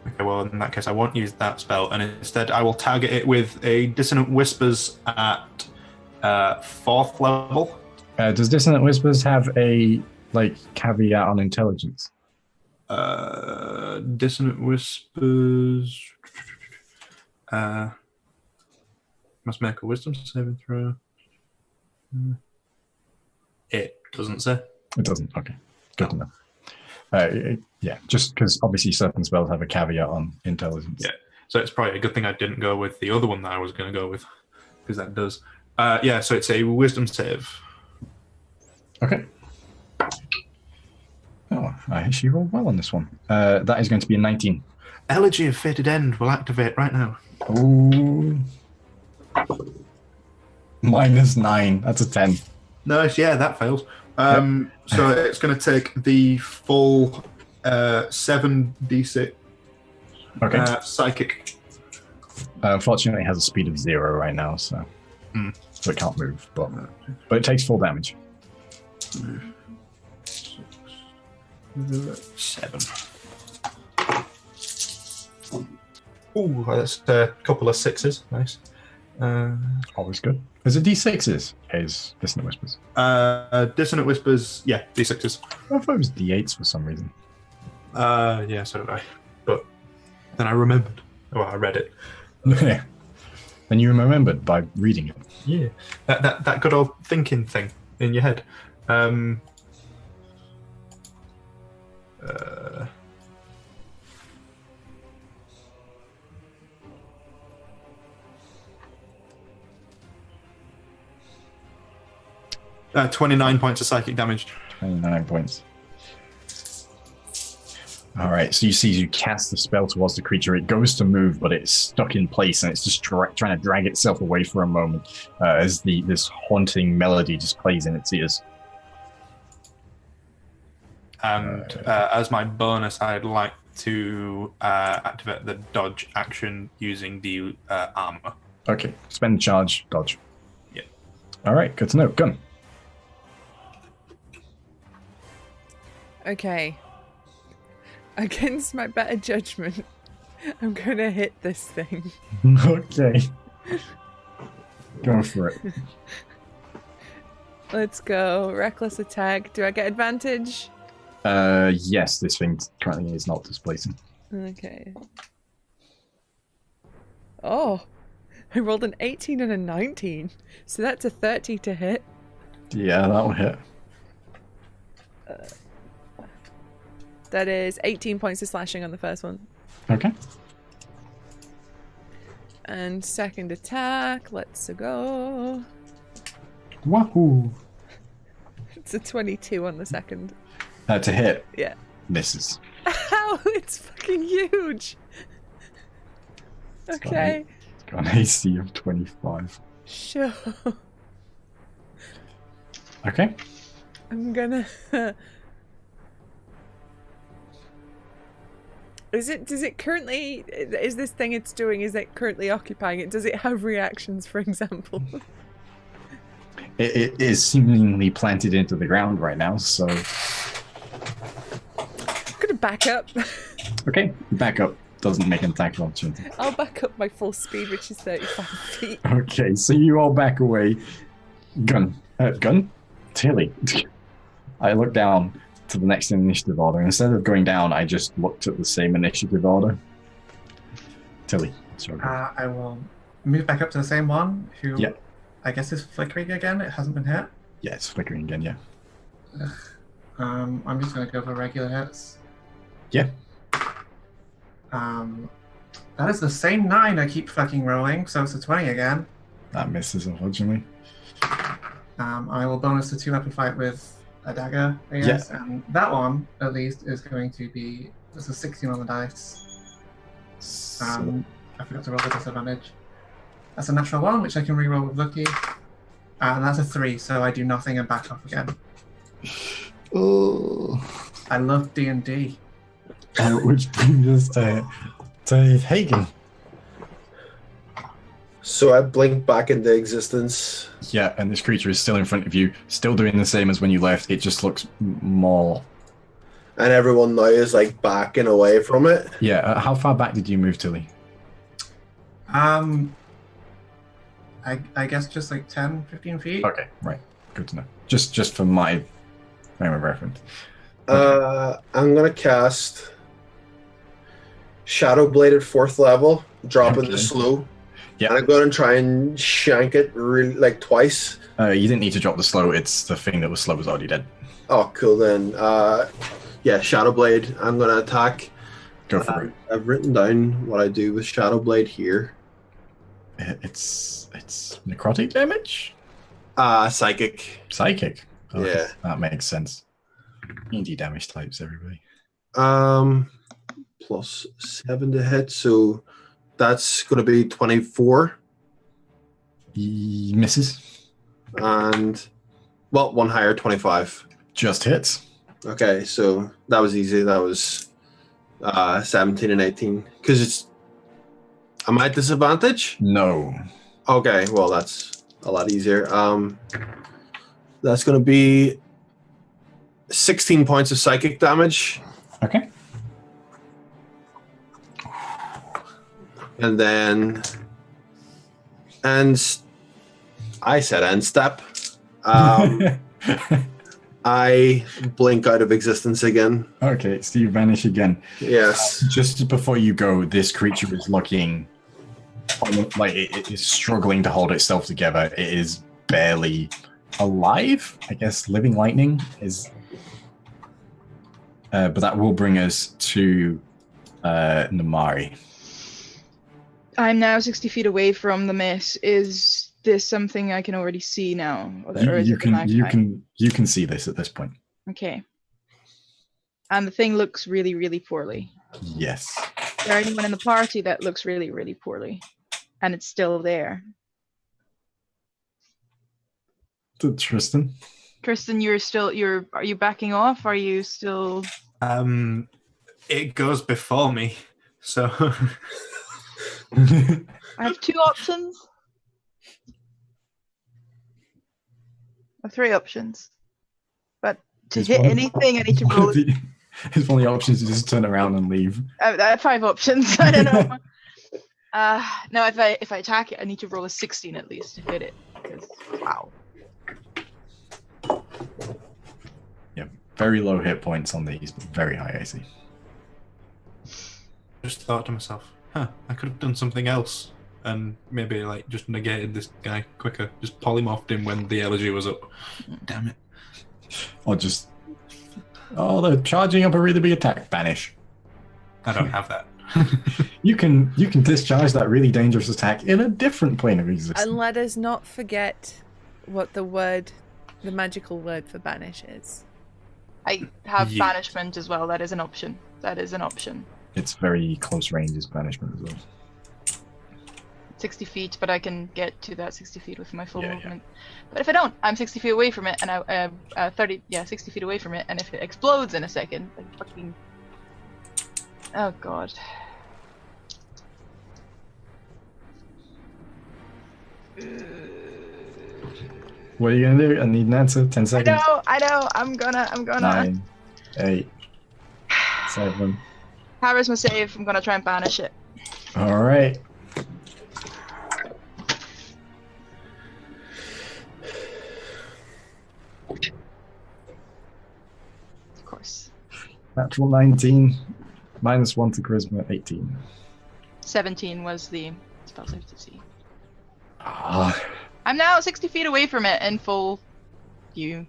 Okay, well in that case, I won't use that spell, and instead I will target it with a Dissonant Whispers at 4th level. Does Dissonant Whispers have a caveat on intelligence? Dissonant Whispers must make a wisdom saving throw. It doesn't say. It doesn't. Okay, good to know. Yeah, just because obviously certain spells have a caveat on intelligence. Yeah, so it's probably a good thing I didn't go with the other one that I was going to go with, because that does. Yeah, so it's a wisdom save. Okay. Oh, I actually rolled well on this one. That is going to be a 19. Elegy of Fated End will activate right now. Oh. -9. That's a 10. Nice, yeah, that fails. So it's going to take the full 7d6 psychic. Unfortunately, it has a speed of 0 right now, so it can't move. But it takes full damage. 7. Ooh, that's a couple of 6s. Nice. Always good. Is it D6s? Is Dissonant Whispers? Dissonant Whispers, yeah, D6s. I thought it was D8s for some reason. Yeah, so did I. But then I remembered. Oh, I read it. Yeah. And you remembered by reading it. Yeah. That good old thinking thing in your head. 29 points of psychic damage. 29 points. All right, so you cast the spell towards the creature. It goes to move, but it's stuck in place, and it's just trying to drag itself away for a moment as this haunting melody just plays in its ears. And as my bonus, I'd like to activate the dodge action using the armor. Okay, spend charge, dodge. Yeah. All right, good to know. Gun. Okay. Against my better judgment, I'm gonna hit this thing. Okay. Go for it. Let's go. Reckless attack. Do I get advantage? Yes, this thing currently is not displacing. Okay. Oh, I rolled an 18 and a 19. So that's a 30 to hit. Yeah, that'll hit. That is 18 points of slashing on the first one. Okay. And second attack, let's go. Wahoo! It's a 22 on the second. To hit. Yeah. Misses. Ow, it's fucking huge. Okay. It's got an AC of 25. Sure. Okay. I'm gonna... Is this thing it's doing, is it currently occupying it? Does it have reactions, for example? It is seemingly planted into the ground right now, so... I'm gonna back up. Okay, back up. Doesn't make an attack of opportunity. I'll back up my full speed, which is 35 feet. Okay, so you all back away. Gun? Tilly. I look down. to the next initiative order. Instead of going down, I just looked at the same initiative order. Tilly, sorry. I will move back up to the same one, who Yep. I guess is flickering again. It hasn't been hit. Yeah, it's flickering again, yeah. I'm just going to go for regular hits. Yeah. That is the same 9 I keep fucking rolling, so it's a 20 again. That misses, unfortunately. I will bonus the 2 weapon fight with a dagger, I guess. Yeah. And that one, at least, is going to be... This is 16 on the dice. I forgot to roll the disadvantage. That's a natural 1, which I can reroll with Lucky. And that's a 3, so I do nothing and back off again. Oh. I love D&D. Which brings us to Hagen. So I blink back into existence. Yeah, and this creature is still in front of you, still doing the same as when you left. It just looks more... And everyone now is like backing away from it. Yeah, how far back did you move, Tilly? I guess just like 10, 15 feet. Okay, right. Good to know. Just for my frame of reference. I'm going to cast Shadow Blade at 4th level, dropping the slow. Yeah. And I'm going to try and shank it really, like twice. You didn't need to drop the slow. It's the thing that was slow was already dead. Oh, cool then. Yeah, Shadow Blade. I'm going to attack. Go for it. I've written down what I do with Shadow Blade here. It's necrotic damage? Psychic. Psychic. Okay, Yeah. That makes sense. D&D damage types, everybody. Plus 7 to hit, so that's going to be 24. He misses. And, well, one higher, 25. Just hits. Okay, so that was easy. That was 17 and 18. Because it's... Am I at disadvantage? No. Okay, well, that's a lot easier. That's going to be 16 points of psychic damage. Okay. And then... I said end step. I blink out of existence again. Okay, so you vanish again. Yes. Just before you go, this creature is looking like it is struggling to hold itself together. It is barely alive. I guess living lightning is... but that will bring us to Namari. I'm now 60 feet away from the mess. Is this something I can already see now? You can see this at this point. Okay. And the thing looks really, really poorly. Yes. Is there anyone in the party that looks really, really poorly? And it's still there. Tristan? Tristan, are you backing off? Are you still... It goes before me, so... I have 2 options. Or 3 options. But to hit anything, I need to roll... His only option is to just turn around and leave. I have 5 options. I don't know. No, if I attack it, I need to roll a 16 at least to hit it. Because, wow. Yeah, very low hit points on these, but very high AC. Just thought to myself, I could have done something else. And maybe like just negated this guy quicker. Just polymorphed him when the elegy was up. Damn it. Or just... Oh, they're charging up a really big attack. Banish. I don't have that. You can discharge that really dangerous attack in a different plane of existence. And let us not forget what the magical word for banish is. I have banishment as well. That is an option. It's very close range as banishment as well. 60 feet, but I can get to that 60 feet with my full movement. But if I don't, I'm 60 feet away from it, and 60 feet away from it, and if it explodes in a second, like fucking... Oh god. What are you gonna do? I need an answer. 10 seconds. I know. I'm gonna. 9, 8, 7. Charisma save. I'm gonna try and banish it. All right. Of course. Natural 19. -1 to charisma, 18. 17 was the spell save DC. Ah, I'm now 60 feet away from it in full view.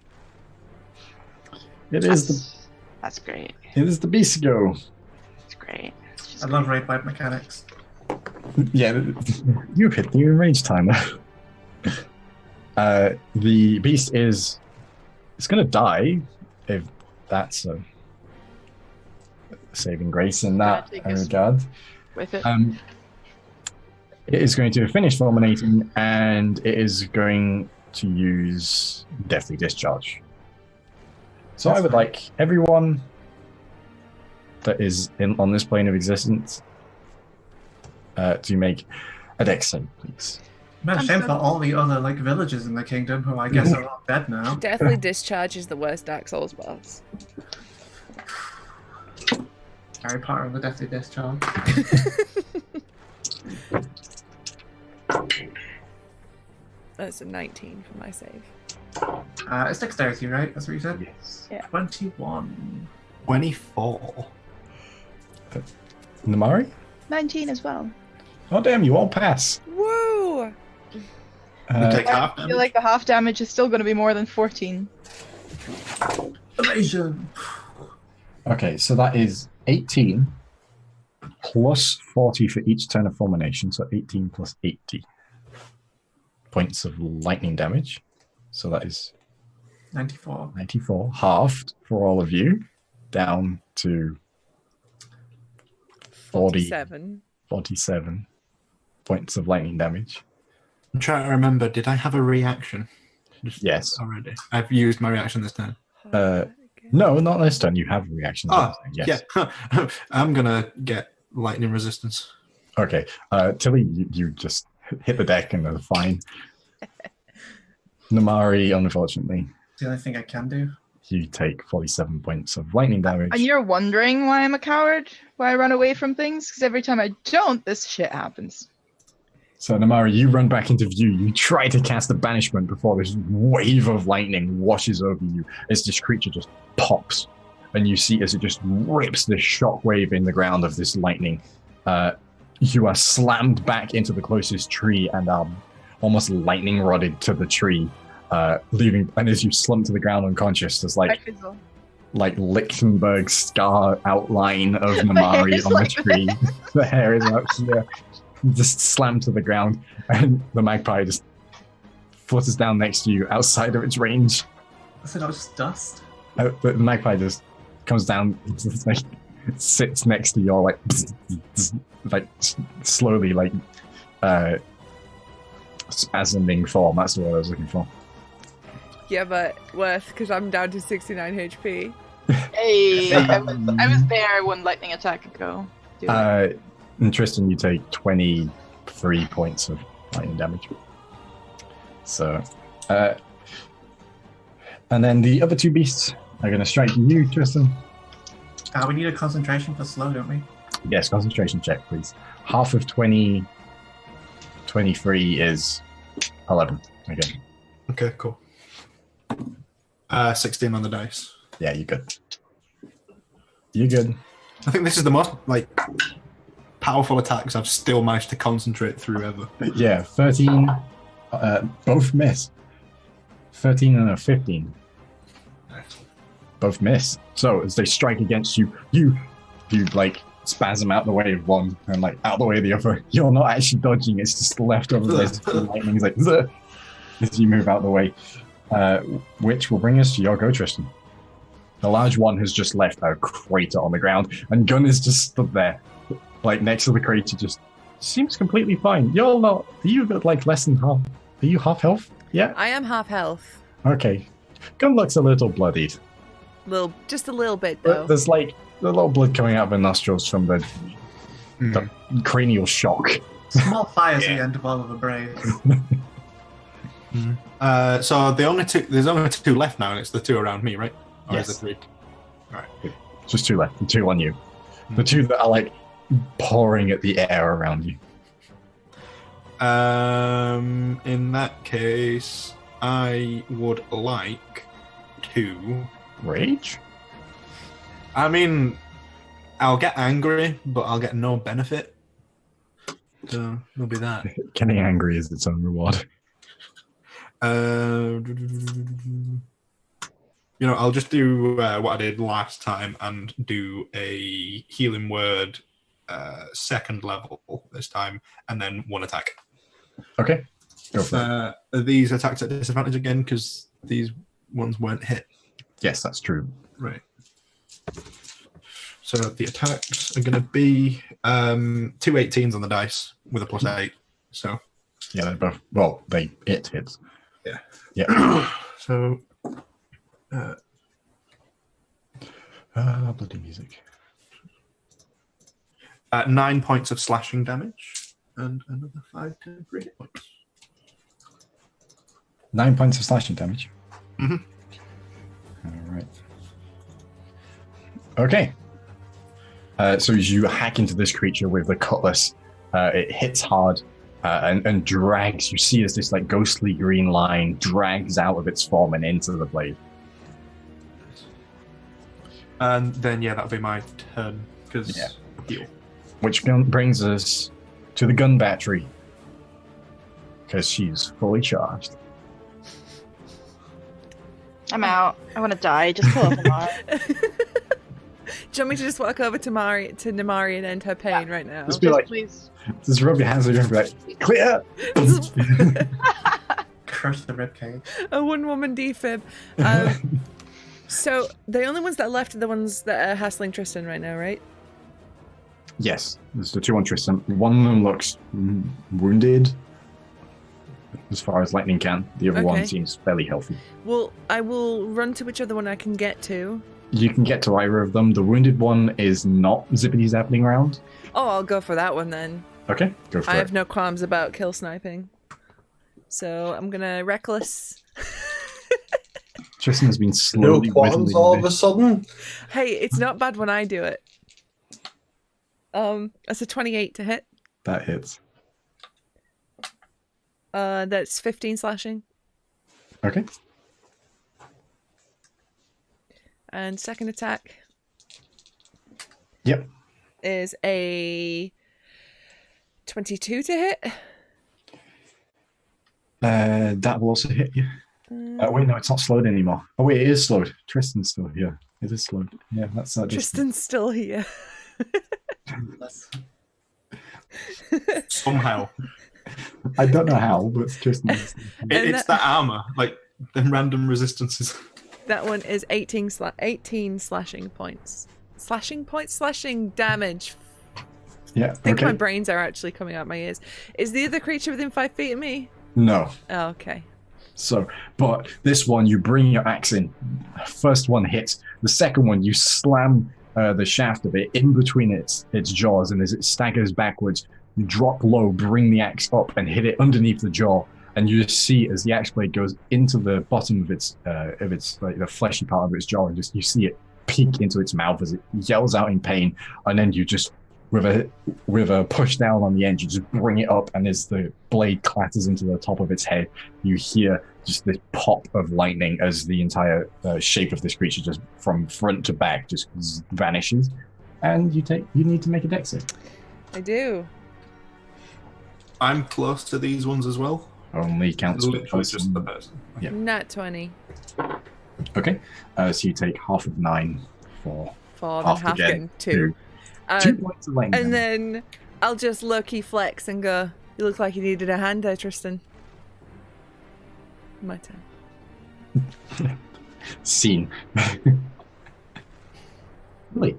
That's great. It is the beast go. It's great. It's just I love raid wipe mechanics. Yeah, you hit the range timer. The beast it's gonna die if that's a saving grace in that regard. With it. It is going to finish fulminating, and it is going to use Deathly Discharge. So I would like everyone that is on this plane of existence to make a dex save, please. Man, shame for all the other villages in the kingdom who I guess are all dead now. Deathly Discharge is the worst Dark Souls boss. Harry Potter and the Deathly Discharge. That's a 19 for my save. It's dexterity, right? That's what you said? Yes. Yeah. 21. 24. Namari? 19 as well. Oh damn, you all pass. Woo! You take half I feel damage. like the half damage is still going to be more than 14. Evasion! Okay, so that is 18 plus 40 for each turn of fulmination, so 18 plus 80 points of lightning damage. So that is 94. 94, halved for all of you, down to 47. 47 points of lightning damage. I'm trying to remember, did I have a reaction? Yes. Already. I've used my reaction this time. No, not this turn. You have reactions. Oh, yes. yeah. I'm going to get lightning resistance. Okay. Tilly, you just hit the deck and they're fine. Namari, unfortunately, It's the only thing I can do. you take 47 points of lightning damage. And you're wondering why I'm a coward? Why I run away from things? Because every time I don't, this shit happens. So, Namari, you run back into view. You try to cast a banishment before this wave of lightning washes over you as this creature just pops. And you see as it just rips this shockwave in the ground of this lightning. You are slammed back into the closest tree and are almost lightning rodded to the tree, leaving. And as you slump to the ground unconscious, there's like Lichtenberg scar outline of Namari on the tree. The hair is out here. Just slammed to the ground, and the magpie just flutters down next to you outside of its range. I said I was just dust. The magpie just comes down, just, like, sits next to your slowly spasming form. That's the word I was looking for. Yeah, but worth, because I'm down to 69 HP. Hey, I was there when lightning attack could go. And Tristan, you take 23 points of lightning damage. So, and then the other two beasts are going to strike you, Tristan. We need a concentration for slow, don't we? Yes, concentration check, please. Half of 23 is 11. Okay. Okay, cool. 16 on the dice. Yeah, you're good. You're good. I think this is the most, powerful attacks I've still managed to concentrate through ever. Yeah, 13. Both miss. 13 and a 15. Both miss. So as they strike against you, you spasm out the way of one and out the way of the other. You're not actually dodging, it's just left over the lightning is Zah! As you move out the way. Which will bring us to your go, Tristan. The large one has just left a crater on the ground, and Gun is just stood there, next to the crater, just seems completely fine. You're not. Are you less than half? Are you half health? Yeah. I am half health. Okay. Gun looks a little bloodied. Just a little bit though. There's a little blood coming out of her nostrils from the cranial shock. Small fires at the end of all of the brave. So there's only two left now, and it's the two around me, right? Or Yes. is it three? All right. Just two left. The two on you. The two that are pouring at the air around you. In that case, I would like to Rage? I mean, I'll get angry, but I'll get no benefit. So there'll be that. Getting angry is its own reward. I'll just do what I did last time and do a healing word second level this time, and then one attack. Okay, go for it. Are these attacks at disadvantage again because these ones weren't hit? Yes, that's true. Right. So the attacks are going to be 2 18s on the dice with a +8. So yeah, they're both. Well, it hits. Yeah. Yeah. So. Bloody music. 9 points of slashing damage and another 5 to 3 hit points. 9 points of slashing damage. Mm-hmm. All right. Okay. So as you hack into this creature with the cutlass, it hits hard and drags. You see as this like ghostly green line drags out of its form and into the blade. And then that'll be my turn because heal. Which brings us to the gun battery because she's fully charged. I'm out. I want to die. Just pull up Amari. Do you want me to just walk over to Namari and end her pain right now? Just be like, please. just rub your hands on your and be like, clear! Crush the ribcage. A one-woman defib. So the only ones that are left are the ones that are hassling Tristan right now, right? Yes, there's the two on Tristan. One of them looks wounded, as far as lightning can. The other one seems fairly healthy. Well, I will run to whichever one I can get to. You can get to either of them. The wounded one is not zippity-zapping around. Oh, I'll go for that one then. Okay, go for it. I have no qualms about kill sniping. So I'm gonna reckless. Tristan has been slowly no qualms all of a sudden. Hey, it's not bad when I do it. That's a 28 to hit. That hits. That's 15 slashing. Okay. And second attack. Yep. Is a 22 to hit. That will also hit you. Wait, no, it's not slowed anymore. Oh wait, it is slowed. Tristan's still here. It is slowed. Yeah, that's not just... Tristan's still here. Somehow. I don't know how, but Tristan's... It's that armor, like the random resistances. That one is 18 slashing points. Slashing damage. Yeah, I think my brains are actually coming out my ears. Is the other creature within 5 feet of me? No. Oh, okay. So, but this one, you bring your axe in. First one hits. The second one, you slam the shaft of it in between its jaws, and as it staggers backwards, you drop low, bring the axe up, and hit it underneath the jaw. And you just see as the axe blade goes into the bottom of its like the fleshy part of its jaw, and just you see it peek into its mouth as it yells out in pain, and then you just with a push down on the end, you just bring it up, and as the blade clatters into the top of its head, you hear just this pop of lightning as the entire shape of this creature just from front to back just vanishes, and you need to make a dex save. I do. I'm close to these ones as well. Only counts for just the person. Yeah. Nat 20. Okay, so you take half of 9 for half getting 2. 2 points of lightning. And then I'll just low-key flex and go, you look like you needed a hand there, Tristan. My turn. Scene. Really?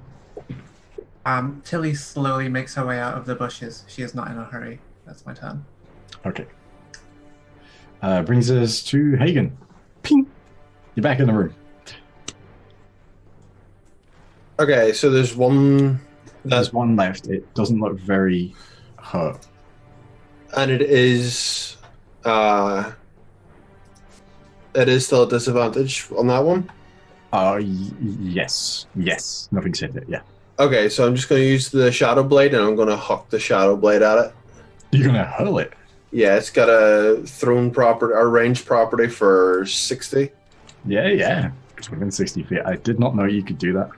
Tilly slowly makes her way out of the bushes. She is not in a hurry. That's my turn. Okay. Brings us to Hagen. Ping! You're back in the room. Okay, so there's one... There's one left. It doesn't look very hurt. And it is... it is still a disadvantage on that one? Yes. Yes. Nothing's hit it, yeah. Okay, so I'm just going to use the Shadow Blade, and I'm going to huck the Shadow Blade at it. You're going to hurl it? Yeah, it's got a thrown property, or range property for 60. Yeah. It's within 60 feet. I did not know you could do that.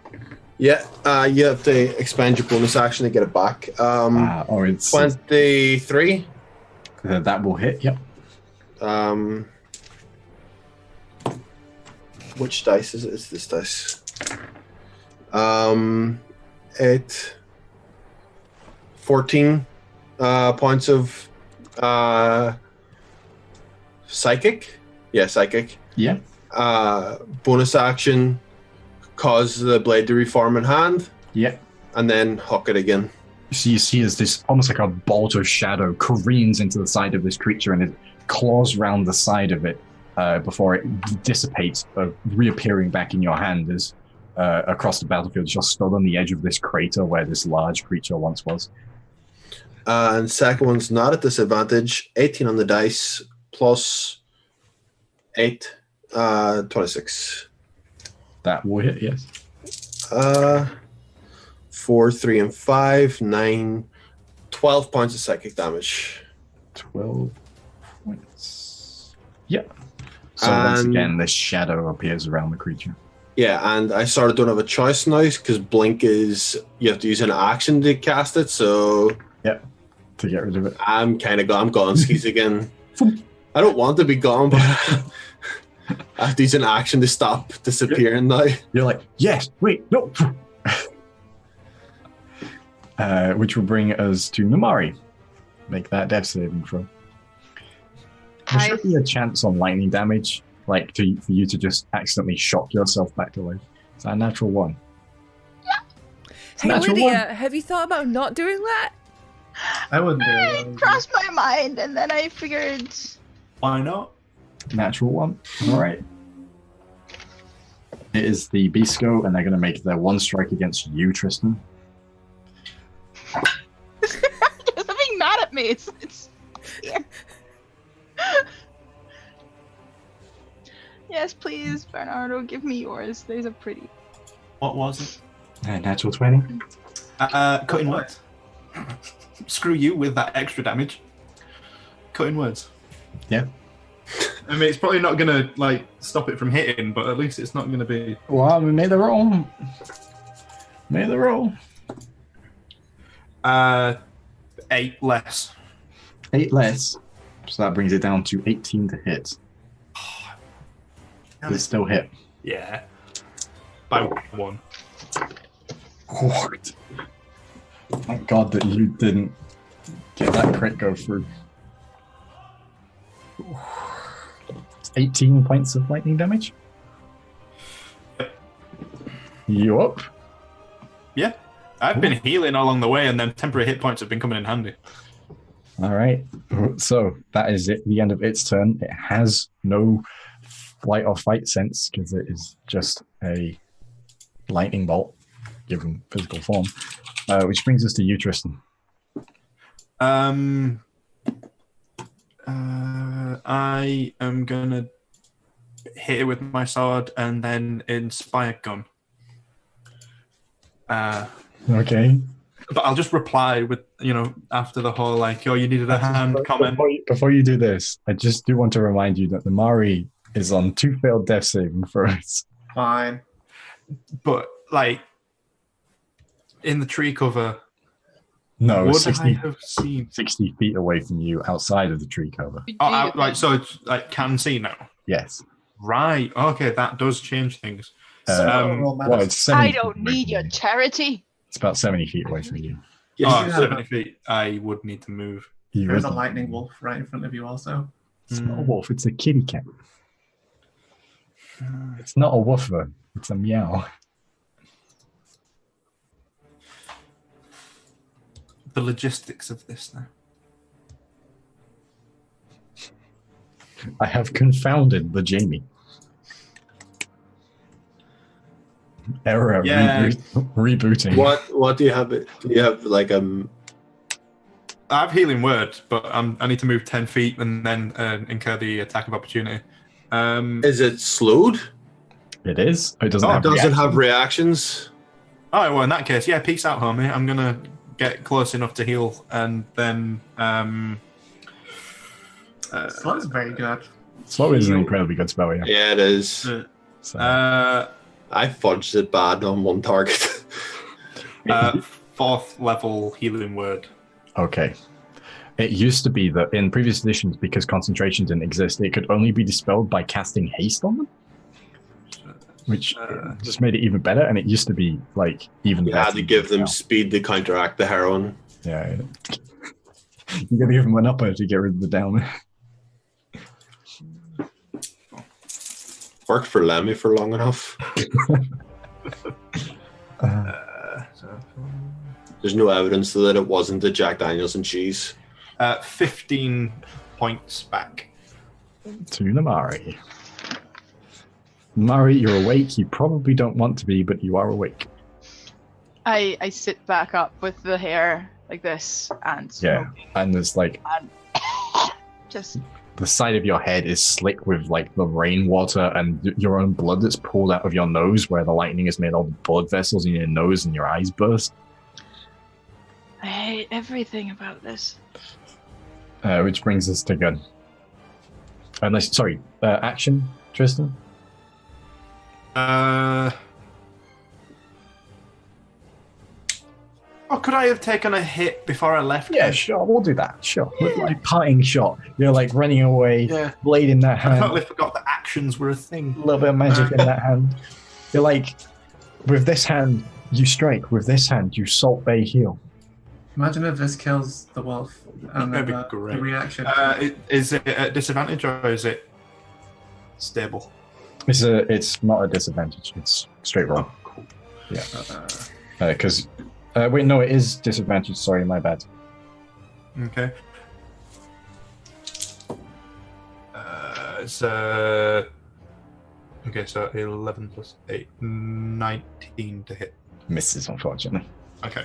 Yeah, you have to expend your bonus action to get it back. It's 23. That will hit. Yep. Which dice is it? It's this dice. It 14 points of psychic. Yeah, psychic. Yeah. Bonus action, cause the blade to reform in hand. Yeah. And then hook it again. So you see as this almost like a bolt of shadow careens into the side of this creature and it claws round the side of it before it dissipates, reappearing back in your hand as across the battlefield. You're stood on the edge of this crater where this large creature once was. And second one's not at disadvantage. 18 on the dice plus 8, 26. That will hit, yes. 4, 3, and 5, 9, 12 points of psychic damage. 12 points. Yep. So once again, this shadow appears around the creature. Yeah, and I sort of don't have a choice now because Blink is, you have to use an action to cast it, so... Yep, to get rid of it. I'm kind of gone. I'm gone skis again. I don't want to be gone, but I have to use an action to stop disappearing now. You're like, yes, wait, no. Which will bring us to Namari. Make that death saving throw. There should be a chance on lightning damage, like for you to just accidentally shock yourself back to life. It's a natural 1. Hey, Lydia, have you thought about not doing that? I wouldn't do It it. crossed my mind, and then I figured. Why not? Natural 1. All right. It is the Bisco, and they're going to make their 1 strike against you, Tristan. You're being mad at me. It's yeah. Yes, please, Bernardo, give me yours. These are pretty. What was it? Natural 20. Cutting words. Screw you with that extra damage. Cutting words. Yeah. I mean, it's probably not gonna stop it from hitting, but at least it's not gonna be. Well, we made the roll. 8 less. 8 less. So that brings it down to 18 to hit. But it's still hit. Yeah. By 1. What? Thank God that you didn't get that crit go through. It's 18 points of lightning damage. You up? Yeah. I've been healing along the way, and then temporary hit points have been coming in handy. All right. So that is it. The end of its turn. It has no flight or fight sense because it is just a lightning bolt given physical form. Which brings us to you, Tristan. I am gonna hit it with my sword and then inspire gun. Okay. But I'll just reply with, after the whole you needed a hand comment. Before you do this, I just do want to remind you that the Mari is on 2 failed death saving throws. Fine. But in the tree cover, No, would 60, I have seen 60 feet away from you outside of the tree cover. So it's can see now. Yes. Right. Okay, that does change things. Well, it's 70 I don't feet away need from your you. charity. It's about 70 feet away from you. Yes, 70 feet. I would need to move. There's a lightning wolf right in front of you also. It's not a wolf, it's a kitty cat. It's not a woofer, it's a meow. The logistics of this now. I have confounded the Jamie. Error. Yeah. Rebooting. What do you have? Do you have I have healing word, but I need to move 10 feet and then incur the attack of opportunity. Is it slowed? It is. It doesn't have Does it reaction. have reactions? All right, well, in that case, yeah, peace out, homie. I'm going to get close enough to heal and then... Slow's very good. Slow is an incredibly good spell, yeah. Yeah, it is. So, I fudged it bad on one target. 4th level healing word. Okay. It used to be that in previous editions, because concentration didn't exist, it could only be dispelled by casting haste on them, which just made it even better. And it used to be like even You better. had to give them speed to counteract the heroin. Yeah. You gotta give them an upper to get rid of the downer. Worked for Lemmy for long enough. There's no evidence that it wasn't the Jack Daniels and cheese. 15 points back. To Namari. Namari, you're awake. You probably don't want to be, but you are awake. I sit back up with the hair like this and smoking. And there's like And just the side of your head is slick with like the rainwater and your own blood that's pulled out of your nose, where the lightning has made all the blood vessels in your nose and your eyes burst. I hate everything about this. Which brings us to gun. Action, Tristan? Could I have taken a hit before I left? Yeah, sure, we'll do that. Sure. With like parting shot. You're like running away, blade in that hand. I totally forgot that actions were a thing. A little bit of magic in that hand. You're like, with this hand, you strike. With this hand, you Salt Bay heal. Imagine if this kills the wolf. That'd be The great. reaction. Is it at disadvantage or is it stable? It's not a disadvantage. It's straight roll. Oh, cool. Yeah. Because wait, no, it is disadvantage. Sorry, my bad. Okay. So 11 plus 8, 19 to hit. Misses, unfortunately. Okay.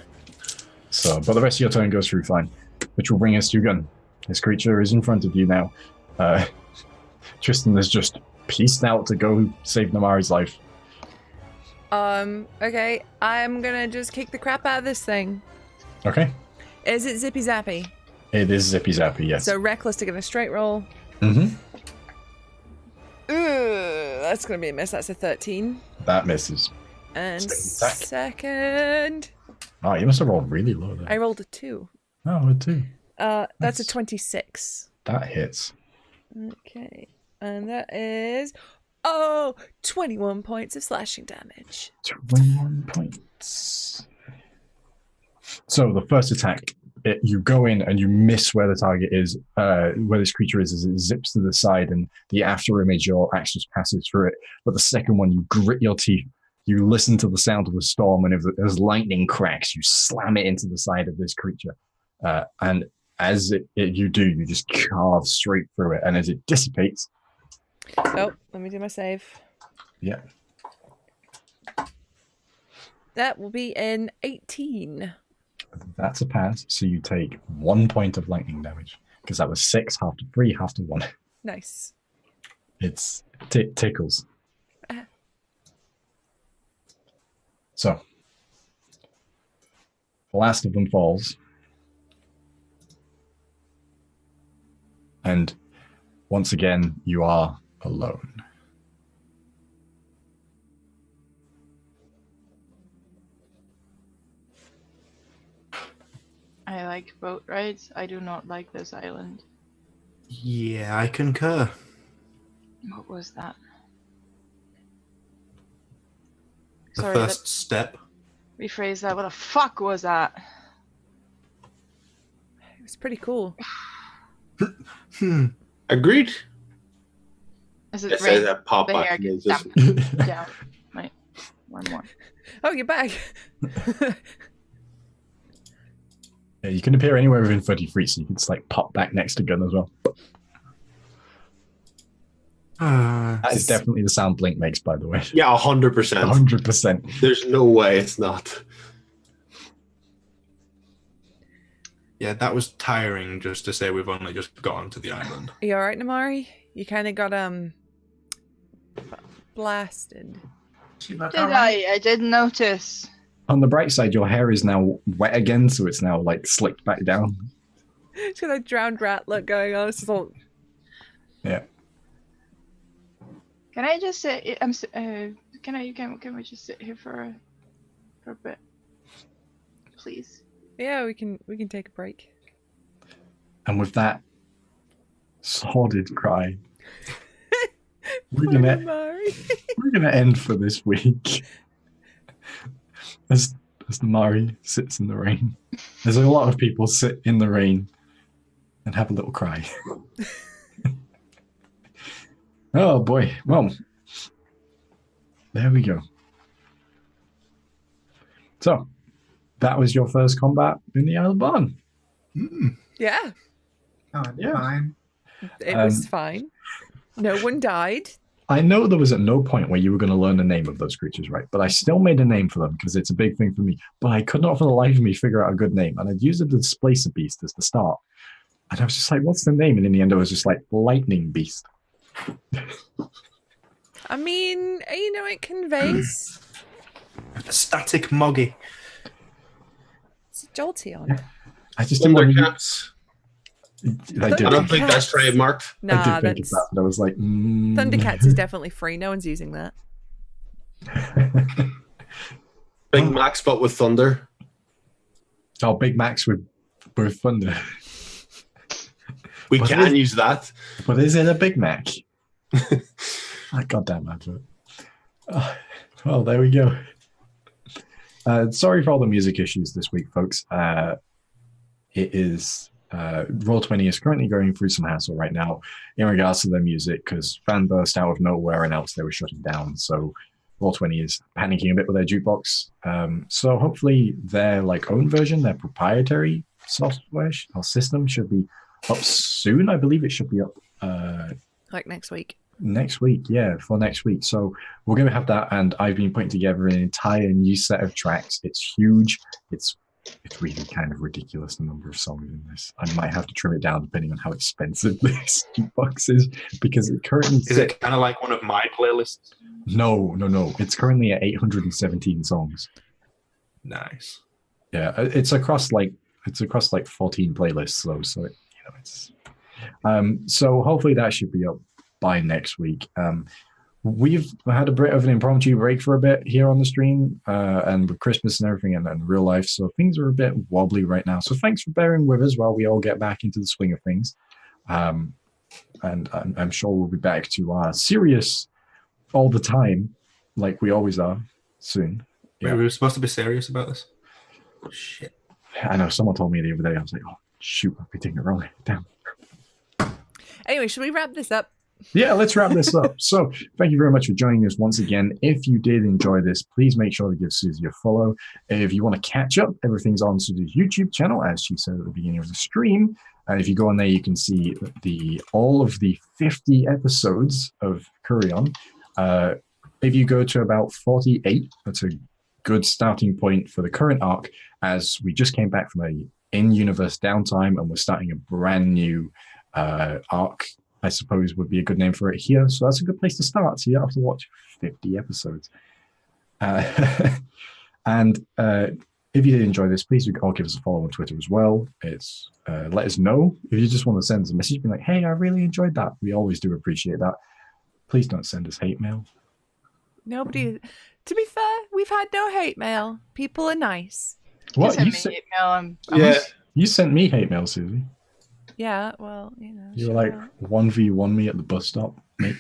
So, but the rest of your turn goes through fine, which will bring us to Gun. This creature is in front of you now. Tristan has just pieced out to go save Namari's life. Okay, I'm gonna just kick the crap out of this thing. Okay. Is it zippy zappy? It is zippy zappy, yes. So reckless to get a straight roll. Mm-hmm. That's gonna be a miss. That's a 13. That misses. And Second attack. second. Oh, you must have rolled really low there. I rolled a 2. Oh, a 2. That's a 26. That hits. Okay. And that is 21 points of slashing damage. 21 points. So the first attack, you go in and you miss where the target is, where this creature is, as it zips to the side, and the after image, your axe just passes through it. But the second one, you grit your teeth. You listen to the sound of the storm, and as lightning cracks, you slam it into the side of this creature. And as you do, you just carve straight through it. And as it dissipates... Oh, let me do my save. Yeah. That will be an 18. That's a pass, so you take 1 point of lightning damage. Because that was 6, half to 3, half to 1. Nice. It's tickles. So, the last of them falls. And once again, you are alone. I like boat rides. I do not like this island. Yeah, I concur. What was that? The Sorry, first step. rephrase that. What the fuck was that? It was pretty cool. Agreed. Is it It says rain? that pop The back hair and gets it's just- damp. Down. Right. One more. Oh, you're back. Yeah, you can appear anywhere within 30 feet, so you can just like pop back next to Gun as well. That is definitely the sound Blink makes, by the way. Yeah, 100%. 100%. There's no way it's not. Yeah, that was tiring just to say we've only just got onto the island. Are you alright, Namari? You kind of got, blasted. She look Did alright? I? I didn't notice. On the bright side, your hair is now wet again, so it's now like slicked back down. It's got a drowned rat look going on. It's just all... Yeah. Can I just sit? Can we just sit here for a bit? please. Yeah, we can take a break. And with that sordid cry, we're Poor gonna Namari. end for this week. As Namari sits in the rain. There's a lot of people sit in the rain and have a little cry. Oh boy. Well, there we go. So, that was your first combat in the Isle of Baan. Yeah, Oh, Yeah. fine. it was fine. No one died. I know there was at no point where you were going to learn the name of those creatures, right? But I still made a name for them because it's a big thing for me. But I could not for the life of me figure out a good name. And I'd used the Displacer Beast as the start. And I was just like, what's the name? And in the end, I was just like, Lightning Beast. I mean, it conveys. Static Moggy. It's jolty on it. I just didn't want to... Thundercats. I did. I don't think that's trademarked. I Nah, did think of that's that, but I was like, Thundercats is definitely free. No one's using that. Big Max, but with thunder. Oh, Big Max with thunder. We But can use that. But is it a Big Mac? Goddamn advert. Well, there we go. Sorry for all the music issues this week, folks. It is Roll20 is currently going through some hassle right now in regards to their music because fan burst out of nowhere announced they were shutting down. So Roll20 is panicking a bit with their jukebox. So hopefully their own version, their proprietary software or system should be up soon. I believe it should be up Next week. next week. Yeah, for next week. So we're going to have that, and I've been putting together an entire new set of tracks. It's huge. It's really kind of ridiculous, the number of songs in this. I might have to trim it down depending on how expensive this jukebox is, because it currently Is it kind of like one of my playlists? No. It's currently at 817 songs. Nice. Yeah, it's across 14 playlists though, so it's so hopefully that should be up by next week. We've had a bit of an impromptu break for a bit here on the stream, and with Christmas and everything and real life, so things are a bit wobbly right now. So thanks for bearing with us while we all get back into the swing of things. And I'm sure we'll be back to our serious all the time, like we always are, soon. Wait, we were supposed to be serious about this? Shit. I know, someone told me the other day, I was like, oh, shoot, I'll be taking it wrong. Damn. Anyway, should we wrap this up? Yeah, let's wrap this up. So thank you very much for joining us once again. If you did enjoy this, please make sure to give Susie a follow. If you want to catch up, everything's on Susie's YouTube channel, as she said at the beginning of the stream. And if you go on there, you can see all of the 50 episodes of Kureon. If you go to about 48, that's a good starting point for the current arc, as we just came back from a in-universe downtime and we're starting a brand new arc, I suppose would be a good name for it here. So that's a good place to start. So you don't have to watch 50 episodes. And if you did enjoy this, please do give us a follow on Twitter as well. It's let us know. If you just want to send us a message, be like, hey, I really enjoyed that. We always do appreciate that. Please don't send us hate mail. Nobody. To be fair, we've had no hate mail. People are nice. What? Send me hate mail. You sent me hate mail, Susie. Yeah, well, You were like 1v1 me at the bus stop, mate.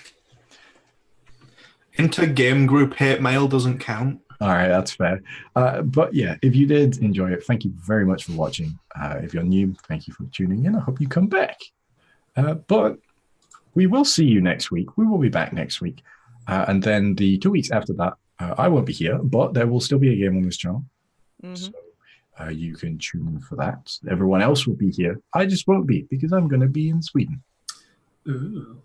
Inter-game group hate mail doesn't count. All right, that's fair. But yeah, if you did enjoy it, thank you very much for watching. If you're new, thank you for tuning in. I hope you come back. But we will see you next week. We will be back next week. And then the 2 weeks after that, I won't be here, but there will still be a game on this channel. Mm-hmm. So you can tune in for that. Everyone else will be here. I just won't be, because I'm going to be in Sweden. Ooh.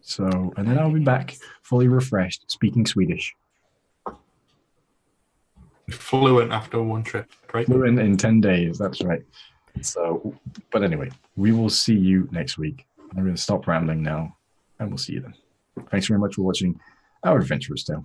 So, and then I'll be back fully refreshed, speaking Swedish. Fluent after one trip, right? Fluent in 10 days, that's right. So, but anyway, we will see you next week. I'm going to stop rambling now, and we'll see you then. Thanks very much for watching Our Adventurous Tale.